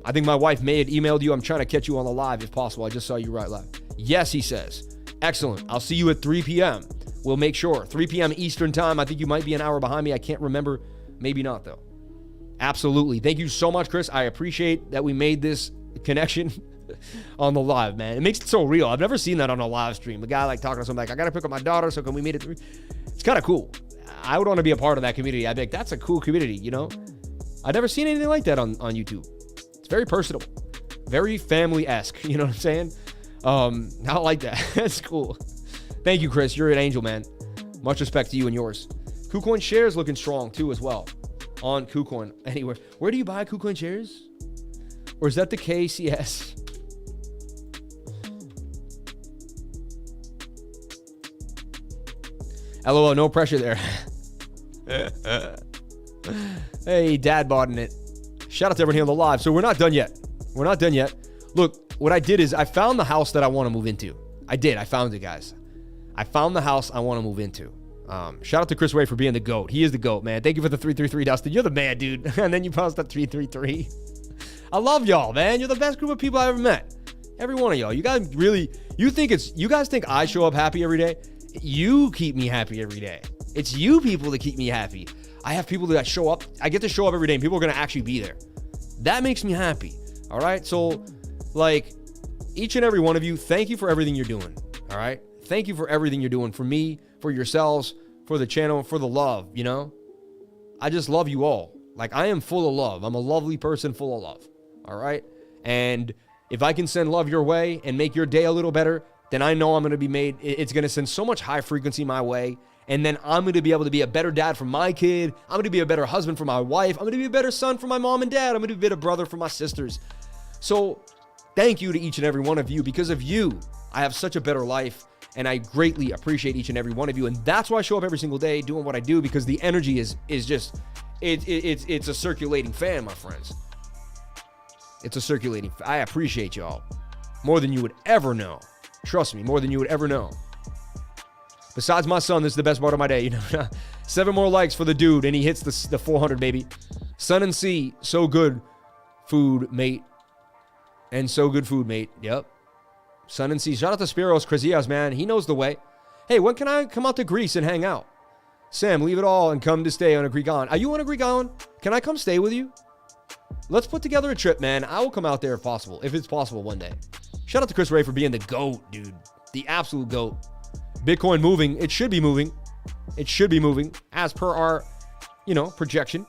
I think my wife may have emailed you. I'm trying to catch you on the live if possible. I just saw you right live. Yes, he says. Excellent. I'll see you at 3 p.m. We'll make sure. 3 p.m. Eastern time. I think you might be an hour behind me. I can't remember. Maybe not, though. Absolutely. Thank you so much, Chris. I appreciate that we made this connection on the live, man. It makes it so real. I've never seen that on a live stream. The guy like talking to somebody like, I got to pick up my daughter, so can we meet at 3? It's kind of cool. I would want to be a part of that community. I'd be like, that's a cool community, you know? I've never seen anything like that on YouTube. It's very personable. Very family-esque, you know what I'm saying? I like that. That's cool. Thank you, Chris. You're an angel, man. Much respect to you and yours. KuCoin shares looking strong, too, as well. On KuCoin. Anywhere. Where do you buy KuCoin shares? Or is that the KCS? LOL, no pressure there. Hey, dad bodding it. Shout out to everyone here on the live. So we're not done yet. We're not done yet. Look, what I did is I found the house that I want to move into. I did. I found it, guys. I found the house I want to move into. Shout out to Chris Ray for being the GOAT. He is the GOAT, man. Thank you for the 333, Dustin. You're the man, dude. And then you post that 333. I love y'all, man. You're the best group of people I ever met. Every one of y'all. You guys really, you guys think I show up happy every day? You keep me happy every day. It's you people that keep me happy. I have people that show up. I get to show up every day and people are going to actually be there. That makes me happy. All right. So like each and every one of you, thank you for everything you're doing. All right. Thank you for everything you're doing for me, for yourselves, for the channel, for the love, you know, I just love you all. Like I am full of love. I'm a lovely person full of love. All right. And if I can send love your way and make your day a little better, then I know I'm going to be made. It's going to send so much high frequency my way. And then I'm going to be able to be a better dad for my kid. I'm going to be a better husband for my wife. I'm going to be a better son for my mom and dad. I'm going to be a better brother for my sisters. So thank you to each and every one of you. Because of you, I have such a better life. And I greatly appreciate each and every one of you. And that's why I show up every single day doing what I do, because the energy is just, it's a circulating fan, my friends. It's a circulating. I appreciate y'all more than you would ever know. Trust me, more than you would ever know. Besides my son, this is the best part of my day. 7 more likes for the dude, and he hits the 400, baby. Sun and Sea, so good food, mate. And so good food, mate. Yep. Sun and Sea. Shout out to Spiros Krasias, man. He knows the way. Hey, when can I come out to Greece and hang out? Sam, leave it all and come to stay on a Greek island. Are you on a Greek island? Can I come stay with you? Let's put together a trip, man. I will come out there if possible, if it's possible one day. Shout out to Chris Ray for being the GOAT, dude. The absolute GOAT. Bitcoin moving. It should be moving. It should be moving as per our, projection.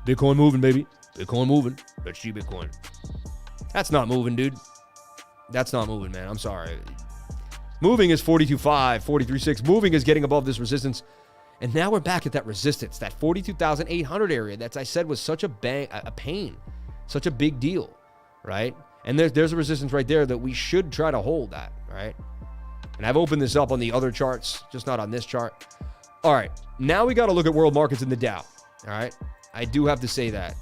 Bitcoin moving, baby. Bitcoin moving. Let's see Bitcoin. That's not moving, dude. That's not moving, man. I'm sorry. Moving is 42.5, 43.6. Moving is getting above this resistance. And now we're back at that resistance, that 42,800 area that I said was such a pain, such a big deal, right? And there's a resistance right there that we should try to hold that, right? And I've opened this up on the other charts, just not on this chart. All right, now we got to look at world markets in the Dow, all right? I do have to say that.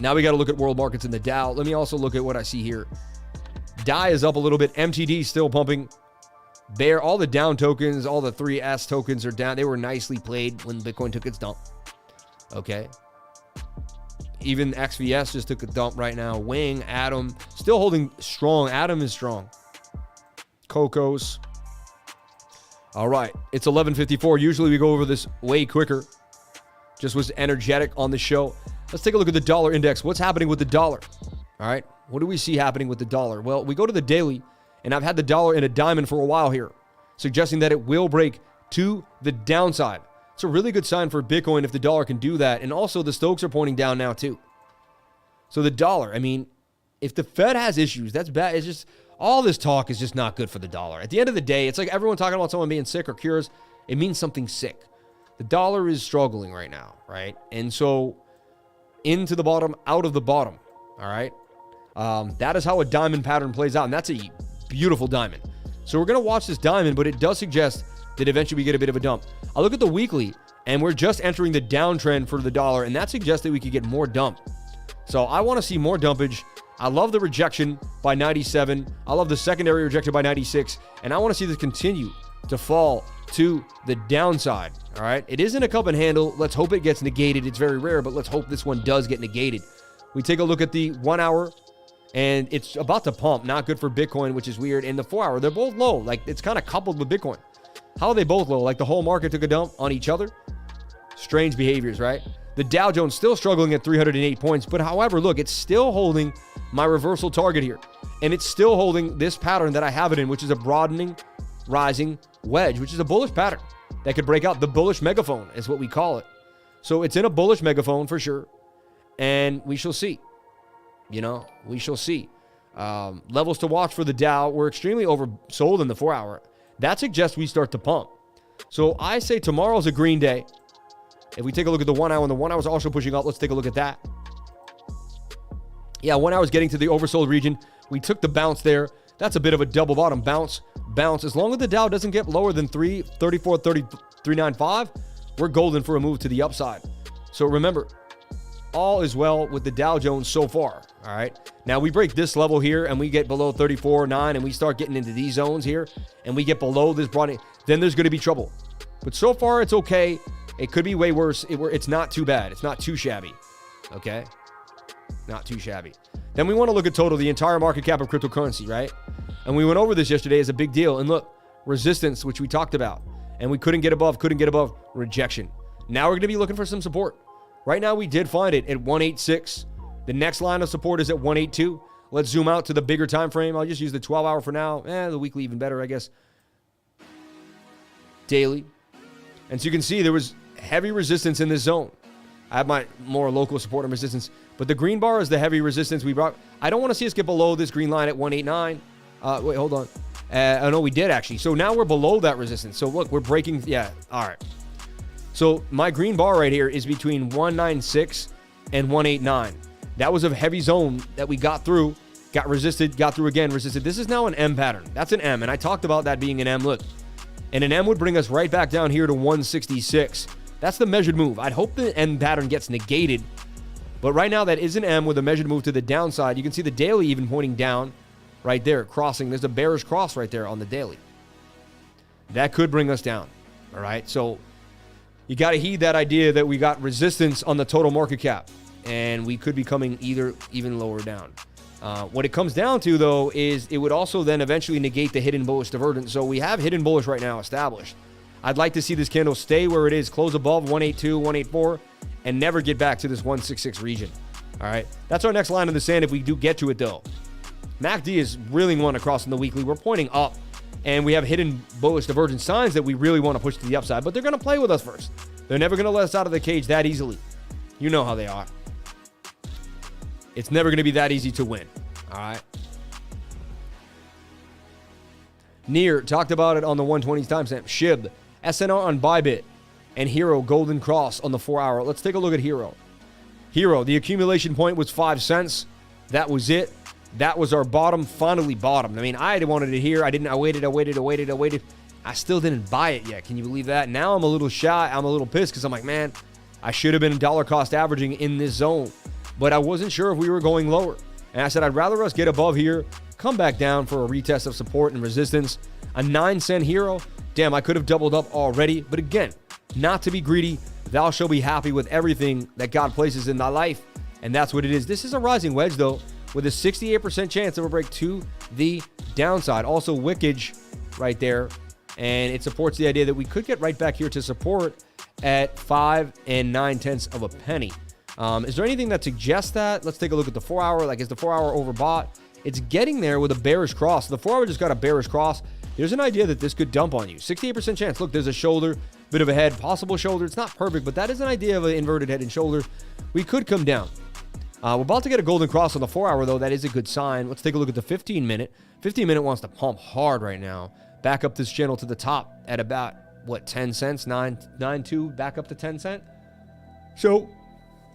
Now we got to look at world markets in the Dow. Let me also look at what I see here. DAI is up a little bit. MTD still pumping. Bear, all the down tokens, all the 3S tokens are down. They were nicely played when Bitcoin took its dump. Okay. Even XVS just took a dump right now. Wing, Atom, still holding strong. Atom is strong. COCOS. All right. It's 11:54. Usually we go over this way quicker. Just was energetic on the show. Let's take a look at the dollar index. What's happening with the dollar? All right. What do we see happening with the dollar? Well, we go to the daily, and I've had the dollar in a diamond for a while here, suggesting that it will break to the downside. It's a really good sign for Bitcoin if the dollar can do that. And also the Stokes are pointing down now too. So the dollar, I mean, if the Fed has issues, that's bad. It's just, all this talk is just not good for the dollar. At the end of the day, it's like everyone talking about someone being sick or cures. It means something sick. The dollar is struggling right now, right? And so into the bottom, out of the bottom, all right? That is how a diamond pattern plays out, and that's a beautiful diamond. So we're going to watch this diamond, but it does suggest that eventually we get a bit of a dump. I look at the weekly, and we're just entering the downtrend for the dollar, and that suggests that we could get more dump. So I want to see more dumpage. I love the rejection by 97. I love the secondary rejection by 96, and I want to see this continue to fall to the downside, all right? It isn't a cup and handle. Let's hope it gets negated. It's very rare, but let's hope this one does get negated. We take a look at the 1 hour, and it's about to pump. Not good for Bitcoin, which is weird. And the 4 hour, they're both low. Like, it's kind of coupled with Bitcoin. How are they both low? Like, the whole market took a dump on each other? Strange behaviors, right? The Dow Jones still struggling at 308 points. But however, look, it's still holding my reversal target here. And it's still holding this pattern that I have it in, which is a broadening, rising wedge, which is a bullish pattern that could break out. The bullish megaphone is what we call it. So it's in a bullish megaphone for sure. And we shall see. We shall see. Levels to watch for the Dow. We're extremely oversold in the 4 hour. That suggests we start to pump. So I say tomorrow's a green day. If we take a look at the 1 hour, and the 1 hour is also pushing up, let's take a look at that. Yeah, 1 hour is getting to the oversold region. We took the bounce there. That's a bit of a double bottom bounce. As long as the Dow doesn't get lower than 394.395, we're golden for a move to the upside. So remember, all is well with the Dow Jones so far, all right? Now, we break this level here, and we get below 34.9, and we start getting into these zones here, and we get below this broadening, then there's going to be trouble. But so far, it's okay. It could be way worse. It's not too bad. It's not too shabby, okay? Not too shabby. Then we want to look at total, the entire market cap of cryptocurrency, right? And we went over this yesterday as a big deal. And look, resistance, which we talked about, and we couldn't get above, rejection. Now we're going to be looking for some support. Right now, we did find it at 186. The next line of support is at 182. Let's zoom out to the bigger time frame. I'll just use the 12 hour for now. The weekly even better, I guess. Daily. And so you can see there was heavy resistance in this zone. I have my more local support and resistance. But the green bar is the heavy resistance we brought. I don't want to see us get below this green line at 189. Wait, hold on. I know we did actually. So now we're below that resistance. So look, we're breaking. Yeah, all right. So my green bar right here is between 196 and 189. That was a heavy zone that we got through, got resisted, got through again, resisted. This is now an M pattern. That's an M, and I talked about that being an M. Look, and an M would bring us right back down here to 166. That's the measured move. I'd hope the M pattern gets negated But right now, that is an M with a measured move to the downside. You can see the daily even pointing down right there, crossing. There's a bearish cross right there on the daily. That could bring us down, all right? So you got to heed that idea that we got resistance on the total market cap, and we could be coming either even lower down. What it comes down to, though, is it would also then eventually negate the hidden bullish divergence. So we have hidden bullish right now established. I'd like to see this candle stay where it is, close above 182, 184, and never get back to this 166 region. All right, that's our next line in the sand if we do get to it, though. MACD is really one across in the weekly. We're pointing up, and we have hidden bullish divergence signs that we really want to push to the upside, but they're going to play with us first. They're never going to let us out of the cage that easily. You know how they are. It's never going to be that easy to win. All right. Near talked about it on the 120s timestamp. SHIB, SNR on Bybit, and Hero Golden Cross on the 4-hour. Let's take a look at Hero. Hero, the accumulation point was 5 cents. That was it. That was our bottom, finally bottomed. I mean, I wanted it here. I waited. I still didn't buy it yet. Can you believe that? Now I'm a little shy. I'm a little pissed because I'm like, man, I should have been dollar cost averaging in this zone. But I wasn't sure if we were going lower. And I said, I'd rather us get above here, come back down for a retest of support and resistance. A 9-cent Hero. Damn, I could have doubled up already. But again, not to be greedy, thou shalt be happy with everything that God places in thy life. And that's what it is. This is a rising wedge, though, with a 68% chance of a break to the downside. Also, wickage right there. And it supports the idea that we could get right back here to support at 5 9/10 of a penny. Is there anything that suggests that? Let's take a look at the 4-hour. Like, is the 4-hour overbought? It's getting there with a bearish cross. The 4-hour just got a bearish cross. There's an idea that this could dump on you. 68% chance. Look, there's a shoulder, bit of a head, possible shoulder. It's not perfect, but that is an idea of an inverted head and shoulder. We could come down. We're about to get a golden cross on the 4-hour, though. That is a good sign. Let's take a look at the 15-minute. 15-minute wants to pump hard right now. Back up this channel to the top at about, what, 10 cents? 9.2, back up to 10 cent. So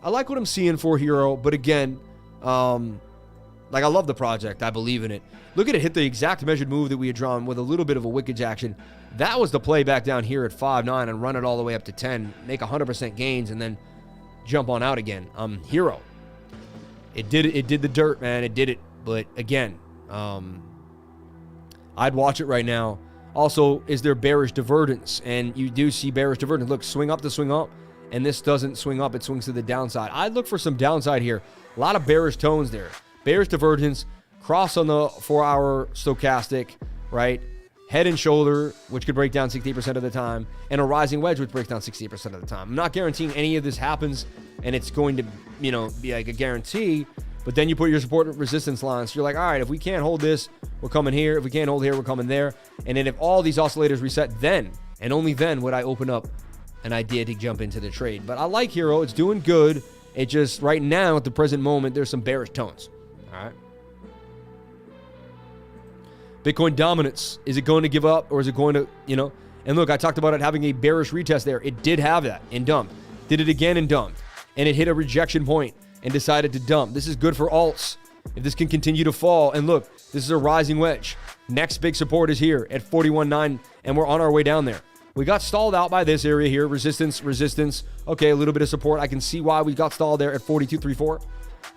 I like what I'm seeing for Hero, but again, like, I love the project. I believe in it. Look at it hit the exact measured move that we had drawn with a little bit of a wickage action. That was the play back down here at 5.9 and run it all the way up to 10, make 100% gains, and then jump on out again. Hero. It did the dirt, man. It did it. But again, I'd watch it right now. Also, is there bearish divergence? And you do see bearish divergence. Look, swing up to swing up, and this doesn't swing up. It swings to the downside. I'd look for some downside here. A lot of bearish tones there. Bearish divergence, cross on the 4-hour stochastic, right? Head and shoulder, which could break down 60% of the time, and a rising wedge, which breaks down 68% of the time. I'm not guaranteeing any of this happens, and it's going to, be like a guarantee, but then you put your support and resistance lines. So you're like, all right, if we can't hold this, we're coming here. If we can't hold here, we're coming there. And then if all these oscillators reset, then, and only then, would I open up an idea to jump into the trade. But I like Hero. It's doing good. It just, right now, at the present moment, there's some bearish tones. All right. Bitcoin dominance. Is it going to give up, or is it going to, And look, I talked about it having a bearish retest there. It did have that and dumped. Did it again and dumped. And it hit a rejection point and decided to dump. This is good for alts. If this can continue to fall, and look, this is a rising wedge. Next big support is here at 41.9, and we're on our way down there. We got stalled out by this area here. Resistance. Okay, a little bit of support. I can see why we got stalled there at 42.34.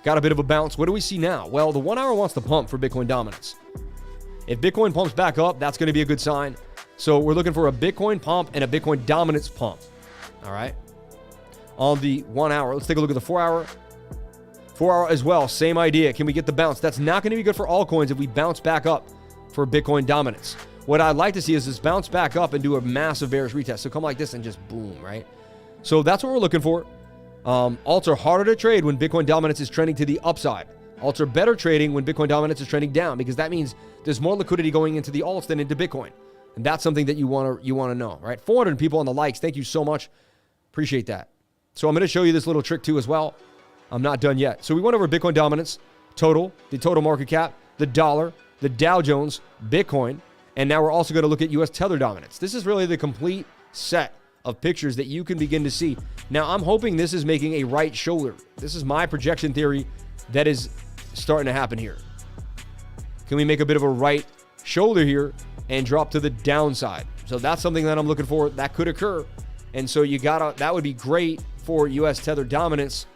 Got a bit of a bounce. What do we see now? Well, the 1-hour wants to pump for Bitcoin dominance. If Bitcoin pumps back up, that's going to be a good sign. So we're looking for a Bitcoin pump and a Bitcoin dominance pump. All right. On the 1-hour, let's take a look at the 4-hour. 4-hour as well, same idea. Can we get the bounce? That's not going to be good for altcoins if we bounce back up for Bitcoin dominance. What I'd like to see is this bounce back up and do a massive bearish retest. So come like this and just boom, right? So that's what we're looking for. Alts are harder to trade when Bitcoin dominance is trending to the upside. Alts are better trading when Bitcoin dominance is trending down, because that means there's more liquidity going into the alts than into Bitcoin. And that's something that you want to know, right? 400 people on the likes. Thank you so much. Appreciate that. So I'm going to show you this little trick too as well. I'm not done yet. So we went over Bitcoin dominance, total, the total market cap, the dollar, the Dow Jones, Bitcoin, and now we're also going to look at US Tether dominance. This is really the complete set of pictures that you can begin to see. Now, I'm hoping this is making a right shoulder. This is my projection theory that is starting to happen here. Can we make a bit of a right shoulder here and drop to the downside? So that's something that I'm looking for. That could occur. And so that would be great for US Tether dominance.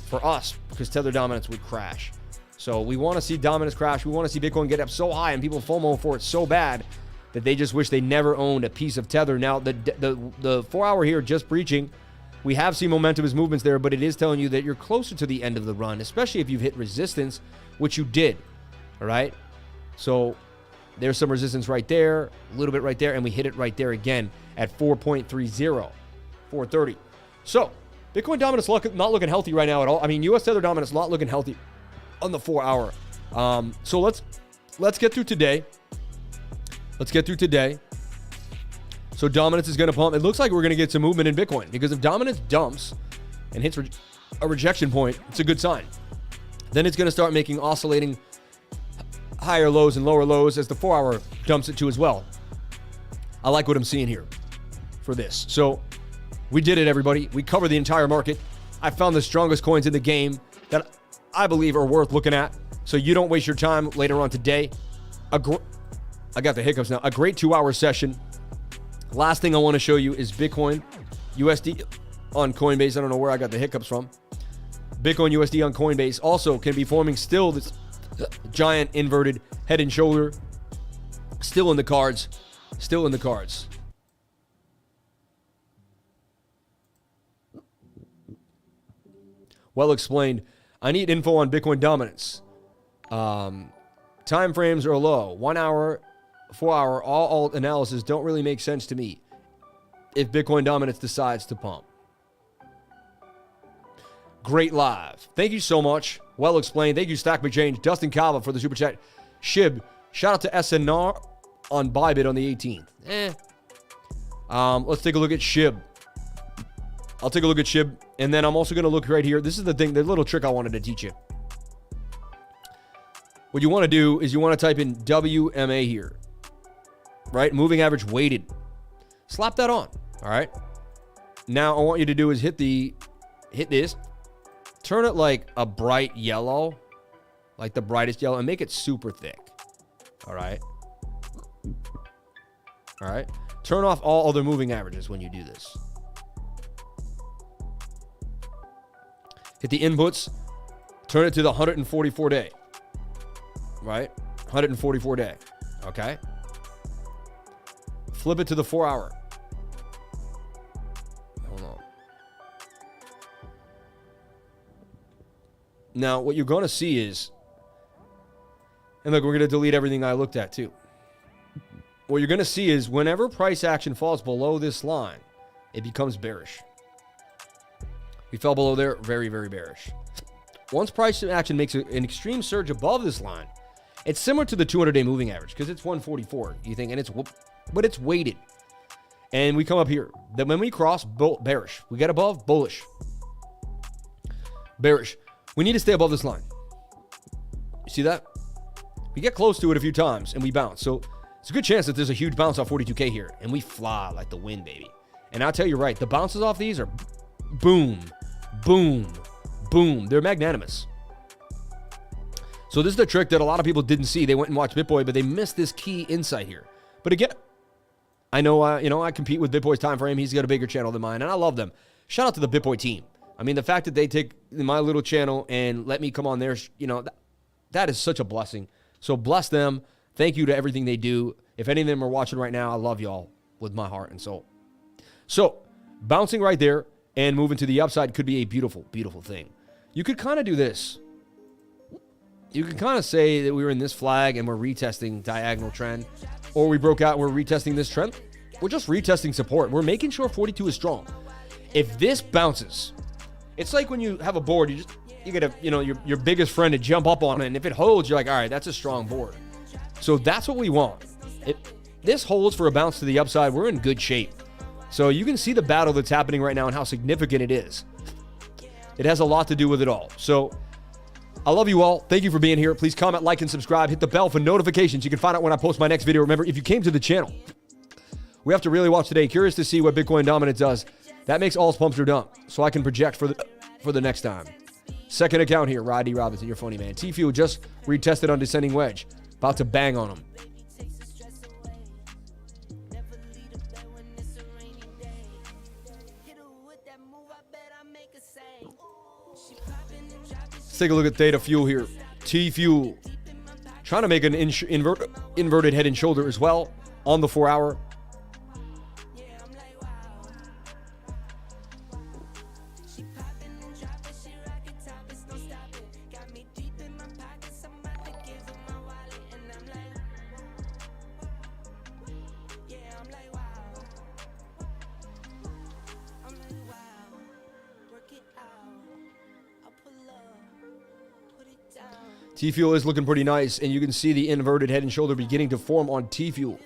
for us because Tether dominance would crash. So we want to see dominance crash. We want to see Bitcoin get up so high and people FOMO for it so bad that they just wish they never owned a piece of Tether. Now, the 4 hour here just breaching. We have seen momentous movements there, but it is telling you that you're closer to the end of the run, especially if you've hit resistance, which you did. All right? So there's some resistance right there, a little bit right there, and we hit it right there again at 4.30, 430. So Bitcoin dominance not looking healthy right now at all. I mean, US Tether dominance not looking healthy on the 4 hour. So let's get through today. Let's get through today. So dominance is going to pump. It looks like we're going to get some movement in Bitcoin because if dominance dumps and hits a rejection point, it's a good sign. Then it's going to start making oscillating higher lows and lower lows as the 4 hour dumps it too as well. I like what I'm seeing here for this. So we did it, everybody. We covered the entire market. I found the strongest coins in the game that I believe are worth looking at. So you don't waste your time later on today. I got the hiccups now. A great 2 hour session. Last thing I want to show you is Bitcoin USD on Coinbase. I don't know where I got the hiccups from. Bitcoin USD on Coinbase also can be forming still this giant inverted head and shoulder. Still in the cards. Still in the cards. Well explained. I need info on Bitcoin dominance. Time frames are low. 1 hour, 4 hour, all alt analysis don't really make sense to me if Bitcoin dominance decides to pump. Great live. Thank you so much. Well explained. Thank you, Stack McChange. Dustin KAVA for the super chat. Shib, shout out to SNR on Bybit on the 18th. Let's take a look at Shib. I'll take a look at Shib, and then I'm also going to look right here. This is the thing, the little trick I wanted to teach you. What you want to do is you want to type in WMA here, right? Moving average weighted. Slap that on, all right? Now, I want you to do is hit this, turn it like a bright yellow, like the brightest yellow, and make it super thick, all right? All right? Turn off all other moving averages when you do this. Hit the inputs, turn it to the 144 day, right? 144 day, okay? Flip it to the 4 hour. Hold on. Now, what you're going to see is, and look, we're going to delete everything I looked at too. What you're going to see is whenever price action falls below this line, it becomes bearish. We fell below there, very, very bearish. Once price action makes an extreme surge above this line, it's similar to the 200-day moving average because it's 144, you think, and but it's weighted. And we come up here. Then when we cross, bearish. We get above, bullish. Bearish. We need to stay above this line. You see that? We get close to it a few times and we bounce. So it's a good chance that there's a huge bounce off 42K here. And we fly like the wind, baby. And I'll tell you right, the bounces off these are boom, boom, boom. They're magnanimous. So this is the trick that a lot of people didn't see. They went and watched BitBoy, but they missed this key insight here. But again, I know, I compete with BitBoy's time frame. He's got a bigger channel than mine, and I love them. Shout out to the BitBoy team. I mean, the fact that they take my little channel and let me come on theirs, that is such a blessing. So bless them. Thank you to everything they do. If any of them are watching right now, I love y'all with my heart and soul. So bouncing right there and moving to the upside could be a beautiful, beautiful thing. You could kind of do this. You can kind of say that we were in this flag and we're retesting diagonal trend, or we broke out and we're retesting this trend. We're just retesting support. We're making sure 42 is strong. If this bounces, it's like when you have a board, you get your biggest friend to jump up on it, and if it holds, you're like, all right, that's a strong board. So that's what we want. If this holds for a bounce to the upside, we're in good shape. So you can see the battle that's happening right now and how significant it is. It has a lot to do with it all. So I love you all. Thank you for being here. Please comment, like, and subscribe. Hit the bell for notifications. You can find out when I post my next video. Remember, if you came to the channel, we have to really watch today. Curious to see what Bitcoin dominance does. That makes all pumps are done, so I can project for the next time. Second account here, Roddy Robinson. You're funny, man. TFUEL just retested on descending wedge. About to bang on him. Let's take a look at Theta Fuel here. TFUEL. Trying to make an inverted head and shoulder as well on the 4 hour. TFUEL is looking pretty nice, and you can see the inverted head and shoulder beginning to form on TFUEL.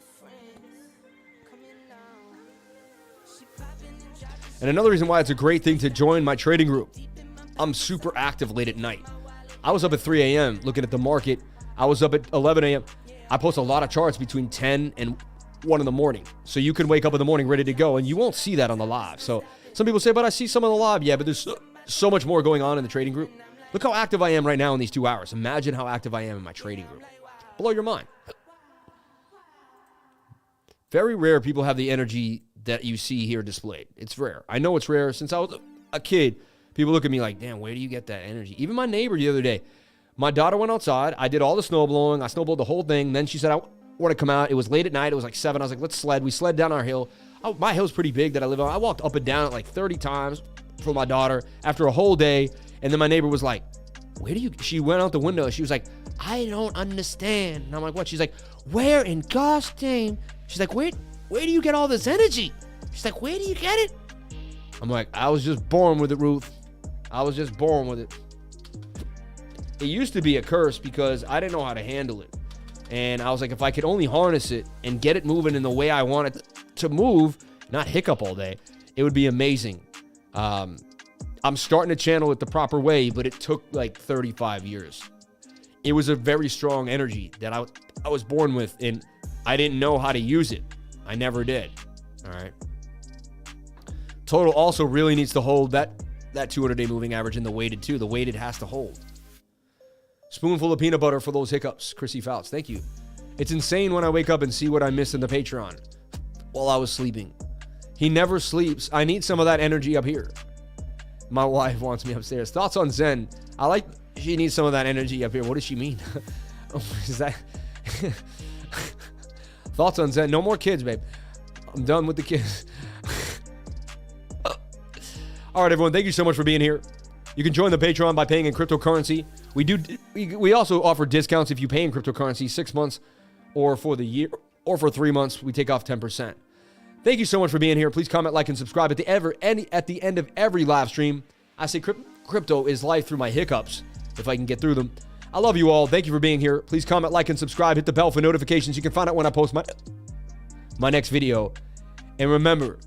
And another reason why it's a great thing to join my trading group. I'm super active late at night. I was up at 3 a.m. looking at the market. I was up at 11 a.m. I post a lot of charts between 10 and 1 in the morning. So you can wake up in the morning ready to go, and you won't see that on the live. So some people say, but I see some on the live. Yeah, but there's so much more going on in the trading group. Look how active I am right now in these 2 hours. Imagine how active I am in my trading group. Blow your mind. Very rare people have the energy that you see here displayed. It's rare. I know it's rare. Since I was a kid, people look at me like, damn, where do you get that energy? Even my neighbor the other day, my daughter went outside. I did all the snow blowing. I snowblowed the whole thing. Then she said, I want to come out. It was late at night. It was like 7. I was like, let's sled. We sled down our hill. My hill's pretty big that I live on. I walked up and down it like 30 times for my daughter after a whole day. And then my neighbor was like, she went out the window and she was like, I don't understand. And I'm like, what? She's like, where in gosh dang? She's like, where do you get all this energy? She's like, where do you get it? I'm like, I was just born with it, Ruth. I was just born with it. It used to be a curse because I didn't know how to handle it. And I was like, if I could only harness it and get it moving in the way I want it to move, not hiccup all day, it would be amazing. I'm starting to channel it the proper way, but it took like 35 years. It was a very strong energy that I was born with, and I didn't know how to use it. I never did. All right. Total also really needs to hold that 200-day moving average in the weighted too. The weighted has to hold. Spoonful of peanut butter for those hiccups. Chrissy Fouts, thank you. It's insane when I wake up and see what I missed in the Patreon while I was sleeping. He never sleeps. I need some of that energy up here. My wife wants me upstairs. Thoughts on Zen? She needs some of that energy up here. What does she mean? Is that? Thoughts on Zen? No more kids, babe. I'm done with the kids. All right, everyone. Thank you so much for being here. You can join the Patreon by paying in cryptocurrency. We also offer discounts if you pay in cryptocurrency 6 months or for the year or for 3 months. We take off 10%. Thank you so much for being here. Please comment, like, and subscribe at the end of every live stream. I say crypto is life through my hiccups, if I can get through them. I love you all. Thank you for being here. Please comment, like, and subscribe. Hit the bell for notifications. You can find out when I post my next video. And remember,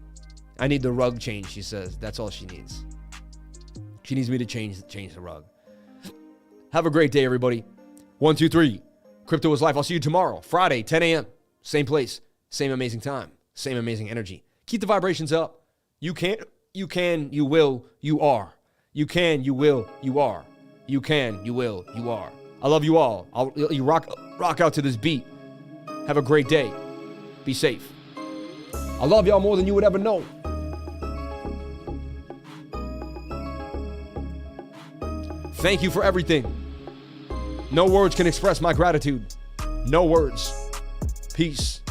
I need the rug change, she says. That's all she needs. She needs me to change the rug. Have a great day, everybody. 1, 2, 3. Crypto is life. I'll see you tomorrow, Friday, 10 a.m. Same place, same amazing time. Same amazing energy. Keep the vibrations up. You can, you will, you are. You can, you will, you are. You can, you will, you are. I love you all. You rock out to this beat. Have a great day. Be safe. I love y'all more than you would ever know. Thank you for everything. No words can express my gratitude. No words. Peace.